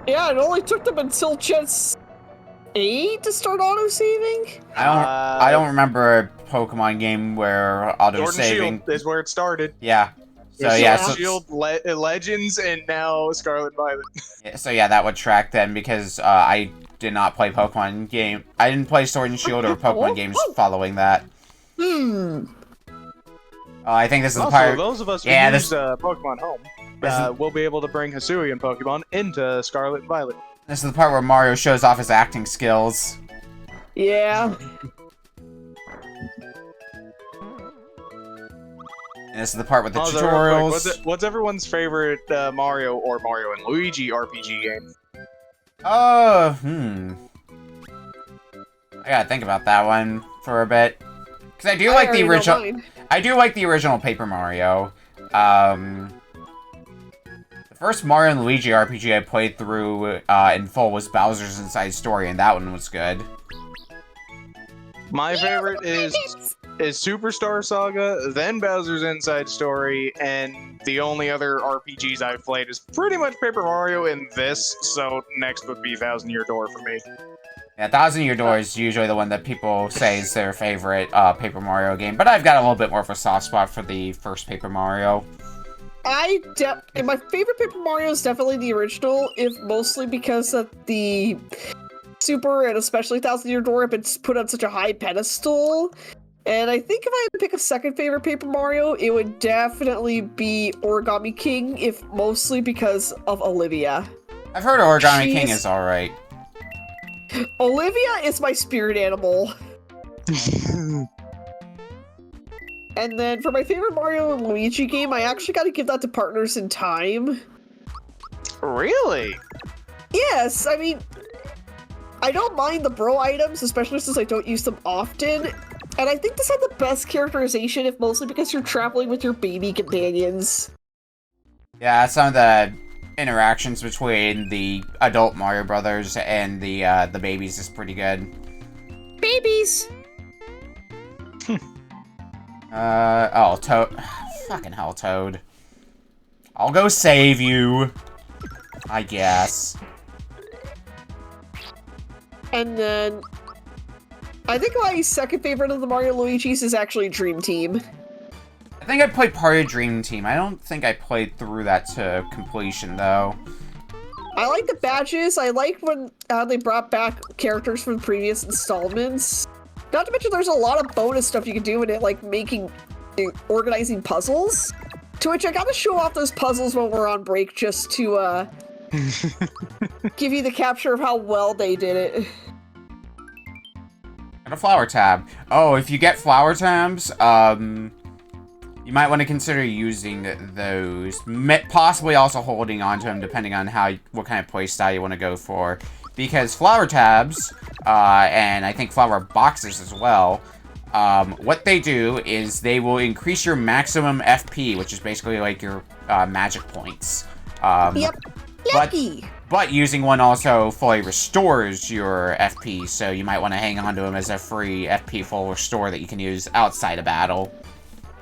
Yeah, it only took them until Chess 8 to start auto-saving? I don't remember a Pokemon game where auto-saving... Sword and Shield is where it started. Yeah. So Sword yeah, and Shield, Legends, and now Scarlet and Violet. So yeah, that would track then, because I did not play Pokemon game. I didn't play Sword and Shield or Pokemon games following that. I think this is the Also, part... those of us who Yeah, use Pokemon Home, This we'll be able to bring Hisuian Pokemon into Scarlet and Violet. This is the part where Mario shows off his acting skills. Yeah. And this is the part with the Also, real quick, tutorials. what's everyone's favorite Mario or Mario and Luigi RPG game? I gotta think about that one for a bit. Because I do like the original... I do like the original Paper Mario. The first Mario and Luigi RPG I played through in full was Bowser's Inside Story, and that one was good. My favorite is Superstar Saga, then Bowser's Inside Story, and the only other RPGs I've played is pretty much Paper Mario and this, so next would be Thousand Year Door for me. Yeah, Thousand Year Door is usually the one that people say is their favorite Paper Mario game, but I've got a little bit more of a soft spot for the first Paper Mario. And my favorite Paper Mario is definitely the original, if mostly because of the Super and especially Thousand Year Door have been put on such a high pedestal. And I think if I had to pick a second favorite Paper Mario, it would definitely be Origami King, if mostly because of Olivia. I've heard Origami King is alright. Olivia is my spirit animal. And then for my favorite Mario and Luigi game, I actually gotta give that to Partners in Time. Really? Yes, I mean, I don't mind the bro items, especially since I don't use them often. And I think this had the best characterization, if mostly because you're traveling with your baby companions. Yeah, some of the interactions between the adult Mario Brothers and the babies is pretty good. Babies! Toad. Fucking hell, Toad. I'll go save you. I guess. And then I think my second favorite of the Mario Luigi's is actually Dream Team. I think I played part of Dream Team. I don't think I played through that to completion, though. I like the badges. I like when they brought back characters from previous installments. Not to mention there's a lot of bonus stuff you can do in it, like organizing puzzles. To which I gotta show off those puzzles when we're on break just to give you the capture of how well they did it. And a flower tab. Oh, if you get flower tabs, you might want to consider using those. Possibly also holding on to them, depending on what kind of playstyle you want to go for. Because flower tabs, and I think flower boxes as well, What they do is they will increase your maximum FP, which is basically like your magic points. Yep. But, Lucky. but using one also fully restores your FP, so you might want to hang on to them as a free FP full restore that you can use outside of battle.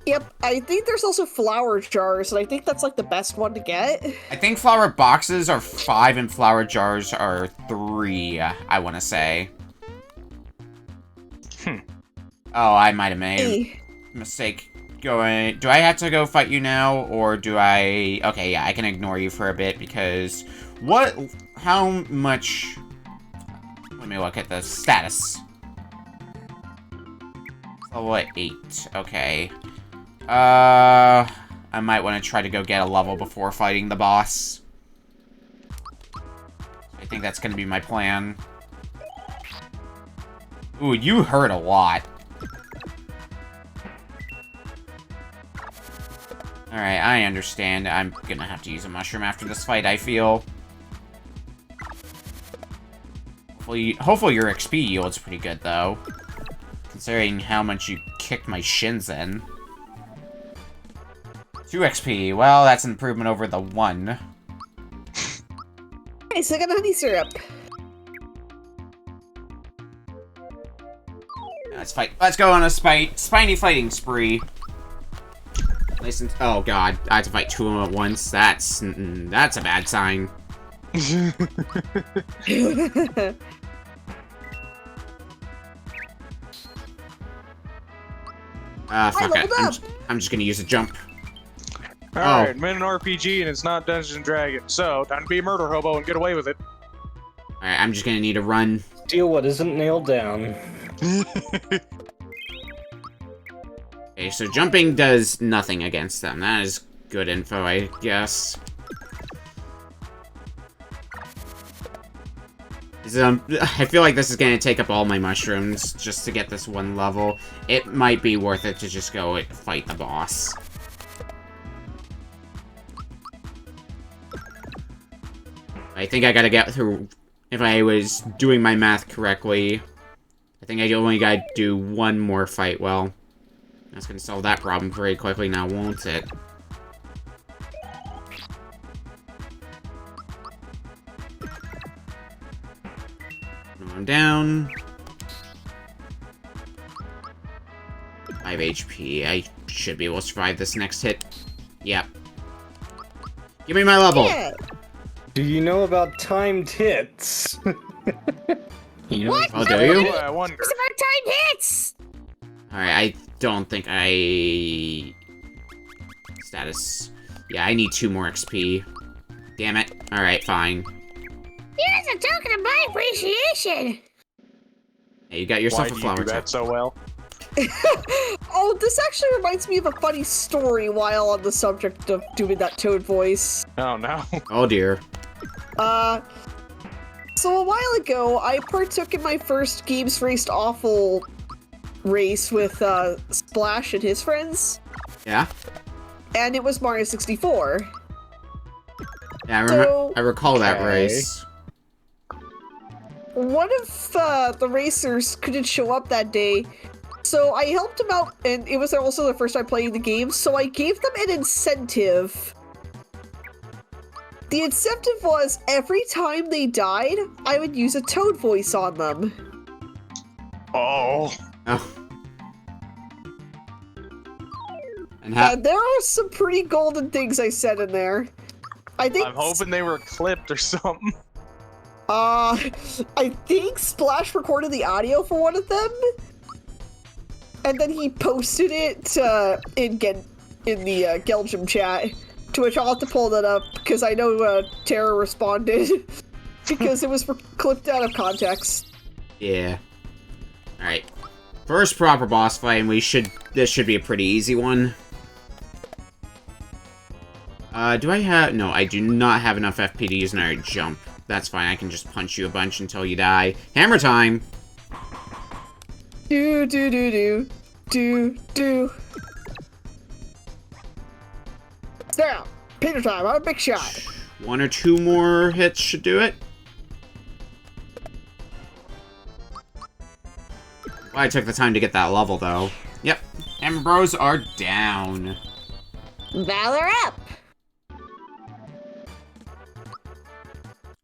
Yep, I think there's also flower jars, and I think that's like the best one to get. I think flower boxes are 5 and flower jars are 3, I want to say. Oh, I might have made a mistake going... Do I have to go fight you now, or do I... Okay, yeah, I can ignore you for a bit, because... How much... Let me look at the status. Level 8, okay. I might want to try to go get a level before fighting the boss. I think that's going to be my plan. Ooh, you hurt a lot. Alright, I understand. I'm gonna have to use a mushroom after this fight, I feel. Hopefully your XP yield's pretty good, though. Considering how much you kicked my shins in. 2 XP. Well, that's an improvement over the 1. Hey, so I got honey syrup. Let's fight. Let's go on a spiny fighting spree. Listen. Oh god, I have to fight 2 of them at once. That's a bad sign. Fuck it. I'm just gonna use a jump. Alright, I'm in an RPG and it's not Dungeons and Dragons, so time to be a murder hobo and get away with it. Alright, I'm just gonna need to run. Steal what isn't nailed down. Okay, so jumping does nothing against them. That is good info, I guess. I feel like this is gonna take up all my mushrooms just to get this one level. It might be worth it to just go fight the boss. I think I gotta get through... If I was doing my math correctly, I think I only gotta do one more fight. Well, that's gonna solve that problem very quickly now, won't it? I'm down. 5 HP. I should be able to survive this next hit. Yep. Give me my level! Yeah. Do you know about timed hits? You know, What? Oh, do you? Boy, I wonder. It's about time hits! Alright, I don't think I... Status. Yeah, I need 2 more XP. Damn it. Alright, fine. Here's a token of my appreciation! Hey, you got yourself Why a do flower you do that top. so well? Oh, this actually reminds me of a funny story while on the subject of doing that Toad voice. Oh no. Oh dear. So a while ago, I partook in my first Games Raced Awful race with, Splash and his friends, Yeah? and it was Mario 64. Yeah, So- I recall that Okay. race. One of, the racers couldn't show up that day, so I helped him out, and it was also the first time playing the game, so I gave them an incentive. The incentive was, every time they died, I would use a Toad voice on them. Oh. Oh. And how... And there are some pretty golden things I said in there. I think... I'm hoping they were clipped or something. I think Splash recorded the audio for one of them, and then he posted it in the Gelgium chat, to which I'll have to pull that up, because I know Tara responded, because it was clipped out of context. Yeah. Alright. First proper boss fight, and this should be a pretty easy one. Do I have... No, I do not have enough FP to use another jump. That's fine, I can just punch you a bunch until you die. Hammer time! Do do do do do do. Now, Peter time. I'm a big shot. 1 or 2 more hits should do it. Well, I took the time to get that level, though. Yep. And bros are down. Valor up!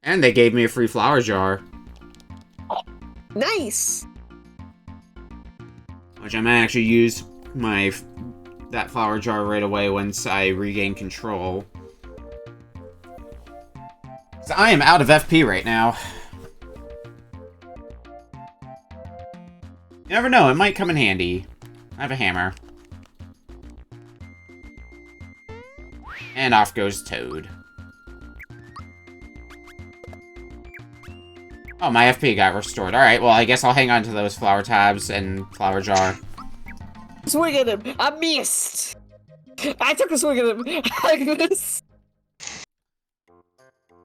And they gave me a free flower jar. Nice! Which I might actually use that flower jar right away once I regain control. So I am out of FP right now. You never know, it might come in handy. I have a hammer. And off goes Toad. Oh, my FP got restored. Alright, well, I guess I'll hang on to those flower tabs and flower jar. Swing at him! I missed! I took a swing at him! I missed!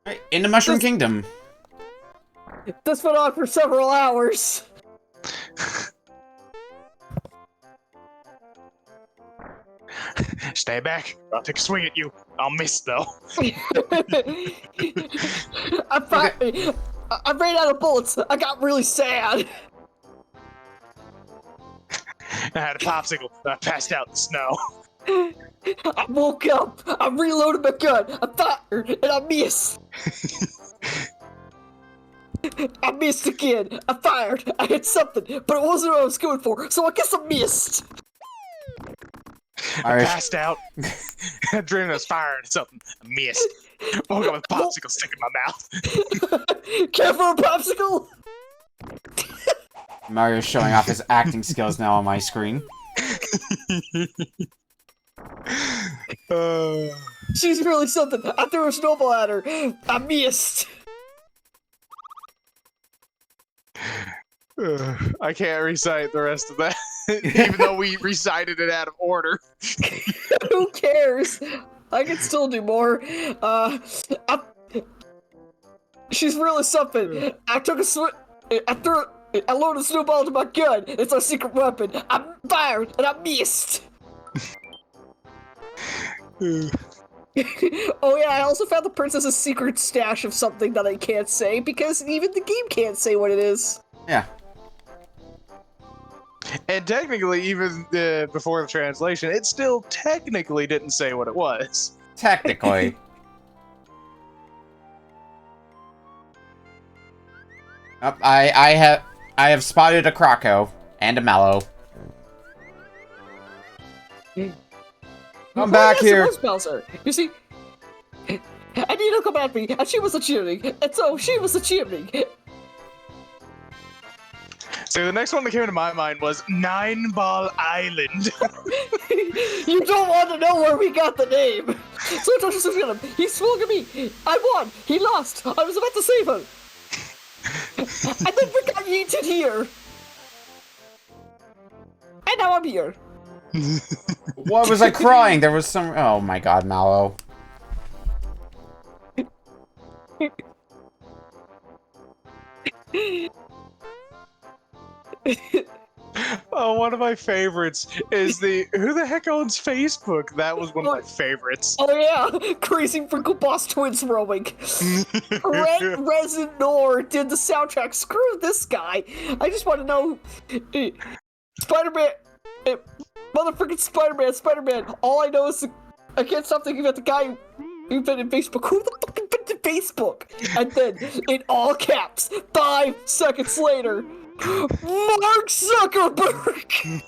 Right, into Mushroom Kingdom. This went on for several hours. Stay back. I'll take a swing at you. I'll miss, though. I ran out of bullets. I got really sad. I had a popsicle. I passed out in the snow. I woke up. I reloaded my gun. I fired, and I missed. I missed again. I fired. I hit something, but it wasn't what I was going for, so I guess I missed. I passed out. I dreamed I was firing at something. I missed. Woke up with a popsicle stick in my mouth. Careful, popsicle! Mario's showing off his acting skills now on my screen. She's really something. I threw a snowball at her. I missed. I can't recite the rest of that, even though we recited it out of order. Who cares? I can still do more. She's really something. I took a I loaded a snowball into my gun. It's our secret weapon. I fired and I missed. Oh yeah, I also found the princess's secret stash of something that I can't say because even the game can't say what it is. Yeah. And technically, even before the translation, it still technically didn't say what it was. Technically. Oh, I have spotted a Croco and a Mallow. Come back here. Bowser. You see, I need to come at me, and she was a cheering, and so she was a cheering. So the next one that came to my mind was Nine Ball Island. You don't want to know where we got the name. So I just looked at him. He swung at me. I won. He lost. I was about to save him. And then we got yeeted here. And now I'm here. Why was I crying? There was some... Oh my god, Mallow. Oh, one of my favorites is the Who the heck owns Facebook? That was one of my favorites. Oh yeah, Crazy Frinkle Boss Twins roaming. Resin Nor did the soundtrack. Screw this guy. I just want to know, Spider-Man, Spider-Man. All I know is I can't stop thinking about the guy who invented Facebook. Who the fuck invented Facebook? And then in all caps, 5 seconds later, Mark Zuckerberg.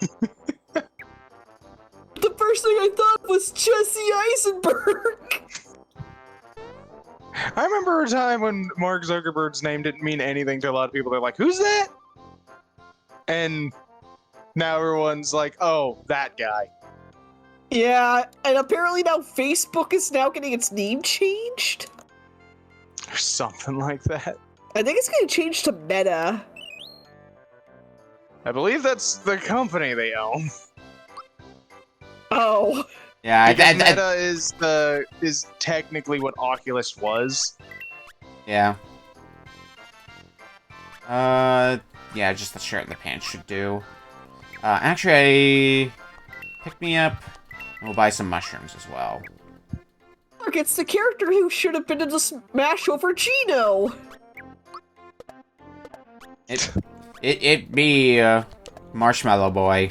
The first thing I thought was Jesse Eisenberg. I remember a time when Mark Zuckerberg's name didn't mean anything to a lot of people. They're like, who's that? And now everyone's like, oh, that guy. Yeah, and apparently now Facebook is now getting its name changed. Or something like that. I think it's getting changed to Meta. I believe that's the company they own. Oh. Yeah, Meta is technically what Oculus was. Yeah. Yeah, just the shirt and the pants should do. Actually, pick me up. We'll buy some mushrooms as well. Look, it's the character who should have been in the Smash over Gino. It be Marshmallow Boy.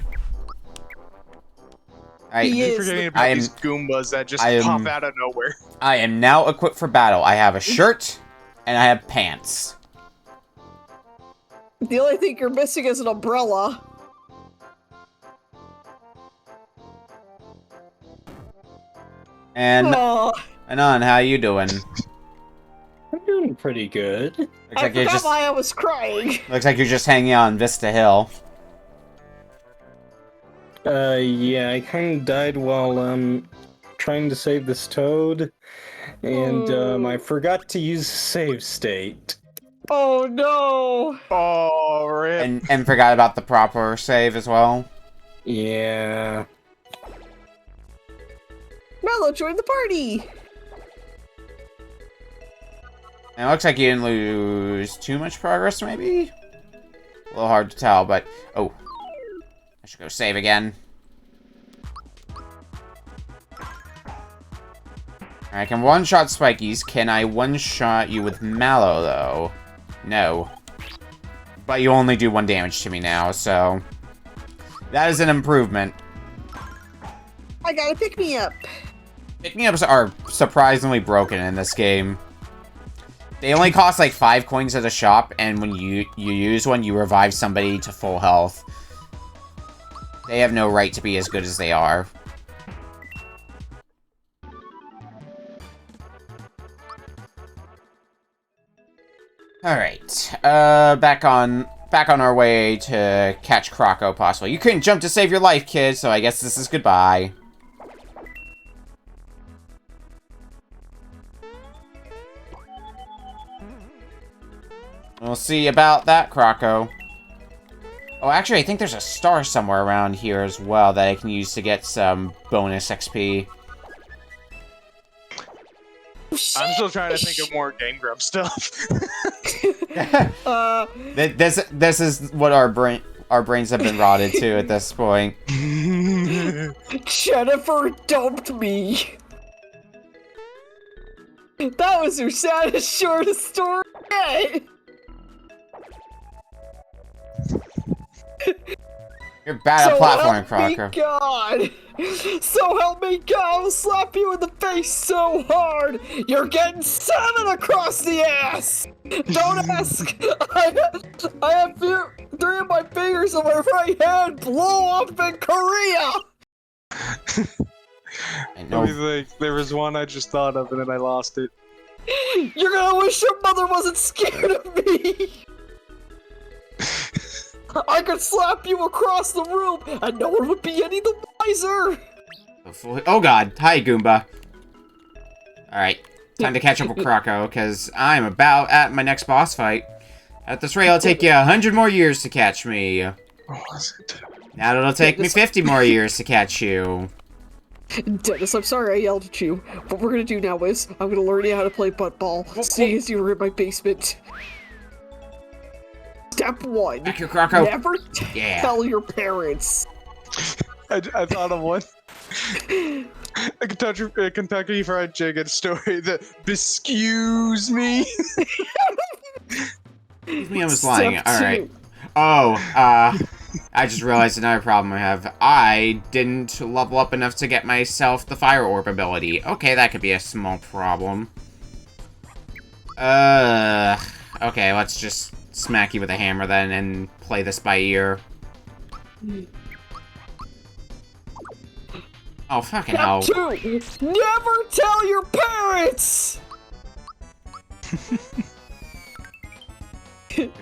He You're is forgetting the- about I am- these Goombas that just I am- pop out of nowhere. I am now equipped for battle. I have a shirt, and I have pants. The only thing you're missing is an umbrella. And Oh, Anon, how you doing? I'm doing pretty good. Looks I like you're forgot just why I was crying. looks like you're just hanging out on Vista Hill. Yeah, I kind of died while trying to save this toad, and I forgot to use save state. Oh no! Oh, rip. And forgot about the proper save as well. Yeah. Mello, join the party! And it looks like you didn't lose too much progress, maybe? A little hard to tell, but... Oh. I should go save again. I can one-shot Spikies. Can I one-shot you with Mallow, though? No. But you only do 1 damage to me now, so... That is an improvement. I gotta pick me up. Pick-me-ups are surprisingly broken in this game. They only cost like 5 coins at a shop, and when you use one, you revive somebody to full health. They have no right to be as good as they are. Alright, back on our way to catch Croco, possibly. You couldn't jump to save your life, kid, so I guess this is goodbye. We'll see about that, Croco. Oh, actually, I think there's a star somewhere around here as well that I can use to get some bonus XP. Oh, shit. I'm still trying to think of more Game Grump stuff. This is what our brains have been rotted to at this point. Jennifer dumped me. That was her saddest, shortest story yet. You're bad at platforming, Croco. Help me God! So help me God! I'll slap you in the face so hard! You're getting 7 across the ass! Don't ask! I have 3 of my fingers on my right hand blow up in Korea! And Let me think. There was one I just thought of and then I lost it. You're gonna wish your mother wasn't scared of me! I could slap you across the room and no one would be any the wiser! Oh god, hi Goomba. Alright, time to catch up with Croco, because I'm about at my next boss fight. At this rate, it'll take you 100 more years to catch me. What was it? Now it'll take me 50 more years to catch you. Dennis, I'm sorry I yelled at you. What we're gonna do now is, I'm gonna learn you how to play butt ball, seeing as you were in my basement. Step 1. Back here, Croco. Never Yeah. tell your parents. I thought of one. A Kentucky Fried Chicken story that excuse me. I was lying. Step Alright. 2. Oh, I just realized another problem I have. I didn't level up enough to get myself the Fire Orb ability. Okay, that could be a small problem. Okay, let's just smack you with a hammer then and play this by ear. Oh, fucking hell. Step 2. Never tell your parents!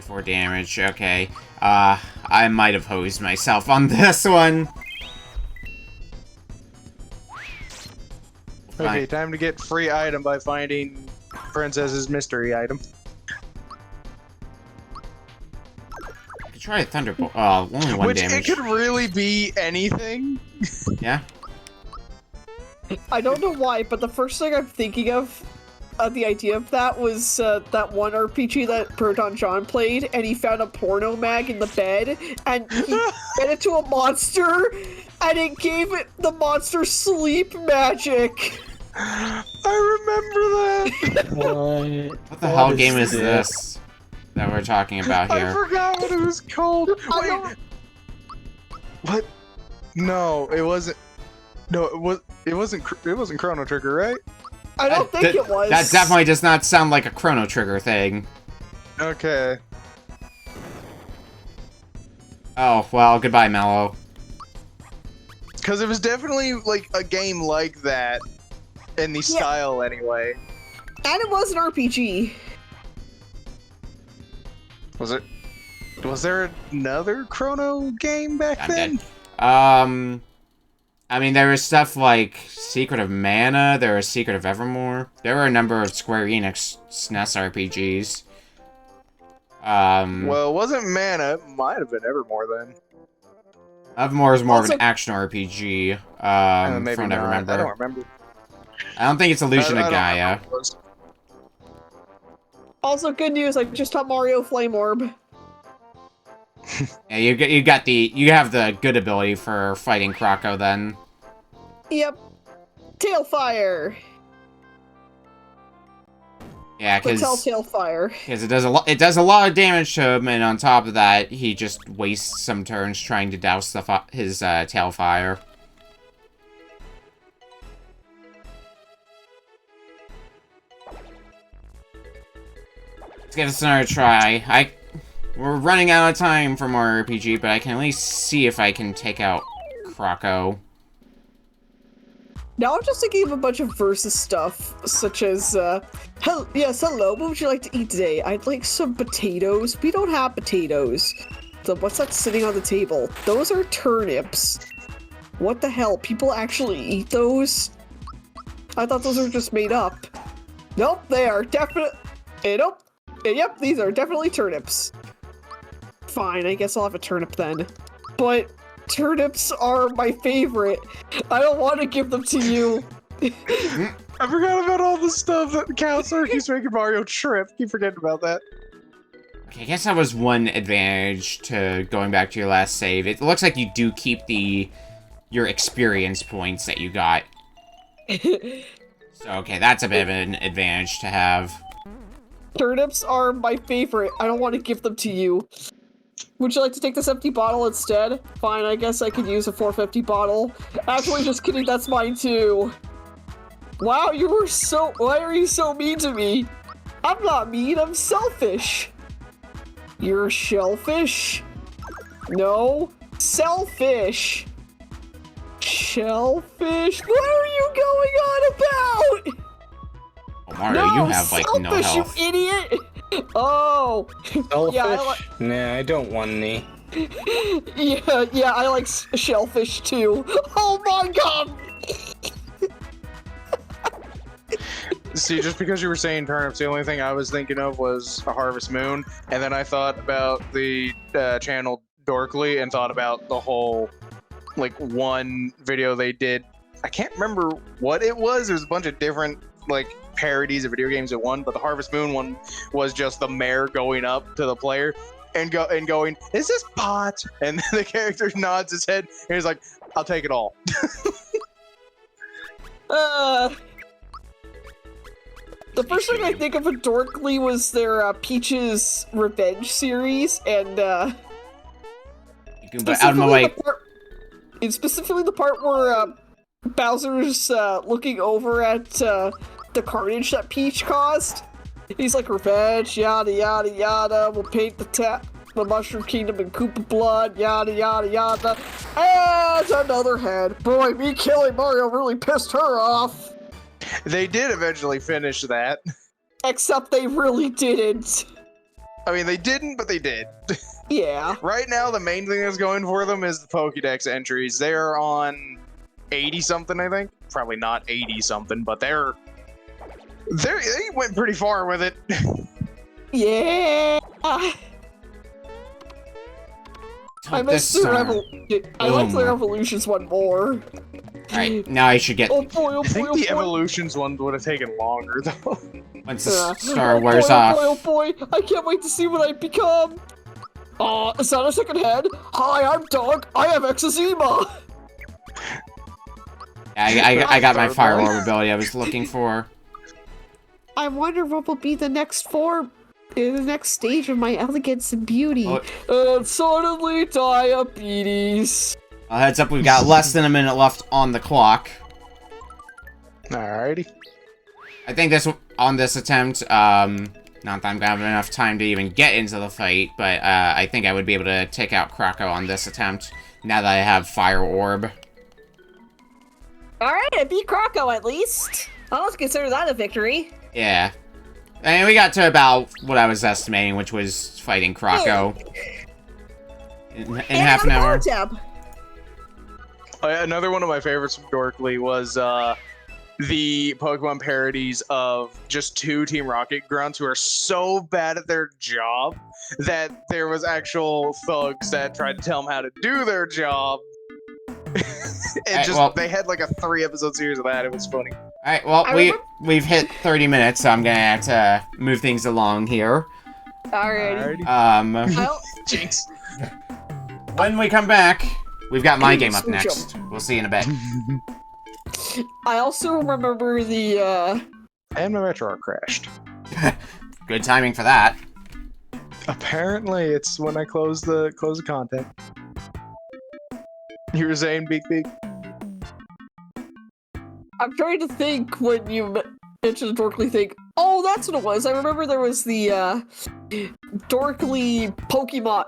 4 damage, okay. I might have hosed myself on this one. Okay, time to get free item by finding Princess's mystery item. I could try a Thunderbolt. Oh, only 1 Which damage. it could really be anything. Yeah? I don't know why, but the first thing I'm thinking of the idea of that was that one RPG that Proton John played, and he found a porno mag in the bed, and he fed it to a monster, and it gave it the monster sleep magic. I remember that. What the hell game is this that we're talking about I here? forgot what it was called. I Wait, don't- What? No, it wasn't. No, it wasn't Chrono Trigger, right? I don't think it was. That definitely does not sound like a Chrono Trigger thing. Okay. Oh, well, goodbye, Mello. Because it was definitely like a game like that in the style anyway. And it was an RPG. Was it? Was there another Chrono game back then? I mean, there was stuff like Secret of Mana, there was Secret of Evermore. There were a number of Square Enix SNES RPGs. Well, it wasn't Mana. It might have been Evermore then. Evermore is more of Also- an action RPG, Maybe from what I not. remember. I don't remember. I don't think it's Illusion I of don't Gaia. remember what it was. Also, good news, I just taught Mario Flame Orb. Yeah, you have the good ability for fighting Krako then. Yep. Tailfire. Yeah, The because Telltale Fire. it does a lot of damage to him, and on top of that, he just wastes some turns trying to douse his tail fire. Let's give this another try. We're running out of time for more RPG, but I can at least see if I can take out Krako. Now I'm just thinking of a bunch of versus stuff, such as, hello, what would you like to eat today? I'd like some potatoes. We don't have potatoes. So what's that sitting on the table? Those are turnips. What the hell? People actually eat those? I thought those were just made up. Nope, they are definite. Nope. Yep, these are definitely turnips. Fine, I guess I'll have a turnip then. But turnips are my favorite. I don't want to give them to you. I forgot about all the stuff that Counselor keeps making Mario trip. Keep forgetting about that. Okay, I guess that was one advantage to going back to your last save. It looks like you do keep your experience points that you got. So, okay, that's a bit of an advantage to have. Turnips are my favorite. I don't want to give them to you. Would you like to take this empty bottle instead? Fine, I guess I could use a 450 bottle. Actually, just kidding, that's mine too. Wow, why are you so mean to me? I'm not mean, I'm selfish. You're shellfish? No, selfish. Shellfish? What are you going on about? Oh, Mario, you have, like, no selfish, health. you idiot! Oh! Selfish? Yeah, Nah, I don't want any. Yeah, I like shellfish too. Oh my god! See, just because you were saying turnips, the only thing I was thinking of was a Harvest Moon, and then I thought about the channel Dorkly and thought about the whole, like, one video they did. I can't remember what it was. There was a bunch of different, like, parodies of video games at one, but the Harvest Moon one was just the mayor going up to the player and going, "Is this pot?" And then the character nods his head and he's like, "I'll take it all." The first thing I think of with Dorkly was their Peach's Revenge series, and You can out of my way. specifically the part where Bowser's looking over at the carnage that Peach caused. He's like, "Revenge, yada yada yada. We'll paint the Mushroom Kingdom in Koopa blood, yada yada yada." And another head. Boy, me killing Mario really pissed her off. They did eventually finish that. Except they really didn't. I mean, they didn't, but they did. Yeah. Right now, the main thing that's going for them is the Pokédex entries. They are on 80-something, I think. Probably not 80-something, but they went pretty far with it. Yeah. I missed the I like the Revolutions one more. Alright, now I should get... Oh boy, oh boy, I think oh the boy. Evolutions one would have taken longer, though. Once the star wears boy, off. Oh boy, oh boy, I can't wait to see what I become. Is that a second head? Hi, I'm Dog. I have eczema. I got my Fire Orb ability I was looking for. I wonder what will be the next form. In the next stage of my elegance and beauty. Oh. And suddenly diabetes. Heads up, we've got less than a minute left on the clock. Alrighty. I think on this attempt, not that I'm gonna have enough time to even get into the fight, but I think I would be able to take out Krako on this attempt, now that I have Fire Orb. Alright, I beat Krako at least. I'll consider that a victory. Yeah. And we got to about what I was estimating, which was fighting Krako. In half an hour. Another one of my favorites from Dorkly was the Pokemon parodies of just two Team Rocket grunts who are so bad at their job that there was actual thugs that tried to tell them how to do their job. They had like a 3-episode series of that. It was funny. Alright, well, we've hit 30 minutes, so I'm gonna have to move things along here. Alrighty. Jinx. When we come back, we've got my game up next. We'll see you in a bit. I also remember the, And my Metro crashed. Good timing for that. Apparently, it's when I close the content. You were saying, Beak Beak? I'm trying to think when you mentioned the Dorkly thing. Oh, that's what it was. I remember there was the, Dorkly Pokemon.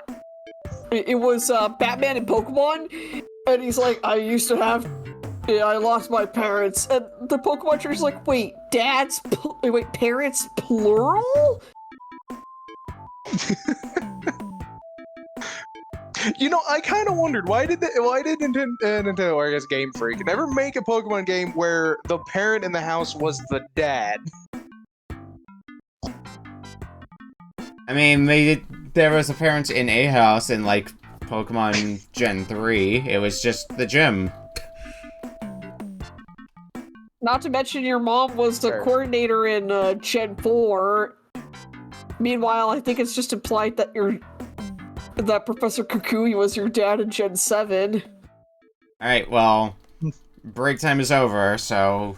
It was, Batman and Pokemon. And he's like, I used to have... Yeah, I lost my parents. And the Pokemon trainer's like, wait, parents plural? You know, I kind of wondered why did Nintendo, or I guess Game Freak, never make a Pokemon game where the parent in the house was the dad? I mean, there was a parent in a house in, like, Pokemon Gen 3. It was just the gym. Not to mention your mom was the coordinator in Gen 4. Meanwhile, I think it's just implied that that Professor Kukui was your dad in Gen 7. Alright, well, break time is over, so...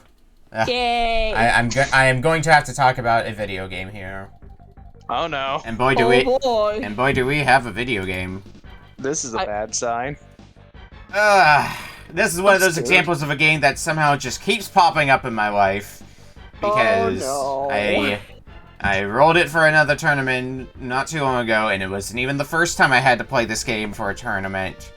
Yay! I am going to have to talk about a video game here. Oh no. And boy do we have a video game. This is a bad sign. This is one of those examples of a game that somehow just keeps popping up in my life. Because I rolled it for another tournament not too long ago, and it wasn't even the first time I had to play this game for a tournament.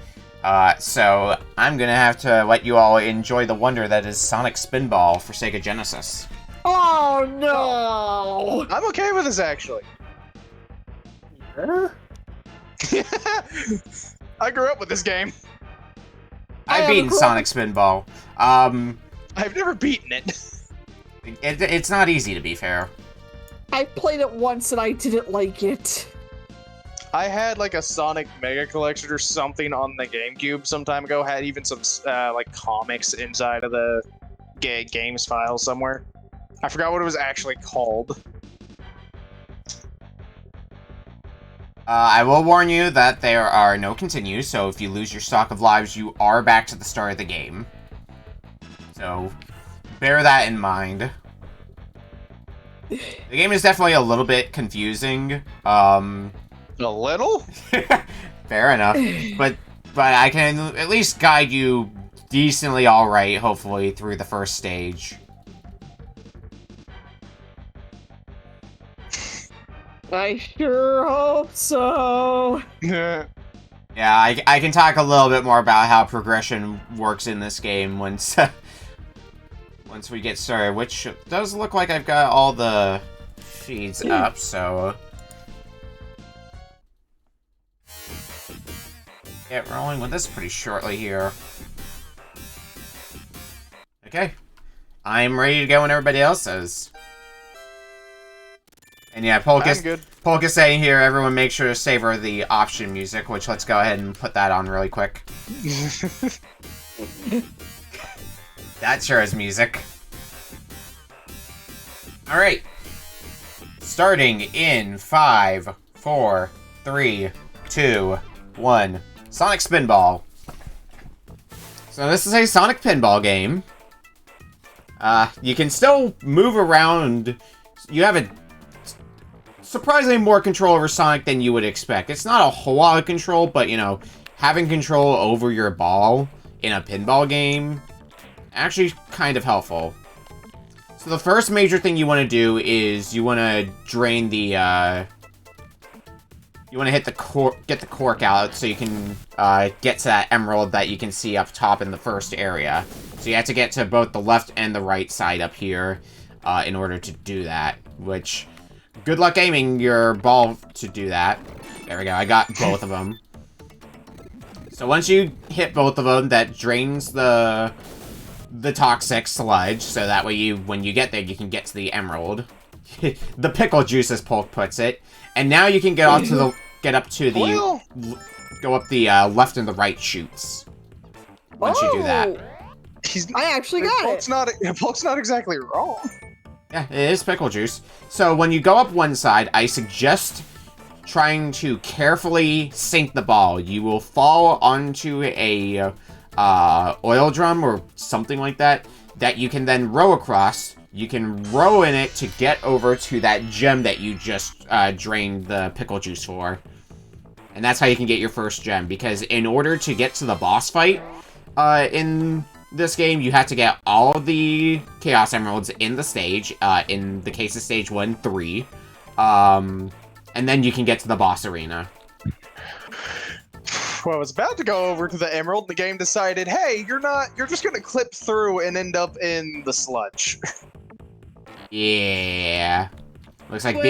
So I'm gonna have to let you all enjoy the wonder that is Sonic Spinball for Sega Genesis. Oh no! I'm okay with this, actually. Yeah? I grew up with this game. I've beaten Sonic Spinball. I've never beaten it. It's not easy, to be fair. I played it once and I didn't like it. I had like a Sonic Mega Collection or something on the GameCube some time ago. Had even some like comics inside of the games file somewhere. I forgot what it was actually called. I will warn you that there are no continues, so if you lose your stock of lives, you are back to the start of the game. So, bear that in mind. The game is definitely a little bit confusing. A little? Fair enough. But I can at least guide you decently alright, hopefully, through the first stage. I sure hope so. Yeah. Yeah, I can talk a little bit more about how progression works in this game once we get started, which does look like I've got all the feeds up, so... Get rolling with this pretty shortly here. Okay. I'm ready to go when everybody else is. And yeah, Polka's saying here, everyone make sure to savor the option music, which let's go ahead and put that on really quick. That sure is music. Alright. Starting in 5, 4, 3, 2, 1. Sonic Spinball. So this is a Sonic pinball game. You can still move around. You have a surprisingly more control over Sonic than you would expect. It's not a whole lot of control, but, you know, having control over your ball in a pinball game actually kind of helpful. So the first major thing you want to do is you want to drain the, you want to hit the get the cork out so you can get to that emerald that you can see up top in the first area. So you have to get to both the left and the right side up here in order to do that, which, good luck aiming your ball to do that. There we go, I got both of them. So once you hit both of them, that drains the toxic sludge, so that way when you get there, you can get to the emerald. The pickle juice, as Polk puts it. And now you can go up to the left and the right chutes. Once you do that. I actually got it. Polk's not exactly wrong. Yeah, it is pickle juice. So when you go up one side, I suggest trying to carefully sink the ball. You will fall onto a oil drum or something like that you can then row across. You can row in it to get over to that gem that you just drained the pickle juice for. And that's how you can get your first gem, because in order to get to the boss fight in this game, you have to get all of the Chaos Emeralds in the stage, in the case of Stage 1, 3. And then you can get to the boss arena. Well, I was about to go over to the emerald, and the game decided, hey, you're just gonna clip through and end up in the sludge. Yeah. Looks like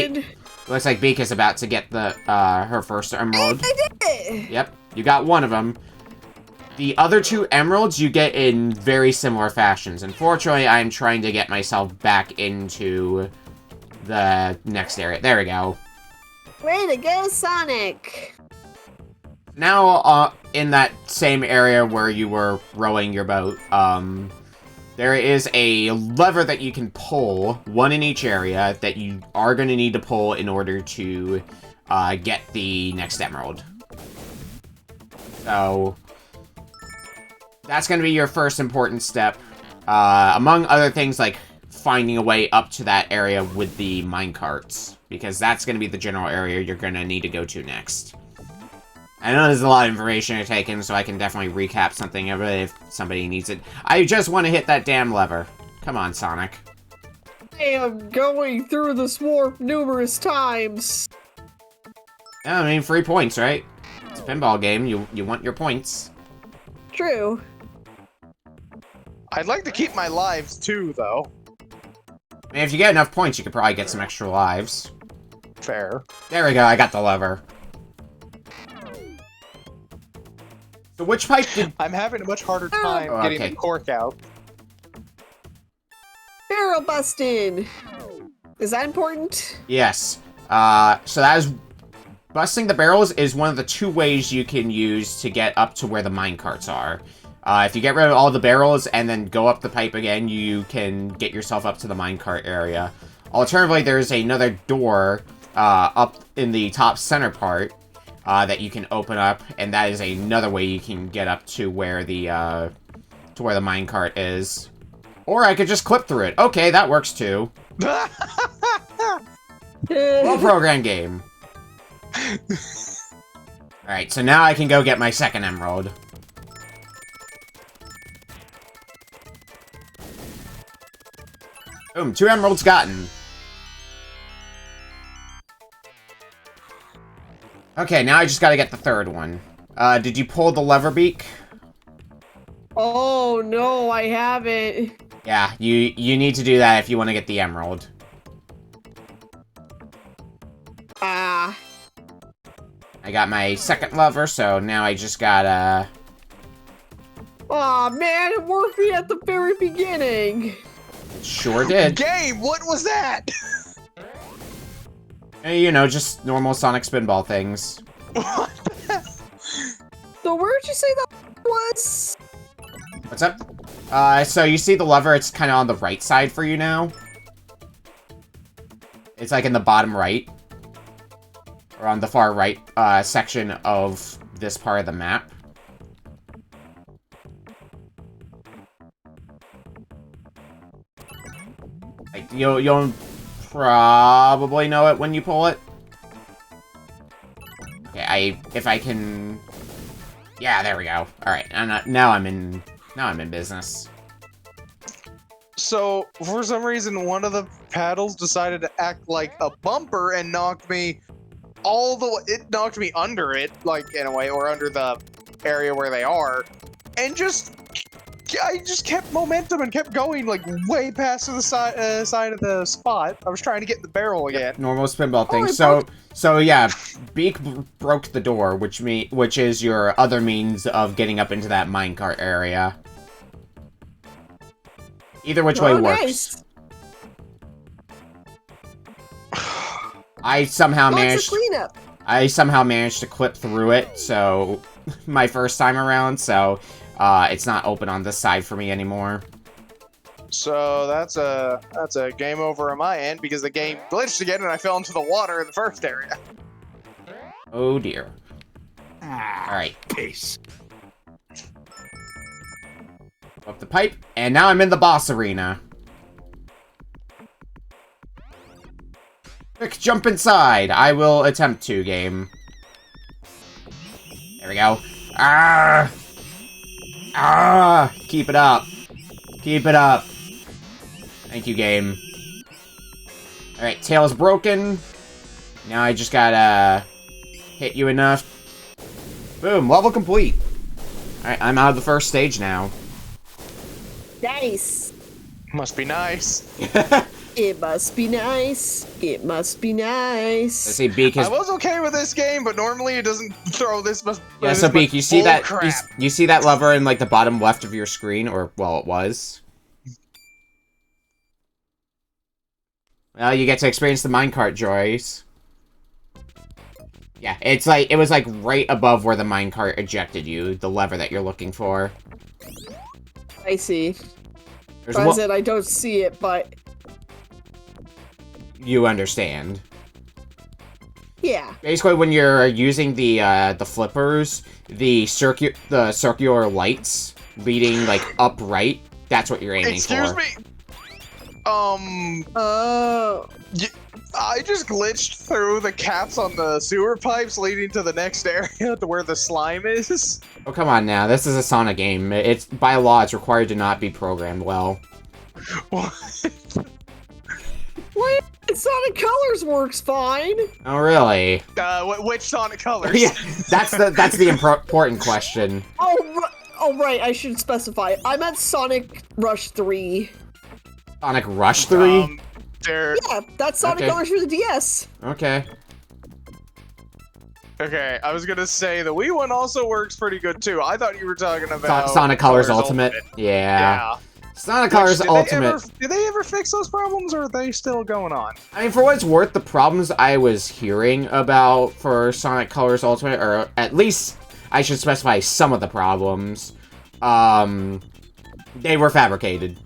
Beak is about to get the her first emerald. I did it! Yep, you got one of them. The other two emeralds you get in very similar fashions. Unfortunately, I'm trying to get myself back into the next area. There we go. Way to go, Sonic! Now, in that same area where you were rowing your boat, there is a lever that you can pull, one in each area, that you are going to need to pull in order to get the next emerald. So, that's going to be your first important step, among other things like finding a way up to that area with the minecarts, because that's going to be the general area you're going to need to go to next. I know there's a lot of information to take in, so I can definitely recap something of it if somebody needs it. I just want to hit that damn lever. Come on, Sonic. I am going through this warp numerous times. Yeah, I mean, free points, right? It's a pinball game. You want your points. True. I'd like to keep my lives, too, though. I mean, if you get enough points, you could probably get some extra lives. Fair. There we go, I got the lever. So which pipe did... I'm having a much harder time getting the cork out. Barrel busting! Is that important? Yes. So that is... Busting the barrels is one of the two ways you can use to get up to where the minecarts are. If you get rid of all the barrels and then go up the pipe again, you can get yourself up to the minecart area. Alternatively, there's another door up in the top center part that you can open up, and that is another way you can get up to where the minecart is. Or I could just clip through it. Okay, that works too. Well-programmed game. Alright, so now I can go get my second emerald. Boom, 2 emeralds gotten. Okay, now I just gotta get the third one. Did you pull the lever, Beak? Oh, no, I haven't. Yeah, you need to do that if you want to get the emerald. Ah. I got my second lever, so now I just gotta... Aw, man, it worked me at the very beginning. It sure did. Game, what was that? You know, just normal Sonic Spinball things. So where'd you say that was? What's up? So you see the lever, it's kind of on the right side for you now. It's like in the bottom right. Or on the far right section of this part of the map. Like, you'll probably know it when you pull it. Okay, if I can Yeah, there we go. Alright, now I'm in business. So, for some reason, one of the paddles decided to act like a bumper and knocked me it knocked me under it, like, in a way, or under the area where they are, and I just kept momentum and kept going, like, way past to the side of the spot. I was trying to get in the barrel again. Normal Spinball thing. So yeah, Beak broke the door, which is your other means of getting up into that minecart area. Either which way works. Nice. I somehow Lots of cleanup. managed to clip through it, so my first time around, so it's not open on this side for me anymore. So that's a game over on my end because the game glitched again and I fell into the water in the first area. Oh dear. Alright. Peace. Up the pipe, and now I'm in the boss arena. Quick, jump inside. I will attempt to, game. There we go. Ah! Ah! Keep it up. Keep it up. Thank you, game. Alright, tail's broken. Now I just gotta hit you enough. Boom, level complete. Alright, I'm out of the first stage now. Nice. Must be nice. It must be nice. It must be nice. Let's see, Beak is... I was okay with this game, but normally it doesn't throw this much. Yeah, so Beak, you see that crap. you see that lever in like the bottom left of your screen, or well, it was. Well, you get to experience the minecart joys. Yeah, it was like right above where the minecart ejected you, the lever that you're looking for. I see. There's Present, I don't see it, but you understand. yeah. Basically, when you're using the flippers, the circular lights leading like upright, that's what you're aiming for. Excuse me. Oh. I just glitched through the caps on the sewer pipes leading to the next area to where the slime is. Oh, come on now. This is a Sonic game. It's by law, it's required to not be programmed well. What? Wait, Sonic Colors works fine. Oh, really? Which Sonic Colors? Yeah, that's the important question. Oh, right, I should specify. I meant Sonic Rush 3. Sonic Rush 3? Yeah, that's Sonic Okay. Colors for the DS. Okay. Okay, I was gonna say the Wii one also works pretty good too. I thought you were talking about Sonic Colors Ultimate? Yeah. Sonic Colors Ultimate. Did they ever fix those problems, or are they still going on? I mean, for what it's worth, the problems I was hearing about for Sonic Colors Ultimate, or at least I should specify some of the problems, they were fabricated.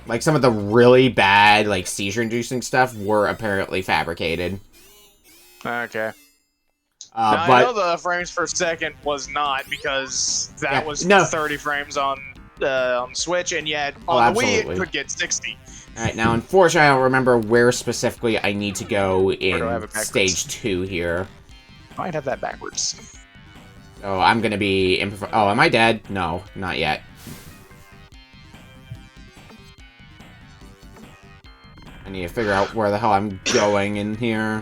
Like, some of the really bad, like, seizure-inducing stuff were apparently fabricated. Okay. But I know the frames per second was not, because that was 30 frames on Switch, and yet on the Wii it could get 60. Alright, now unfortunately I don't remember where specifically I need to go in stage 2 here. Might have that backwards. So I'm gonna be oh, am I dead? No, not yet. I need to figure out where the hell I'm going in here.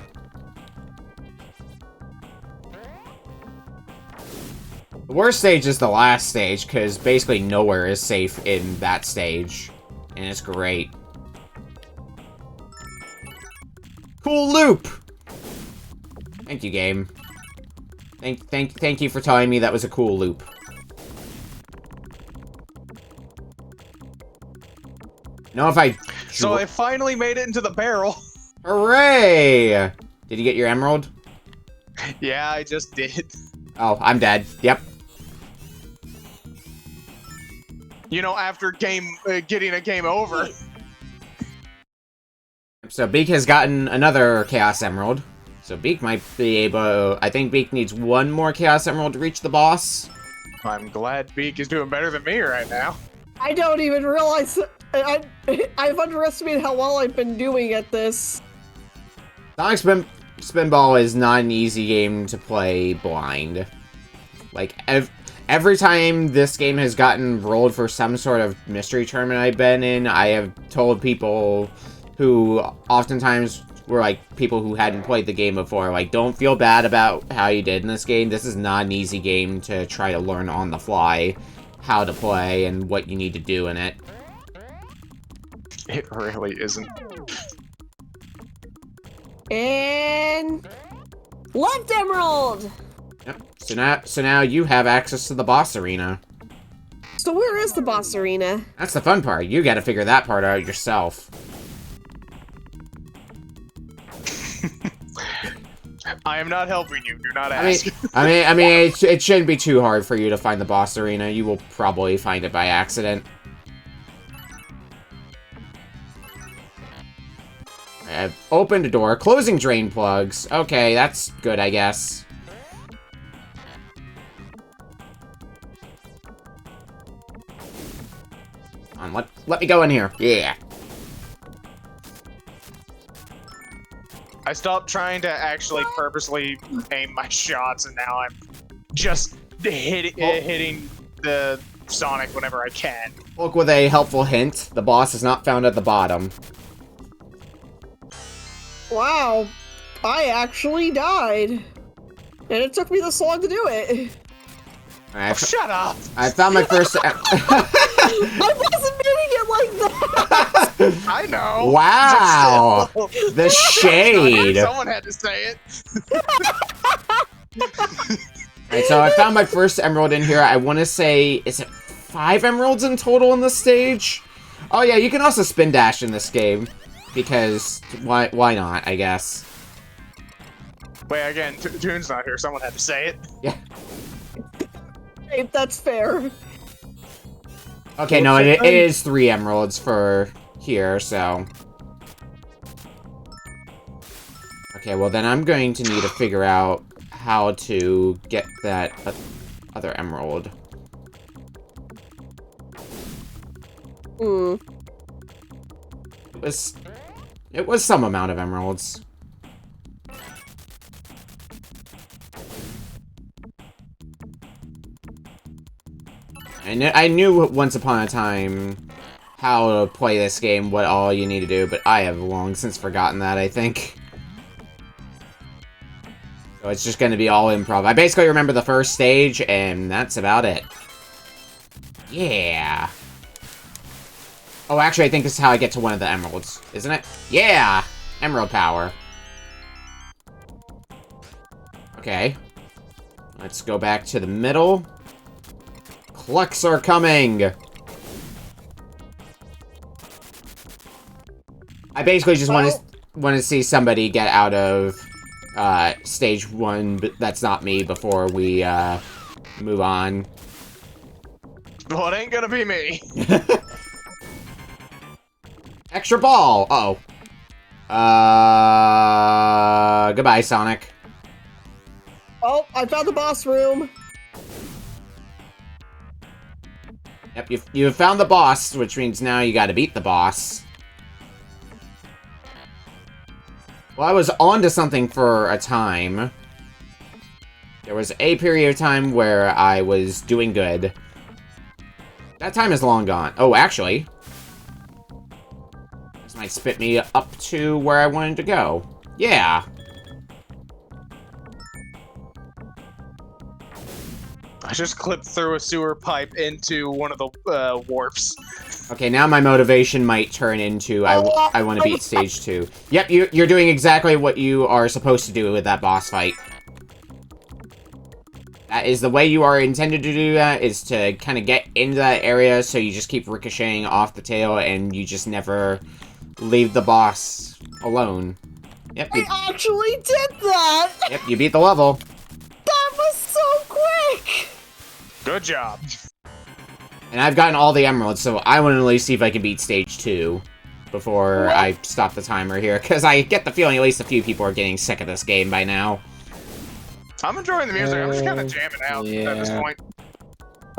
The worst stage is the last stage, because basically nowhere is safe in that stage. And it's great. Cool loop! Thank you, game. Thank you for telling me that was a cool loop. Know if I... So I finally made it into the barrel. Hooray! Did you get your emerald? Yeah, I just did. Oh, I'm dead. Yep. You know, after getting a game over. So Beak has gotten another Chaos Emerald. So Beak might be able... I think Beak needs one more Chaos Emerald to reach the boss. I'm glad Beak is doing better than me right now. I don't even realize that I've underestimated how well I've been doing at this. Sonic Spinball is not an easy game to play blind. Like, Every time this game has gotten rolled for some sort of mystery tournament I've been in, I have told people who oftentimes were like people who hadn't played the game before, like, don't feel bad about how you did in this game. This is not an easy game to try to learn on the fly how to play and what you need to do in it. It really isn't. And left emerald. Yep. So now you have access to the boss arena. So where is the boss arena? That's the fun part. You got to figure that part out yourself. I am not helping you. Do not ask. I mean, it shouldn't be too hard for you to find the boss arena. You will probably find it by accident. I've opened a door, closing drain plugs. Okay, that's good, I guess. Come on, let me go in here. Yeah. I stopped trying to actually purposely aim my shots, and now I'm just hitting the Sonic whenever I can. Look, with a helpful hint, the boss is not found at the bottom. Wow, I actually died. And it took me this long to do it. Right, Shut up! I found my first... I wasn't meaning it like that! I know! Wow! But still. The shade! Someone had to say it. Alright, so I found my first emerald in here. I want to say... Is it 5 emeralds in total in this stage? Oh yeah, you can also spin dash in this game. Because, why not, I guess. Wait, again, Toon's not here. Someone had to say it. Yeah. Hey, that's fair. Okay, no, it is 3 emeralds for here, so... Okay, well then I'm going to need to figure out how to get that other emerald. Hmm. It was some amount of emeralds. And I knew once upon a time how to play this game, what all you need to do, but I have long since forgotten that, I think. So it's just gonna be all improv. I basically remember the first stage, and that's about it. Yeah. Oh, actually, I think this is how I get to one of the emeralds, isn't it? Yeah! Emerald power. Okay. Let's go back to the middle. Clucks are coming! I basically just want to see somebody get out of stage 1, but that's not me, before we move on. Well, it ain't gonna be me. Extra ball! Uh-oh. Goodbye, Sonic. Oh, I found the boss room. Yep, you found the boss, which means now you gotta beat the boss. Well, I was on to something for a time. There was a period of time where I was doing good. That time is long gone. Oh, actually... This might spit me up to where I wanted to go. Yeah! I just clipped through a sewer pipe into one of the warps. Okay, now my motivation might turn into I want to beat stage 2. Yep, you're doing exactly what you are supposed to do with that boss fight. That is the way you are intended to do that, is to kind of get into that area so you just keep ricocheting off the tail and you just never leave the boss alone. Yep, I actually did that! Yep, you beat the level. That was so quick! Good job. And I've gotten all the emeralds, so I want to at least see if I can beat stage 2 before I stop the timer here, because I get the feeling at least a few people are getting sick of this game by now. I'm enjoying the music. I'm just kind of jamming out at this point.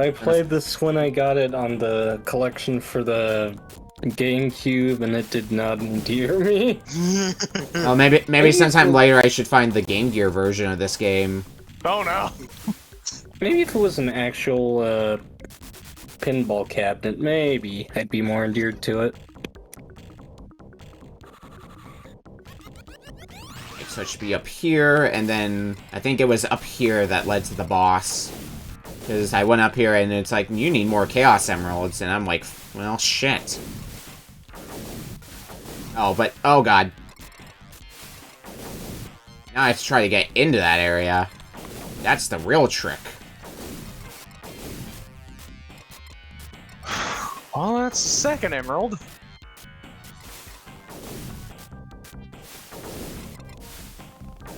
I played this when I got it on the collection for the GameCube, and it did not endear me. Oh, maybe sometime later I should find the Game Gear version of this game. Oh no. Maybe if it was an actual pinball cabinet, maybe I'd be more endeared to it. So it should be up here, and then I think it was up here that led to the boss. Because I went up here and it's like, you need more Chaos Emeralds, and I'm like, well, shit. Oh, but, oh god. Now I have to try to get into that area. That's the real trick. Well, that's the second emerald.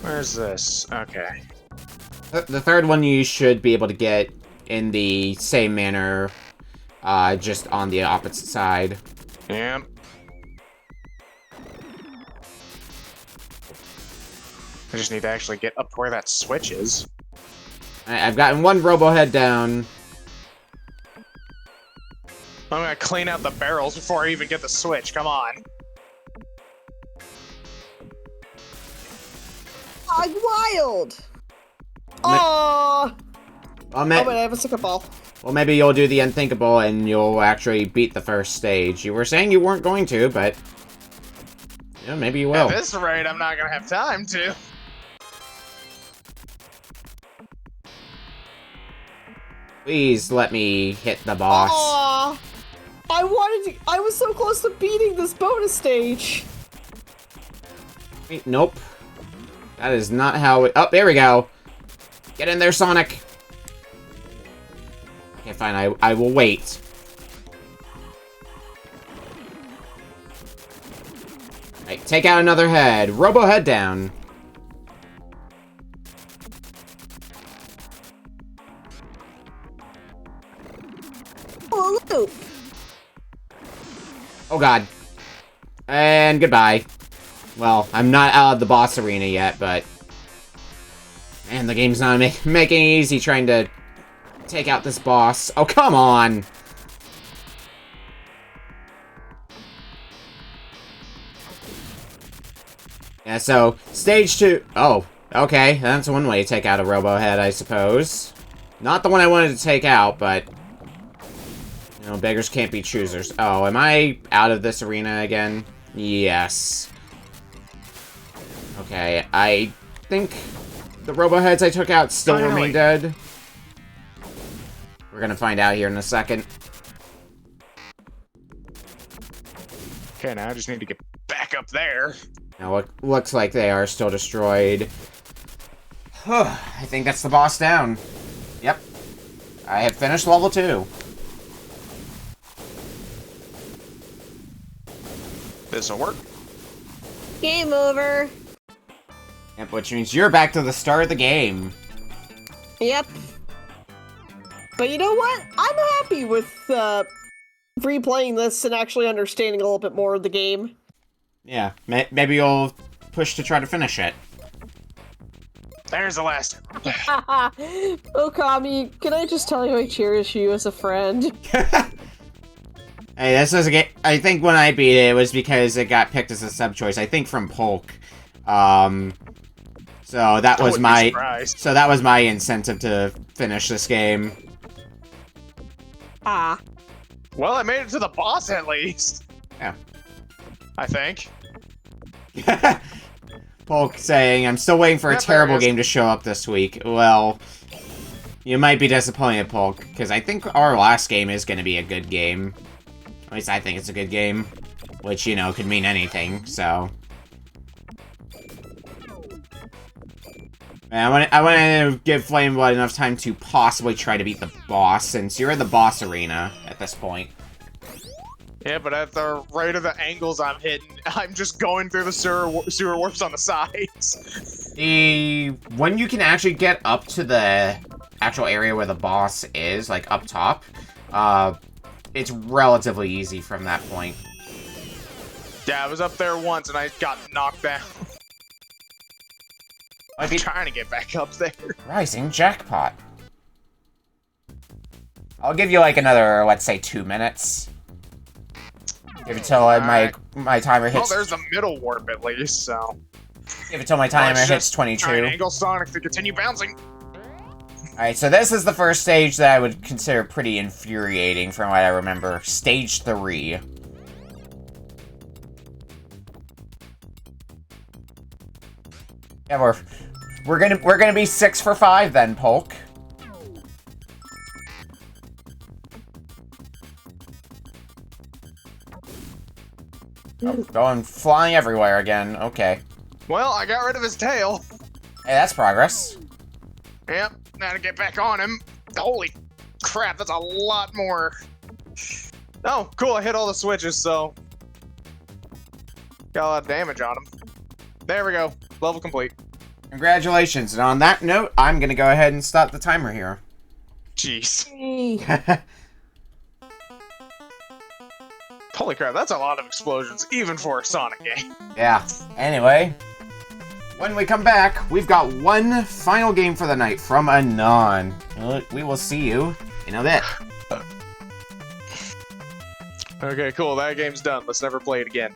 Where's this? Okay. The third one you should be able to get in the same manner, just on the opposite side. Yeah. I just need to actually get up to where that switch is. I've gotten one Robo Head down. I'm gonna clean out the barrels before I even get the switch. Come on. I'm wild! Oh! Well, Oh, wait, I have a second ball. well, maybe you'll do the unthinkable and you'll actually beat the first stage. You were saying you weren't going to, but... yeah, maybe you will. At this rate, I'm not gonna have time to. Please let me hit the boss. Aw! I was so close to beating this bonus stage! Wait, nope. That is not how it... oh, there we go. Get in there, Sonic. Okay, fine. I will wait. Right, take out another head. Robo Head down. Oh, look! Oh, God. And goodbye. Well, I'm not out of the boss arena yet, but... man, the game's not making it easy trying to take out this boss. Oh, come on! Yeah, so, stage 2... oh, okay, that's one way to take out a Robo Head, I suppose. Not the one I wanted to take out, but... you know, beggars can't be choosers. Oh, am I out of this arena again? Yes. Okay, I think the Robo-Heads I took out still remain dead. We're gonna find out here in a second. Okay, now I just need to get back up there. Now, it looks like they are still destroyed. I think that's the boss down. Yep. I have finished level 2. This'll work. Game over. Yep, which means you're back to the start of the game. Yep. But you know what? I'm happy with replaying this and actually understanding a little bit more of the game. Yeah, maybe you'll push to try to finish it. There's the last. Okami, can I just tell you I cherish you as a friend? Hey, this was a game. I think when I beat it, it was because it got picked as a sub-choice. I think from Polk. So that was my incentive to finish this game. Ah. Well, I made it to the boss at least. Yeah. I think. Polk saying, I'm still waiting for a terrible game to show up this week. Well, you might be disappointed, Polk, because I think our last game is going to be a good game. At least I think it's a good game. Which, you know, could mean anything, so... Man, I want to give FlameBlood enough time to possibly try to beat the boss, since you're in the boss arena at this point. Yeah, but at the rate of the angles I'm hitting, I'm just going through the sewer warps on the sides. When you can actually get up to the actual area where the boss is, like up top, it's relatively easy from that point. Yeah, I was up there once and I got knocked down. I'm trying to get back up there. Rising jackpot. I'll give you like another, let's say, 2 minutes. Give it till my timer hits. Well, there's a middle warp at least, so. Give it till my timer hits 22. Try and angle Sonic to continue bouncing. Alright, so this is the first stage that I would consider pretty infuriating from what I remember. Stage 3. Yeah, we're gonna be 6 for 5 then, Polk. Oh, going flying everywhere again. Okay. Well, I got rid of his tail. Hey, that's progress. Yep, now to get back on him. Holy crap, that's a lot more. Oh, cool, I hit all the switches, so... Got a lot of damage on him. There we go, level complete. Congratulations, and on that note, I'm gonna go ahead and stop the timer here. Jeez. Hey. Holy crap, that's a lot of explosions, even for a Sonic game. Yeah. Anyway, when we come back, we've got one final game for the night from Anon. We will see you in a bit. Okay, cool, that game's done. Let's never play it again.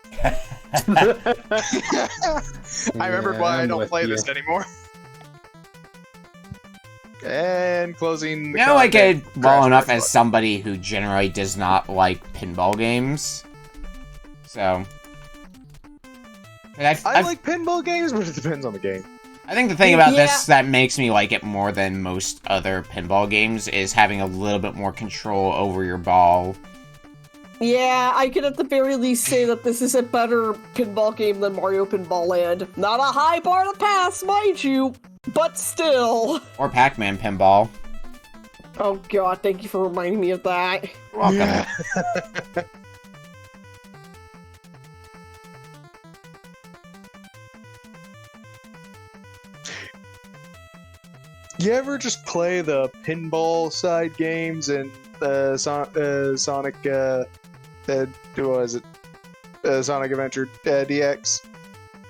I remembered why I don't play this anymore. And closing the I get well enough Crash as somebody who generally does not like pinball games. So... I like pinball games, but it depends on the game. I think the thing about this that makes me like it more than most other pinball games is having a little bit more control over your ball. Yeah, I could at the very least say that this is a better pinball game than Mario Pinball Land. Not a high bar to pass, mind you, but still. Or Pac-Man pinball. Oh god, thank you for reminding me of that. You're welcome. Yeah. You ever just play the pinball side games and Sonic, what was it? Sonic Adventure DX?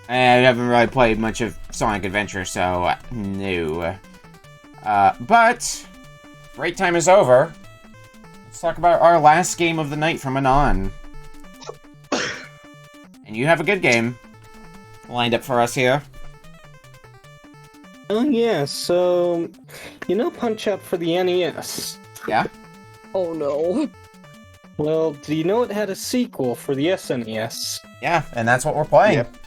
I haven't really played much of Sonic Adventure, so no. But, break time is over. Let's talk about our last game of the night from Anon. And you have a good game lined up for us here. Oh yeah, so you know Punch-Out for the NES? Yeah? Oh no. Well, do you know it had a sequel for the SNES? Yeah, and that's what we're playing. Yep.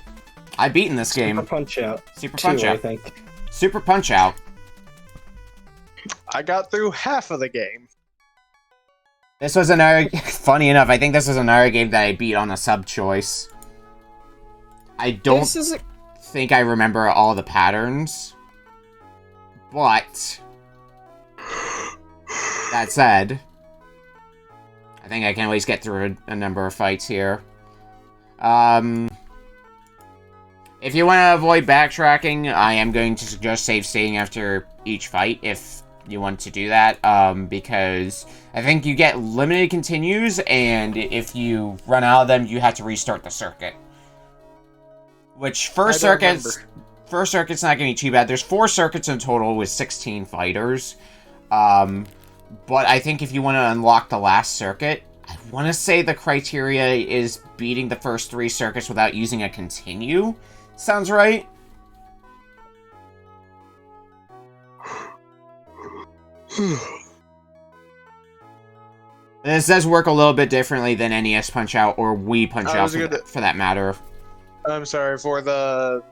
I've beaten this game. Super Punch-Out. Super 2, Punch-Out. I think. Super Punch-Out. I got through half of the game. This was another... Funny enough, I think this was another game that I beat on a sub-choice. I don't think I remember all the patterns. But... That said... I think I can at least get through a number of fights here. If you want to avoid backtracking, I am going to suggest save stating after each fight if you want to do that, because I think you get limited continues, and if you run out of them, you have to restart the circuit. Which, first circuit's not going to be too bad. There's 4 circuits in total with 16 fighters. But I think if you want to unlock the last circuit, I want to say the criteria is beating the first 3 circuits without using a continue. Sounds right? This does work a little bit differently than NES Punch-Out or Wii Punch-Out for that matter. I'm sorry, for the...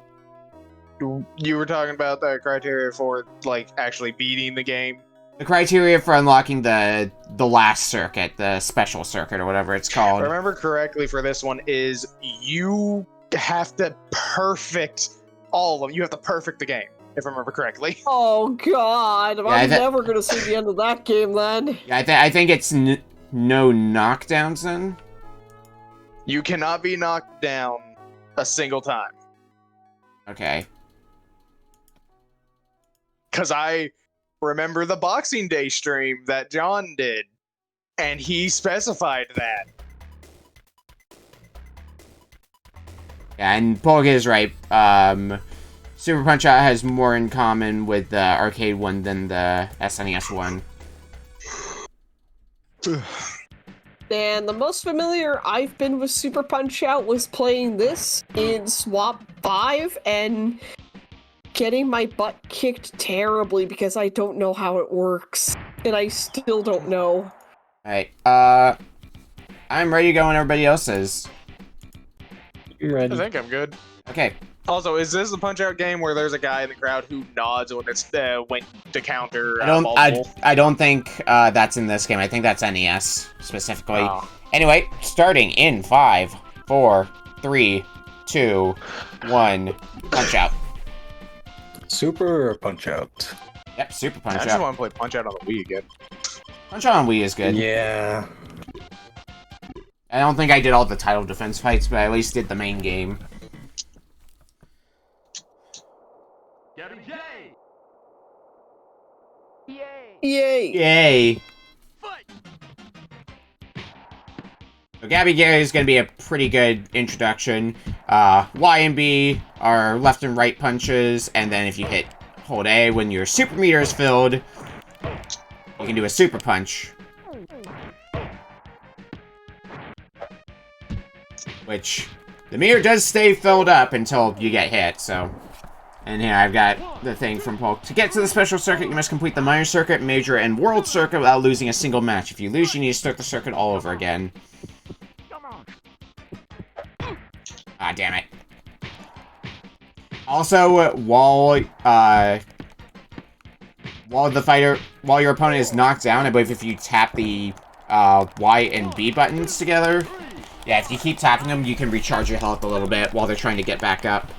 You were talking about the criteria for, like, actually beating the game? The criteria for unlocking the last circuit, the special circuit, or whatever it's called. If I remember correctly for this one is you have to perfect all of them. You have to perfect the game, if I remember correctly. Oh god, Yeah, I'm never gonna see the end of that game then. Yeah, I think it's no knockdowns then. You cannot be knocked down a single time. Okay. Because I remember the Boxing Day stream that John did, and he specified that. Yeah, and Polk is right. Super Punch-Out has more in common with the arcade one than the SNES one. And the most familiar I've been with Super Punch-Out was playing this in Swap 5, and getting my butt kicked terribly because I don't know how it works. And I still don't know. Alright, I'm ready to go when everybody else is. I'm I ready. think I'm good. Okay. Also, is this the Punch-Out game where there's a guy in the crowd who nods when it's went to counter I don't think that's in this game. I think that's NES specifically. Oh. Anyway, starting in 5, 4, 3, 2, 1, Punch Out. Super Punch Out. Yep, Super I Punch just Out. want to play Punch-Out on the Wii again. Punch Out on Wii is good. Yeah. I don't think I did all the title defense fights, but I at least did the main game. Yay! Yay! So Gabby Gary is going to be a pretty good introduction. Y and B are left and right punches, and then if you hold A when your super meter is filled, you can do a super punch. Which, the meter does stay filled up until you get hit, so... And here, I've got the thing from Polk. To get to the special circuit, you must complete the minor circuit, major, and world circuit without losing a single match. If you lose, you need to start the circuit all over again. Ah, damn it. Also, while your opponent is knocked down, I believe if you tap the Y and B buttons together, yeah, if you keep tapping them, you can recharge your health a little bit while they're trying to get back up.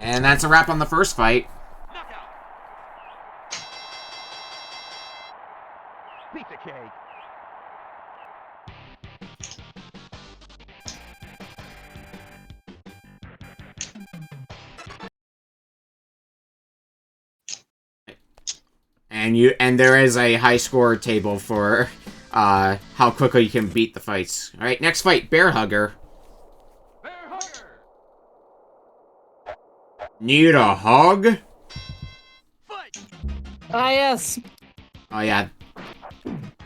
And that's a wrap on the first fight. Pizza cake. And there is a high score table for how quickly you can beat the fights. All right, next fight, Bear Hugger. Bear hugger. Need a hug? Fight. Ah, yes. Oh yeah,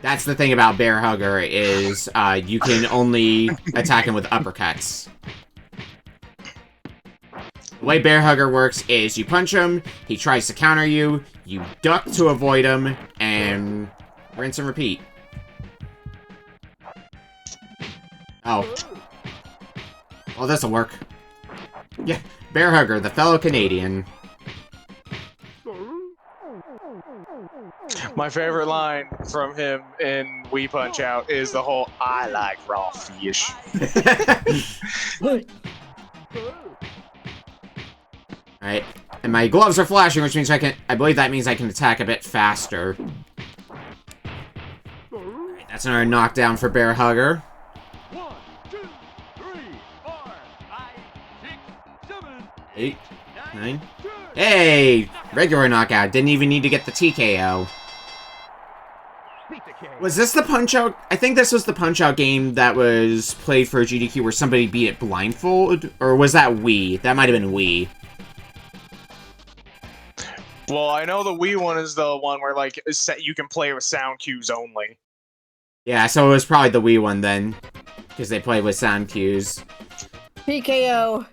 that's the thing about Bear Hugger is you can only attack him with uppercuts. The way Bear Hugger works is you punch him, he tries to counter you, you duck to avoid him, and rinse and repeat. Oh. Well, this'll work. Yeah, Bear Hugger, the fellow Canadian. My favorite line from him in Wii Punch-Out is the whole, I like raw fish. Alright, and my gloves are flashing, which means I believe that means I can attack a bit faster. Alright, that's another knockdown for Bear Hugger. 1, 2, 3, 4, 5, 6, 7, 8, 9. 10. Hey! Regular knockout, didn't even need to get the TKO. Pizza cake. Was this the Punch-Out? I think this was the Punch-Out game that was played for GDQ where somebody beat it blindfold? Or was that Wii? That might have been Wii. Well, I know the Wii one is the one where, like, you can play with sound cues only. Yeah, so it was probably the Wii one then. Because they played with sound cues. PKO.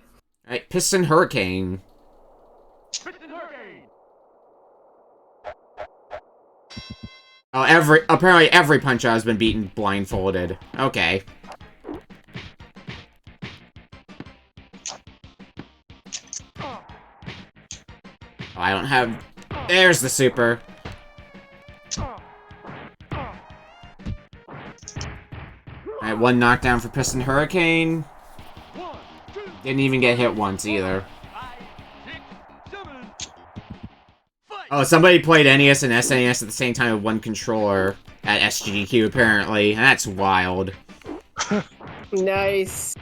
Alright, Piston Hurricane. Piston hurricane. Oh, apparently every Punch-Out has been beaten blindfolded. Okay. Oh, I don't have... There's the super. Alright, one knockdown for Piston Hurricane. 1, 2, Didn't even get hit once either. 5, 6, 7. Fight. Oh, somebody played NES and SNES at the same time with one controller at SGDQ, apparently. And that's wild. Nice.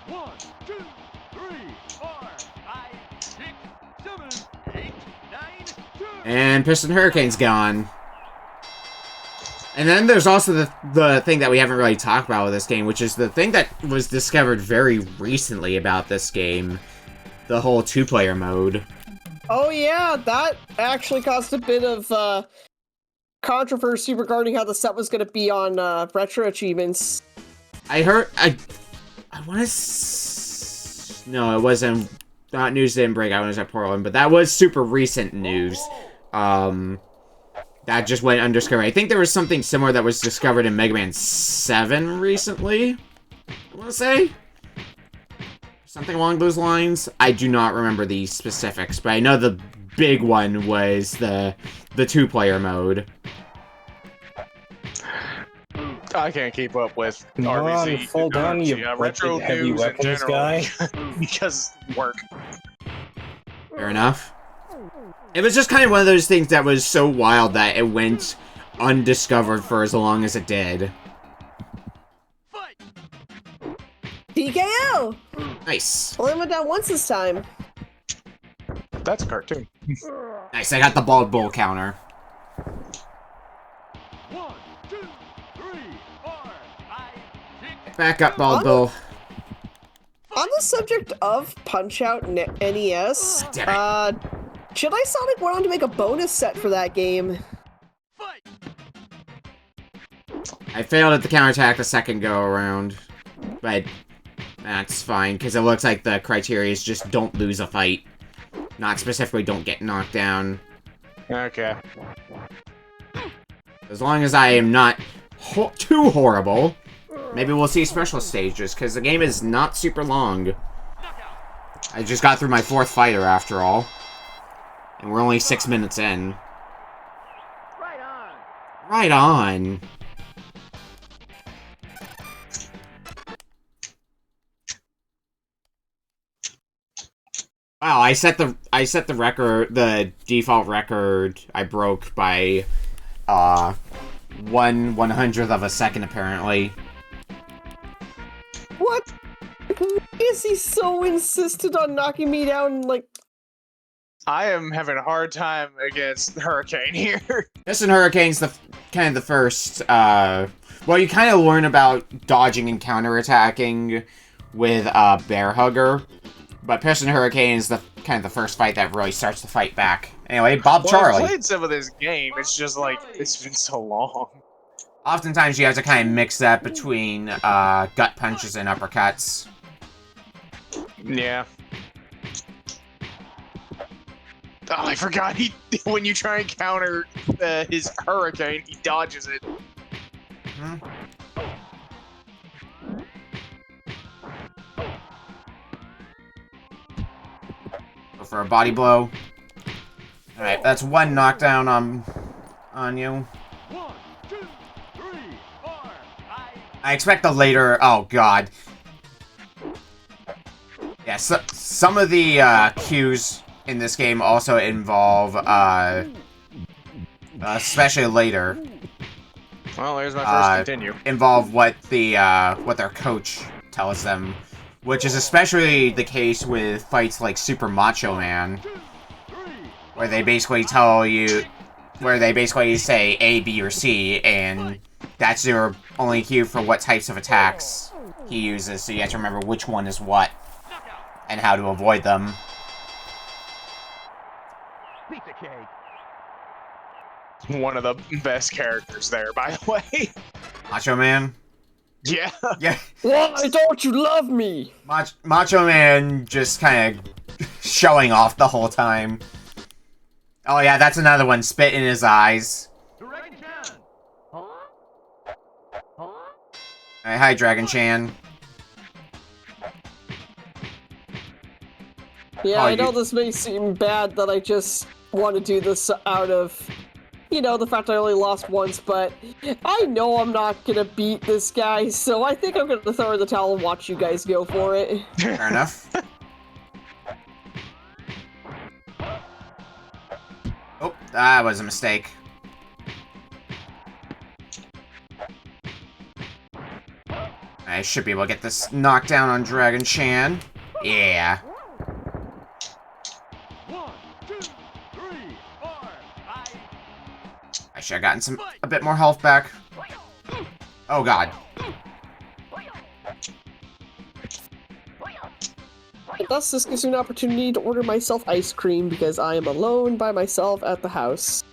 1, 2, 3, 4, 5, 6, 7, 8, 9, 10. And Piston Hurricane's gone. And then there's also the thing that we haven't really talked about with this game, which is the thing that was discovered very recently about this game. The whole two-player mode. Oh yeah, that actually caused a bit of controversy regarding how the set was going to be on Retro Achievements. I heard... I want to... No, it wasn't... Not news didn't break out when I was at Portland, but that was super recent news. That just went undiscovered. I think there was something similar that was discovered in Mega Man 7 recently. I want to say? Something along those lines. I do not remember the specifics, but I know the big one was the two-player mode. I can't keep up with Come on, RBC, fall down, you retro heavy news in weapons general, guy. because work. Fair enough. It was just kind of one of those things that was so wild that it went undiscovered for as long as it did. TKO! Nice. Only went down once this time. That's a cartoon. Nice, I got the bald bull counter. 1, 2, 3, 4, 5, 6. Back up, bald bull. On the subject of Punch-Out NES, Damn it. should I Sonic went on to make a bonus set for that game? Fight! I failed at the counterattack the second go around, but that's fine, because it looks like the criteria is just don't lose a fight. Not specifically don't get knocked down. Okay. As long as I am not too horrible, maybe we'll see special stages, because the game is not super long. I just got through my 4th fighter, after all. And we're only 6 minutes in. Right on! Right on. Wow, I set the record, the default record I broke by 1/100th of a second, apparently. What? Why is he so insistent on knocking me down, like... I am having a hard time against Hurricane here. Piston Hurricane's kind of the first, well, you kind of learn about dodging and counterattacking with Bear Hugger, but Piston Hurricane is kind of the first fight that really starts to fight back. Anyway, Bob Well, Charlie. I've played some of this game, it's just like, it's been so long. Oftentimes you have to kind of mix that between gut punches and uppercuts. Yeah. Oh, I forgot when you try and counter his Hurricane, he dodges it. Hmm. Go for a body blow. Alright, that's one knockdown on you. 1, 2, 3, 4, 5. I expect the later... Oh, God. Yeah, so, some of the cues in this game also involve, especially later, Well, there's my first continue. involve what their coach tells them, which is especially the case with fights like Super Macho Man, where they basically say A, B, or C, and that's your only cue for what types of attacks he uses, so you have to remember which one is what, and how to avoid them. Pizza cake. One of the best characters there, by the way. Macho Man? Yeah. Yeah. Why don't you love me? Macho Man just kind of showing off the whole time. Oh yeah, that's another one. Spit in his eyes. Dragon Chan. Huh? Hi, Dragon Chan. Yeah, Oh, I know you- this may seem bad that I just want to do this out of, you know, the fact I only lost once, but I know I'm not gonna beat this guy, so I think I'm gonna throw in the towel and watch you guys go for it. Fair enough. Oh, that was a mistake. I should be able to get this knockdown on Dragon Chan. Yeah. 1, 2, 3, 4, 5. I should have gotten a bit more health back. Oh god. And thus, this gives me an opportunity to order myself ice cream because I am alone by myself at the house.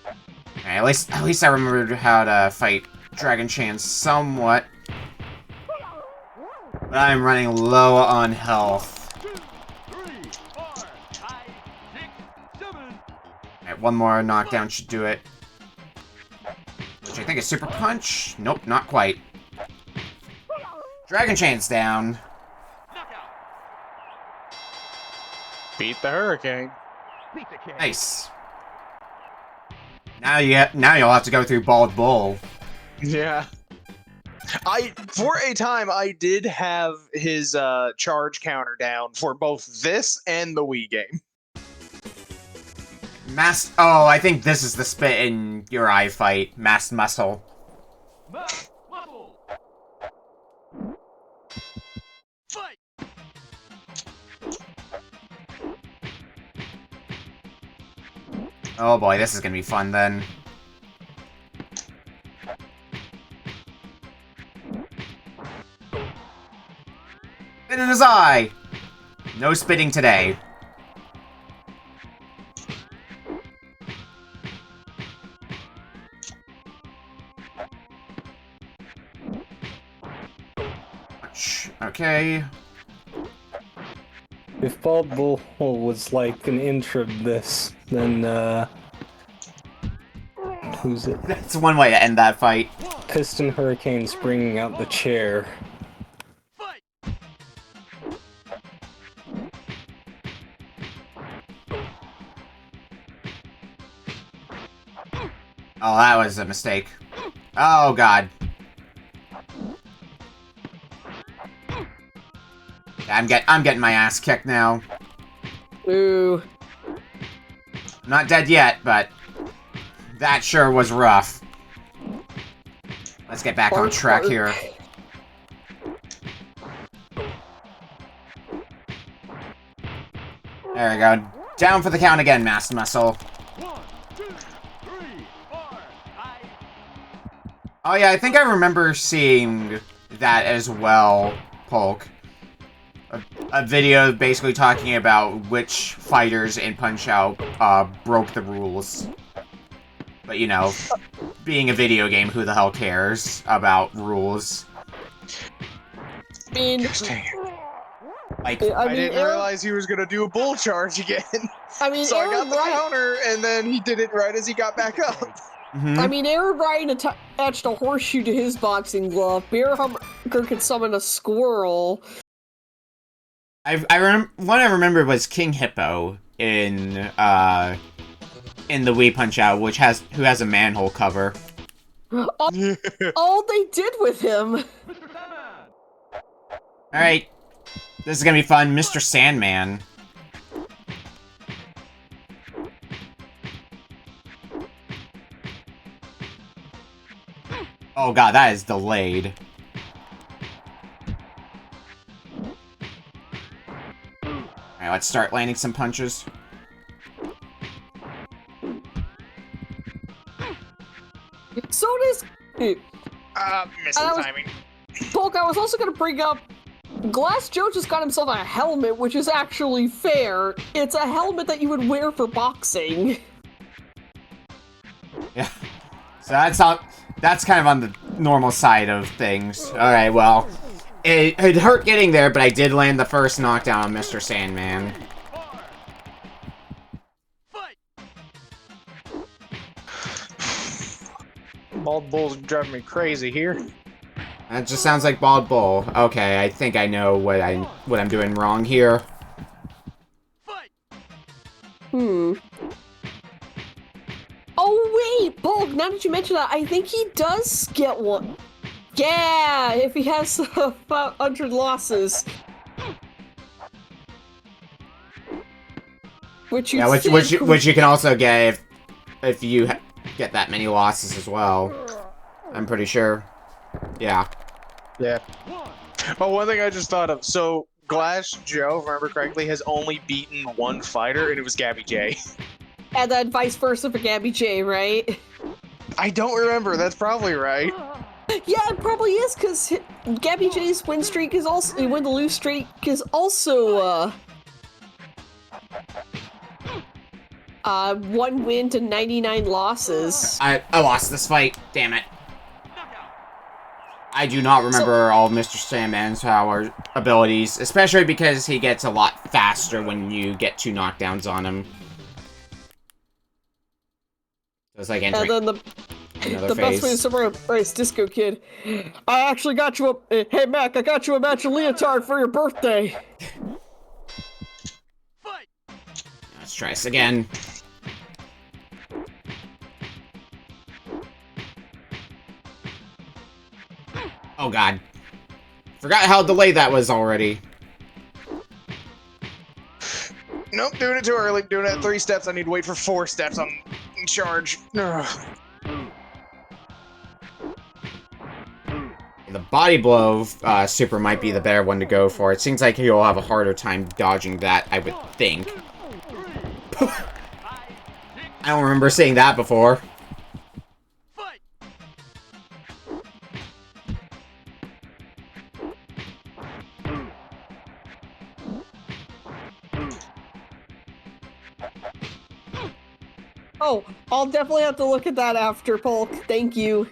Alright, at least I remembered how to fight Dragon Chan somewhat. But I'm running low on health. 2, 3, 4, 5, 6, 7. Alright, one more knockdown should do it. Which I think is Super Punch. Nope, not quite. Dragon Chain's down. Beat the Hurricane. Pizza King. Nice. Now you'll have to go through Bald Bull. Yeah. For a time, I did have his charge counter down for both this and the Wii game. Oh, I think this is the spit in your eye fight. Mass Muscle. Muscle. Fight. Oh boy, this is gonna be fun then. Spit in his eye! No spitting today. Okay. If Bald Bull was like an intro to this, then who's it? That's one way to end that fight. Piston Hurricane's bringing out the chair. Fight. Oh, that was a mistake. Oh god. I'm getting my ass kicked now. Ooh. I'm not dead yet, but that sure was rough. Let's get back on track here. There we go. Down for the count again, Mass Muscle. 1, 2, 3, 4, 5. Oh yeah, I think I remember seeing that as well, Polk. A video basically talking about which fighters in Punch-Out broke the rules. But you know, being a video game, who the hell cares about rules? I mean, Like, I didn't realize he was gonna do a bull charge again. I mean, So I got Aaron the Bryan. counter, and then he did it right as he got back up. mhm. I mean, Aaron Bryan attached a horseshoe to his boxing glove. Bear Humker could summon a squirrel. One I remember was King Hippo in the Wii Punch-Out, who has a manhole cover. All they did with him. Alright. This is gonna be fun. Mr. Sandman. Oh god, that is delayed. Alright, let's start landing some punches. So does. Missing was- timing. Polk, I was also going to bring up. Glass Joe just got himself a helmet, which is actually fair. It's a helmet that you would wear for boxing. Yeah. So that's kind of on the normal side of things. Alright, well. It hurt getting there, but I did land the first knockdown on Mr. Sandman. Bald Bull's driving me crazy here. That just sounds like Bald Bull. Okay, I think I know what I'm doing wrong here. Oh wait, Bulk, now that you mention that, I think he does get one. Yeah, if he has 100 losses. Which you which you can also get if you get that many losses as well. I'm pretty sure. Yeah. Yeah. Oh, one thing I just thought of. So, Glass Joe, if I remember correctly, has only beaten one fighter, and it was Gabby J. And then vice versa for Gabby J, right? I don't remember. That's probably right. Yeah, it probably is, because Gabby J's win streak is also... win-to-lose streak is also, 1 win to 99 losses. I lost this fight. Damn it. I do not remember all of Mr. Sandman's power abilities, especially because he gets a lot faster when you get 2 knockdowns on him. So it's like entering And then another the phase. best way to summarize Disco Kid, I actually got you a. Hey Mac, I got you a matching leotard for your birthday. Let's try this again. Oh god. Forgot how delayed that was already. Nope, doing it too early. Doing it at 3 steps. I need to wait for 4 steps. I'm in charge. Ugh. The body blow super might be the better one to go for. It seems like you'll have a harder time dodging that, I would think. I don't remember seeing that before. Oh, I'll definitely have to look at that after, Polk. Thank you.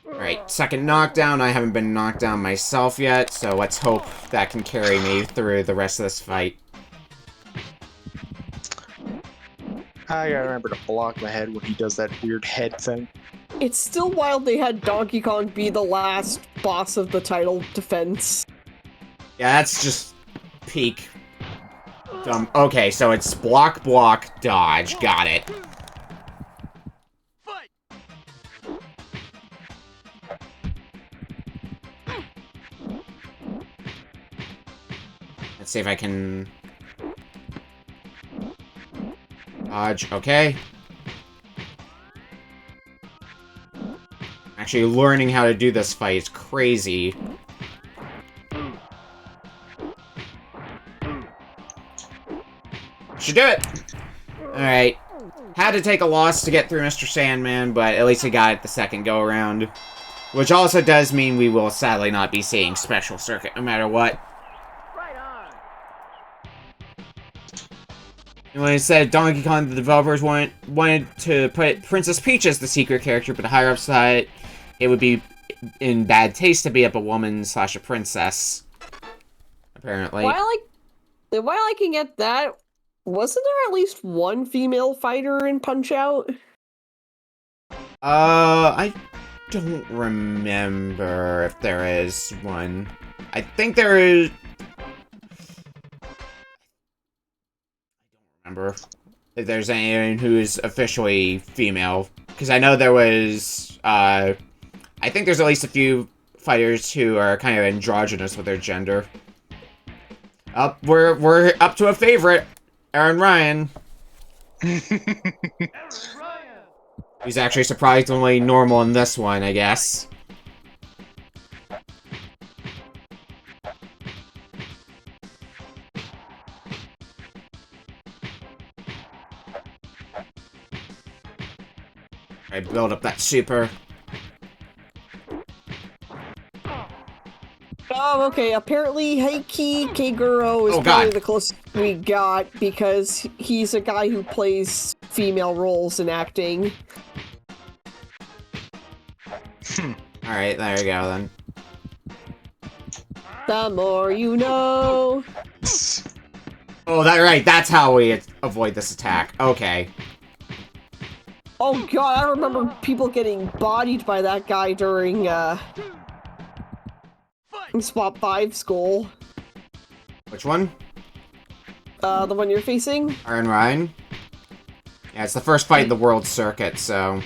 Alright, second knockdown. I haven't been knocked down myself yet, so let's hope that can carry me through the rest of this fight. I gotta remember to block my head when he does that weird head thing. It's still wild they had Donkey Kong be the last boss of the title defense. Yeah, that's just peak. Dumb. Okay, so it's block, block, dodge. Got it. Let's see if I can dodge. Okay. Actually, learning how to do this fight is crazy. Should do it! Alright. Had to take a loss to get through Mr. Sandman, but at least we got it the second go-around. Which also does mean we will sadly not be seeing Special Circuit no matter what. And when I said Donkey Kong, the developers wanted to put Princess Peach as the secret character, but the higher-ups thought it would be in bad taste to be up a woman / a princess. Apparently. While I can get that, wasn't there at least one female fighter in Punch-Out? I don't remember if there is one. I think there is... I don't remember if there's anyone who is officially female. Because I know there was, I think there's at least a few fighters who are kind of androgynous with their gender. We're up to a favorite. Aaron Ryan. He's actually surprisingly normal in this one, I guess. I build up that super. Oh, okay. Apparently, Heiki Kaguro is probably the closest we got because he's a guy who plays female roles in acting. Alright, there you go then. The more you know. Oh, right, that's how we avoid this attack. Okay. Oh god, I remember people getting bodied by that guy during, Swap 5 school. Which one? The one you're facing? Aaron Ryan? Yeah, it's the first fight in the World Circuit, so...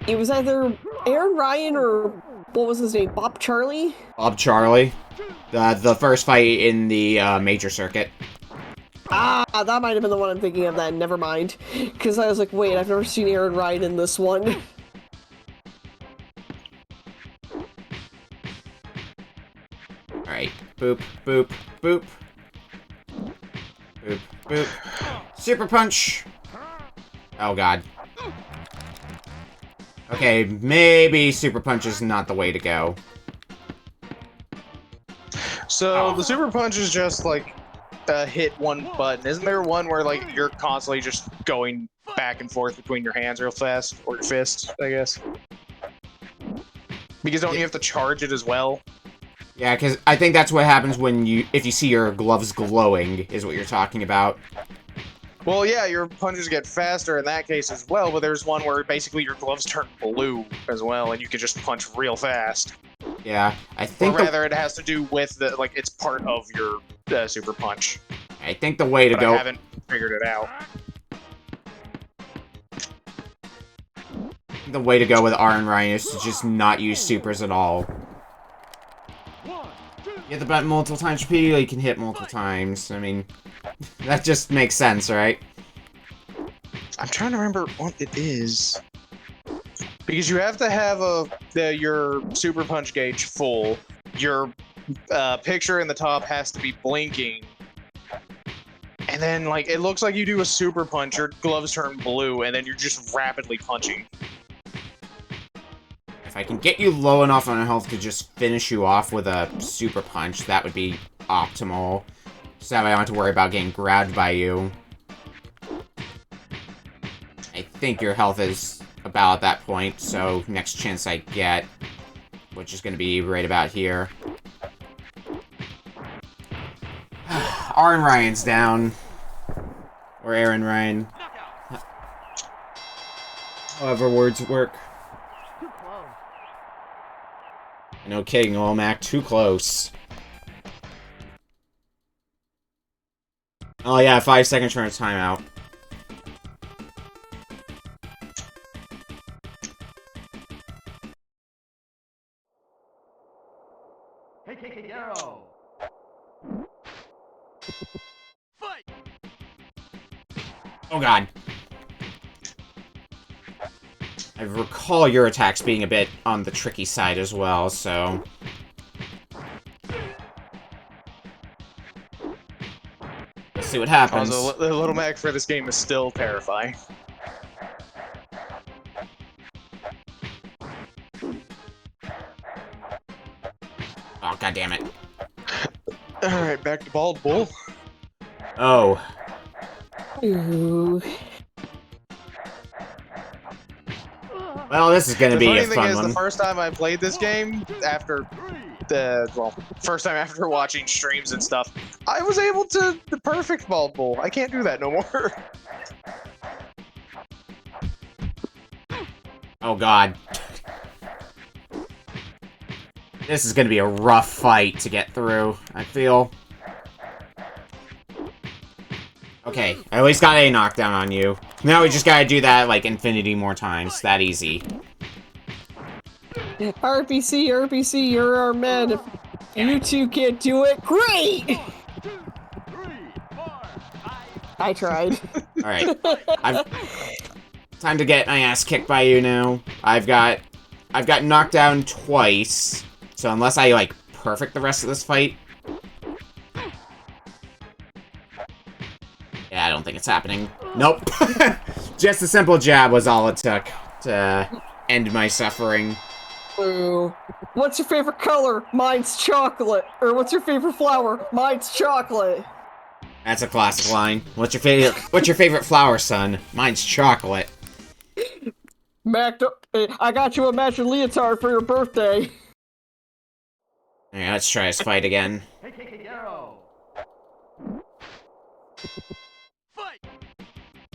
It was either Aaron Ryan or, what was his name, Bob Charlie? Bob Charlie. The first fight in the Major Circuit. Ah, that might have been the one I'm thinking of then, never mind. Because I was like, wait, I've never seen Aaron Ryan in this one. Alright, boop, boop, boop. Boop, boop. Super Punch! Oh god. Okay, maybe Super Punch is not the way to go. So, the Super Punch is just, like, hit one button. Isn't there one where, like, you're constantly just going back and forth between your hands real fast, or your fists, I guess. Because don't you have to charge it as well? Yeah, because I think that's what happens when if you see your gloves glowing, is what you're talking about. Well, yeah, your punches get faster in that case as well, but there's one where basically your gloves turn blue as well, and you can just punch real fast. Yeah, I Or think rather, it has to do with the, like, it's part of your super punch. I think the way to But go. I haven't figured it out. The way to go with Anon Ryan is to just not use supers at all. You hit the button multiple times repeatedly, you can hit multiple times. I mean, that just makes sense, right? I'm trying to remember what it is. Because you have to have your super punch gauge full. Your picture in the top has to be blinking. And then, like, it looks like you do a super punch, your gloves turn blue, and then you're just rapidly punching. If I can get you low enough on health to just finish you off with a super punch, that would be optimal. So that way I don't have to worry about getting grabbed by you. I think your health is about at that point, so next chance I get, which is going to be right about here. Aron Ryan's down. Or Aaron Ryan. However words work. No kidding, Olmac, too close. Oh yeah, 5 second turn timeout. Hey, arrow. Fight. Oh god. I recall your attacks being a bit on the tricky side as well, so... Let's see what happens. Also, the little Mac for this game is still terrifying. Oh, god damn it. Alright, back to Bald Bull. Oh. Ooh. Well, this is gonna The be funny a thing fun is, one. the first time I played this game, first time after watching streams and stuff, I was able to the perfect Bald Bull. I can't do that no more. Oh god. This is gonna be a rough fight to get through, I feel. Okay, I at least got a knockdown on you. Now we just gotta do that, like, infinity more times. That easy. RPC, you're our man. If you two can't do it, great! I tried. Alright. Time to get my ass kicked by you now. I've got knocked down twice. So unless I, like, perfect the rest of this fight... Yeah, I don't think it's happening. Nope. Just a simple jab was all it took to end my suffering. Ooh. What's your favorite color? Mine's chocolate. Or what's your favorite flower? Mine's chocolate. That's a classic line. What's your favorite flower, son? Mine's chocolate. Mac, I got you a matching leotard for your birthday. Alright, let's try this fight again. Hey, arrow. Fight.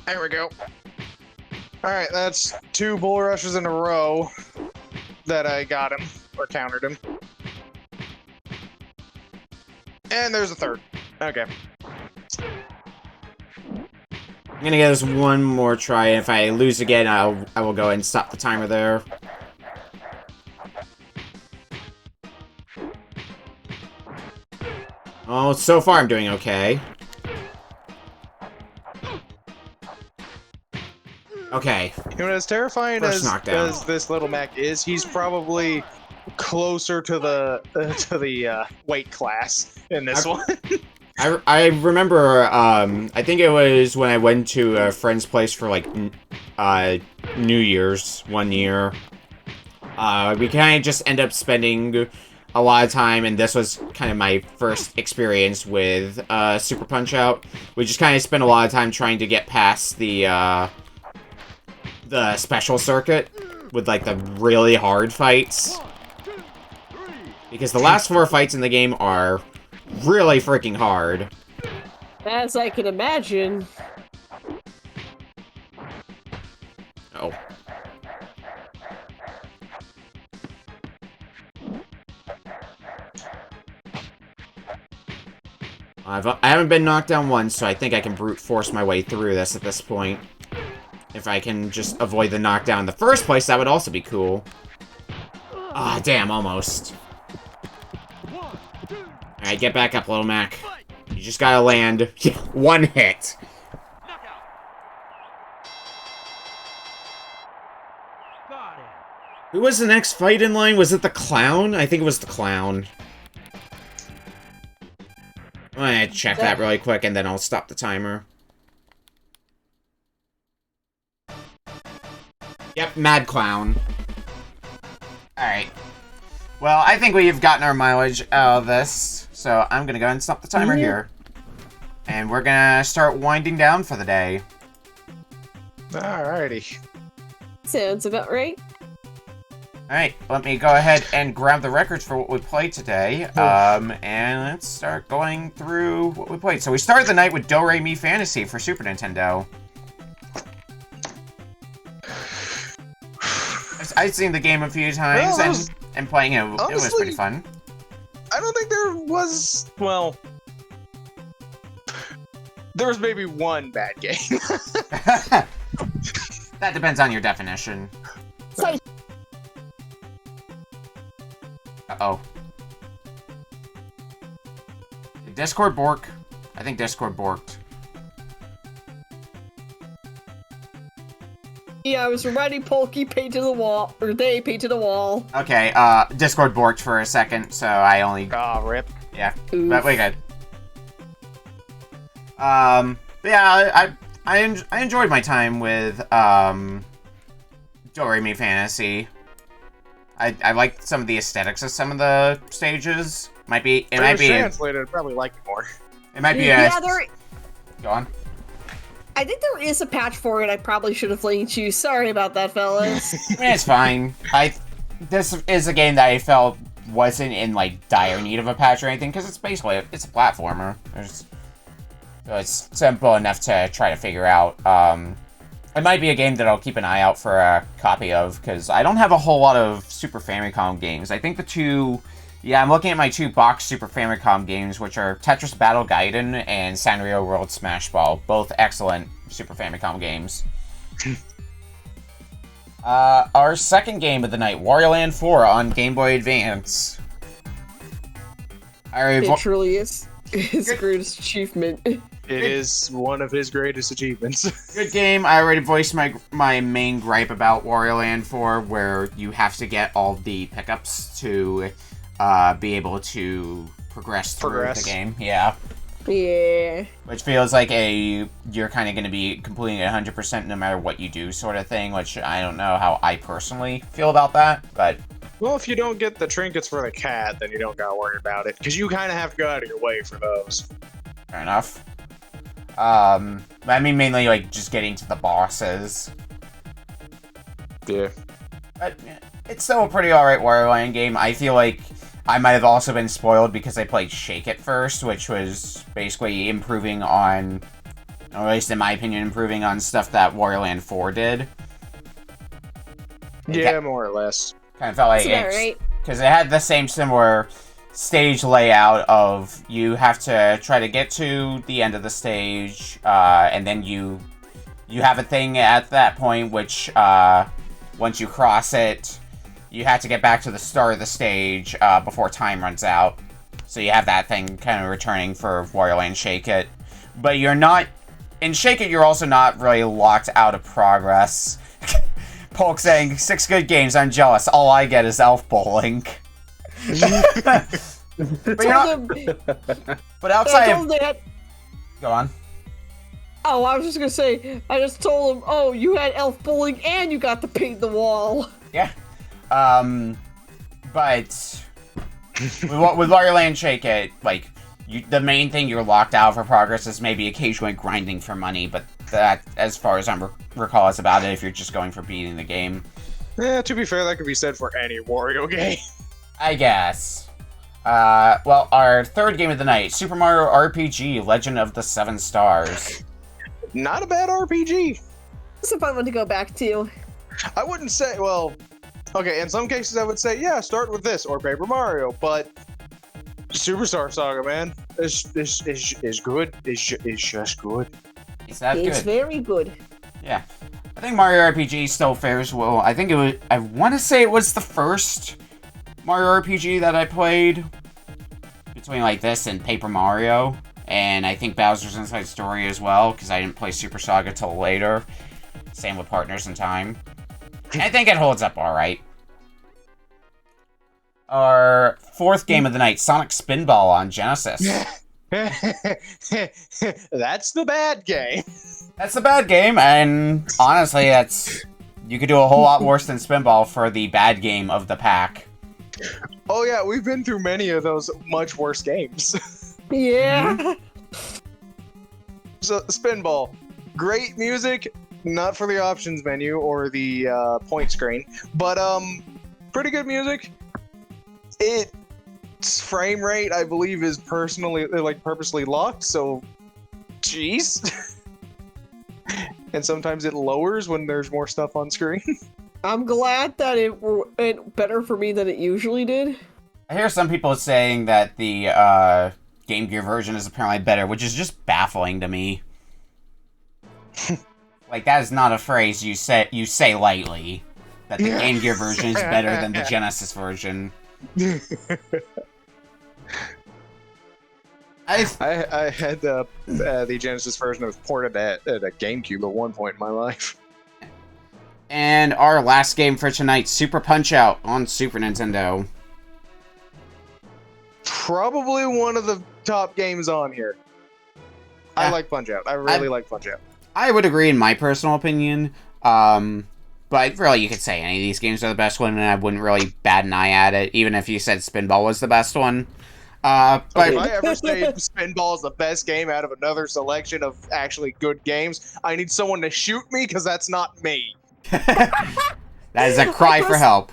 There we go. Alright, that's 2 bull rushes in a row that I got him, or countered him. And there's a third. Okay. I'm gonna give this one more try, and if I lose again, I will go ahead and stop the timer there. Oh, so far I'm doing okay. Okay. You know, as terrifying First as knockdown. this little Mac is, he's probably closer to the weight class in this one. I remember, I think it was when I went to a friend's place for, like, New Year's one year. We kind of just end up spending a lot of time, and this was kind of my first experience with Super Punch-Out. We just kind of spent a lot of time trying to get past the the special circuit with, like, the really hard fights. Because the last 4 fights in the game are really freaking hard. As I can imagine. Oh. I haven't been knocked down once, so I think I can brute force my way through this at this point. If I can just avoid the knockdown in the first place, that would also be cool. Ah, damn, almost. Alright, get back up, little Mac. You just gotta land 1 hit. Who was the next fight in line? Was it the clown? I think it was the clown. I'm gonna check that really quick, and then I'll stop the timer. Yep, Mad Clown. Alright. Well, I think we've gotten our mileage out of this, so I'm gonna go ahead and stop the timer here. And we're gonna start winding down for the day. Alrighty. Sounds about right. Alright, let me go ahead and grab the records for what we played today. And let's start going through what we played. So we started the night with Do Re Mi Fantasy for Super Nintendo. I've seen the game a few times, and playing it, honestly, it was pretty fun. I don't think there was, well, there was maybe one bad game. That depends on your definition. Uh-oh. Did Discord bork? I think Discord borked. Yeah, I was reminding Polky painted the wall, or they painted the wall. Okay, Discord borked for a second, so I only... Ah, rip. Yeah, Oof. but we good. Yeah, I enjoyed my time with, Do Re Mi Fantasy. I liked some of the aesthetics of some of the stages. It might be translated, I'd probably like it more. It might be Yeah, Go on. I think there is a patch for it. I probably should have linked you. Sorry about that, fellas. I mean, it's fine. This is a game that I felt wasn't in, like, dire need of a patch or anything, because it's basically, it's a platformer. So it's simple enough to try to figure out. It might be a game that I'll keep an eye out for a copy of, because I don't have a whole lot of Super Famicom games. I think the two... Yeah, I'm looking at my 2 box Super Famicom games, which are Tetris Battle Gaiden and Sanrio World Smash Ball. Both excellent Super Famicom games. Our second game of the night, Wario Land 4 on Game Boy Advance. It truly is his greatest achievement. It is one of his greatest achievements. Good game. I already voiced my main gripe about Wario Land 4, where you have to get all the pickups to be able to progress through the game. Yeah. Yeah. Which feels like you're kind of going to be completing it 100% no matter what you do sort of thing, which I don't know how I personally feel about that, but... Well, if you don't get the trinkets for the cat, then you don't gotta worry about it, because you kind of have to go out of your way for those. Fair enough. I mean, mainly, like, just getting to the bosses. Yeah. But it's still a pretty alright Wario Land game. I feel like I might have also been spoiled because I played Shake It first, which was basically improving on, or at least in my opinion, improving on stuff that Wario Land 4 did. Yeah, more or less. Kind of felt like That's about right. because it had the same similar stage layout of you have to try to get to the end of the stage, and then you have a thing at that point which once you cross it, you have to get back to the start of the stage before time runs out. So you have that thing kind of returning for Wario Land Shake It. But you're not... In Shake It, you're also not really locked out of progress. Polk saying, 6 good games, I'm jealous. All I get is Elf Bowling. But you're not... But outside of... Go on. Oh, I was just gonna say, I just told him, oh, you had Elf Bowling and you got to paint the wall. Yeah. But with Wario Land Shake It, like, the main thing you're locked out for progress is maybe occasionally grinding for money, but That, as far as I recall, is about it if you're just going for beating the game. Yeah, to be fair, that could be said for any Wario game. I guess. Well, our third game of the night, Super Mario RPG Legend of the Seven Stars. Not a bad RPG. It's a fun one to go back to. I wouldn't say, well, okay, in some cases I would say, yeah, start with this or Paper Mario, but Superstar Saga, man, is good. Is just good. Is that It's good? very good. Yeah. I think Mario RPG still fares well. I think it was, I want to say it was the first Mario RPG that I played between like this and Paper Mario, and I think Bowser's Inside Story as well, because I didn't play Super Saga till later. Same with Partners in Time. I think it holds up alright. Our fourth game of the night, Sonic Spinball on Genesis. That's the bad game. That's a bad game, and honestly, you could do a whole lot worse than Spinball for the bad game of the pack. Oh yeah, we've been through many of those much worse games. Yeah. So, Spinball, great music, not for the options menu or the point screen, but pretty good music. Its frame rate, I believe, is purposely locked, so jeez. And sometimes it lowers when there's more stuff on screen. I'm glad that it went better for me than it usually did. I hear some people saying that the Game Gear version is apparently better, which is just baffling to me. Like, that is not a phrase you say lightly. That the Game Gear version is better than the Genesis version. I had the Genesis version of ported at a GameCube at one point in my life. And our last game for tonight, Super Punch-Out on Super Nintendo. Probably one of the top games on here. Yeah. I like Punch-Out. I really like Punch-Out. I would agree in my personal opinion. But really, you could say any of these games are the best one, and I wouldn't really bat an eye at it, even if you said Spinball was the best one. But If I ever say Spinball is the best game out of another selection of actually good games, I need someone to shoot me, because that's not me. that is a cry for help.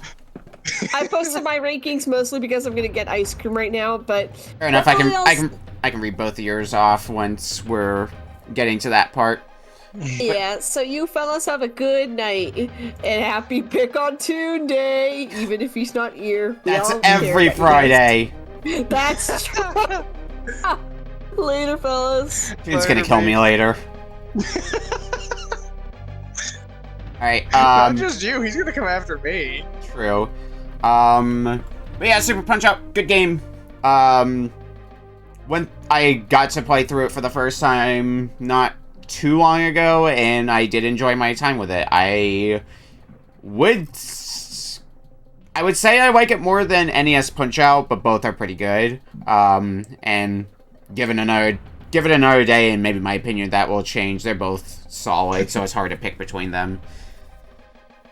I posted my rankings mostly because I'm gonna get ice cream right now, but Fair enough. I everybody can read both of yours off once we're getting to that part. yeah, so you fellas have a good night and happy Pick on Tune Day, even if he's not here. We That's all care every about you Friday. guys. That's true. Later, fellas. Dude's gonna kill me later. Alright, Not just you, he's gonna come after me. True. But yeah, Super Punch-Out, good game. When I got to play through it for the first time not too long ago, and I did enjoy my time with it. I would say I like it more than NES Punch-Out, but both are pretty good. And give it another day, and maybe my opinion that will change. They're both solid, so it's hard to pick between them.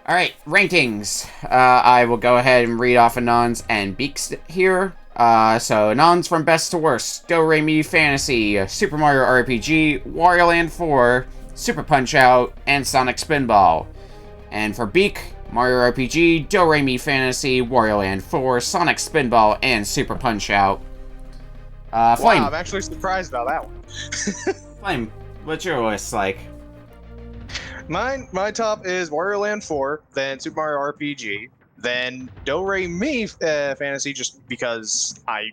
Alright, rankings. I will go ahead and read off Anon's and Beak's here. So Anon's from best to worst: Do Re Mi Fantasy, Super Mario RPG, Wario Land 4, Super Punch-Out, and Sonic Spinball. And for Beak, Mario RPG, Do Re Mi Fantasy, Wario Land 4, Sonic Spinball, and Super Punch-Out. Flame. Wow, I'm actually surprised about that one. Flame, what's your list like? My top is Wario Land 4, then Super Mario RPG, then Do Re Mi Fantasy, just because I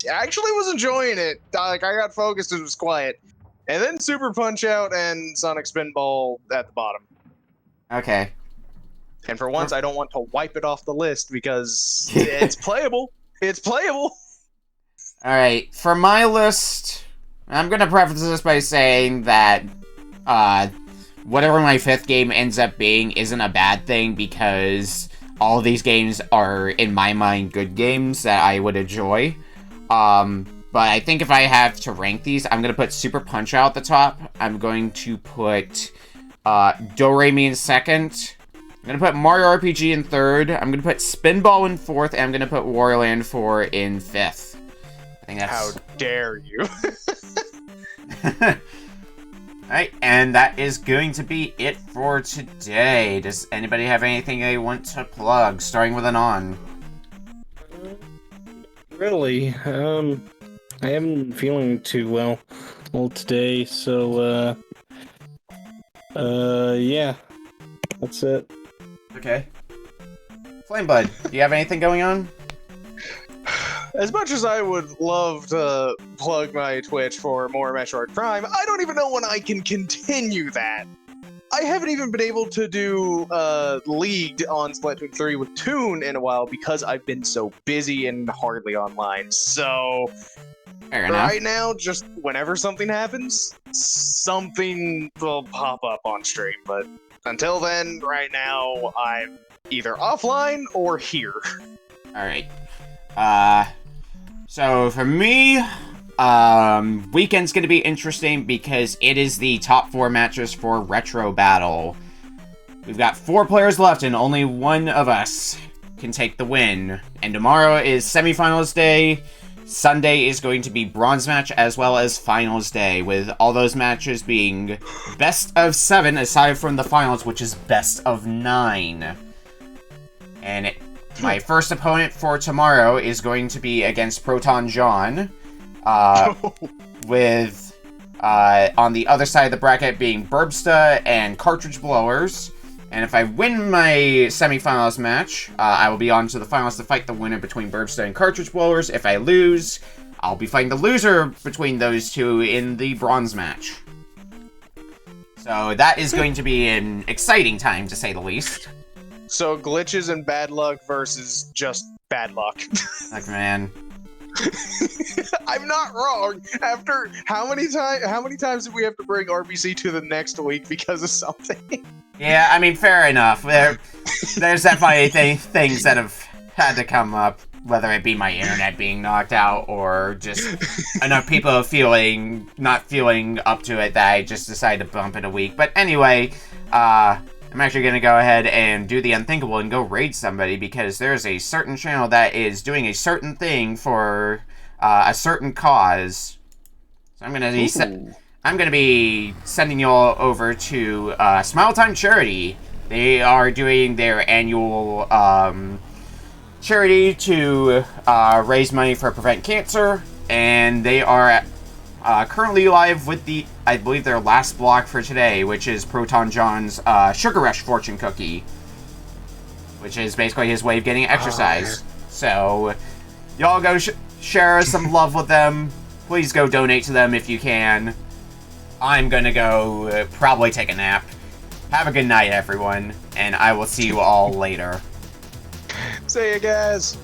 actually was enjoying it. Like, I got focused and it was quiet. And then Super Punch-Out and Sonic Spinball at the bottom. Okay. And for once, I don't want to wipe it off the list because it's playable. It's playable. Alright, for my list, I'm gonna preface this by saying that, whatever my fifth game ends up being isn't a bad thing, because all of these games are, in my mind, good games that I would enjoy. But I think if I have to rank these, I'm gonna put Super Punch-Out at the top. I'm going to put, Do Re Mi in second. I'm gonna put Mario RPG in third. I'm gonna put Spinball in fourth, and I'm gonna put Wario Land 4 in fifth. I think that's... How dare you? Alright, and that is going to be it for today. Does anybody have anything they want to plug, starting with Anon? Really, I haven't been feeling too well today, so, yeah, that's it. Okay. FlameBlood, do you have anything going on? As much as I would love to plug my Twitch for more Metroid Prime, I don't even know when I can continue that. I haven't even been able to do League on Splatoon 3 with Toon in a while because I've been so busy and hardly online. So, Fair enough. right now, just whenever something happens, something will pop up on stream. But until then, right now, I'm either offline or here. Alright. So for me, weekend's gonna be interesting because it is the top 4 matches for Retro Battle. We've got 4 players left and only one of us can take the win. And tomorrow is semifinals day. Sunday is going to be bronze match as well as finals day, with all those matches being best of 7 aside from the finals, which is best of 9. And my first opponent for tomorrow is going to be against Proton John, with on the other side of the bracket being Burbsta and Cartridge Blowers. And if I win my semifinals match, I will be on to the finals to fight the winner between Burbsta and Cartridge Blowers. If I lose, I'll be fighting the loser between those two in the bronze match. So that is going to be an exciting time, to say the least. So glitches and bad luck versus just bad luck. Like, man. I'm not wrong. After how many times did we have to bring RBC to the next week because of something? Yeah, I mean, fair enough. There's definitely things that have had to come up, whether it be my internet being knocked out or just enough people not feeling up to it that I just decided to bump it a week. But anyway, I'm actually going to go ahead and do the unthinkable and go raid somebody, because there's a certain channel that is doing a certain thing for a certain cause. So I'm going to be sending y'all over to Smile Time Charity. They are doing their annual charity to raise money for Prevent Cancer, and they are currently live with I believe their last block for today, which is Proton John's Sugar Rush fortune cookie, which is basically his way of getting exercise. So, y'all go share some love with them. Please go donate to them if you can. I'm gonna go probably take a nap. Have a good night, everyone, and I will see you all later. See ya, guys.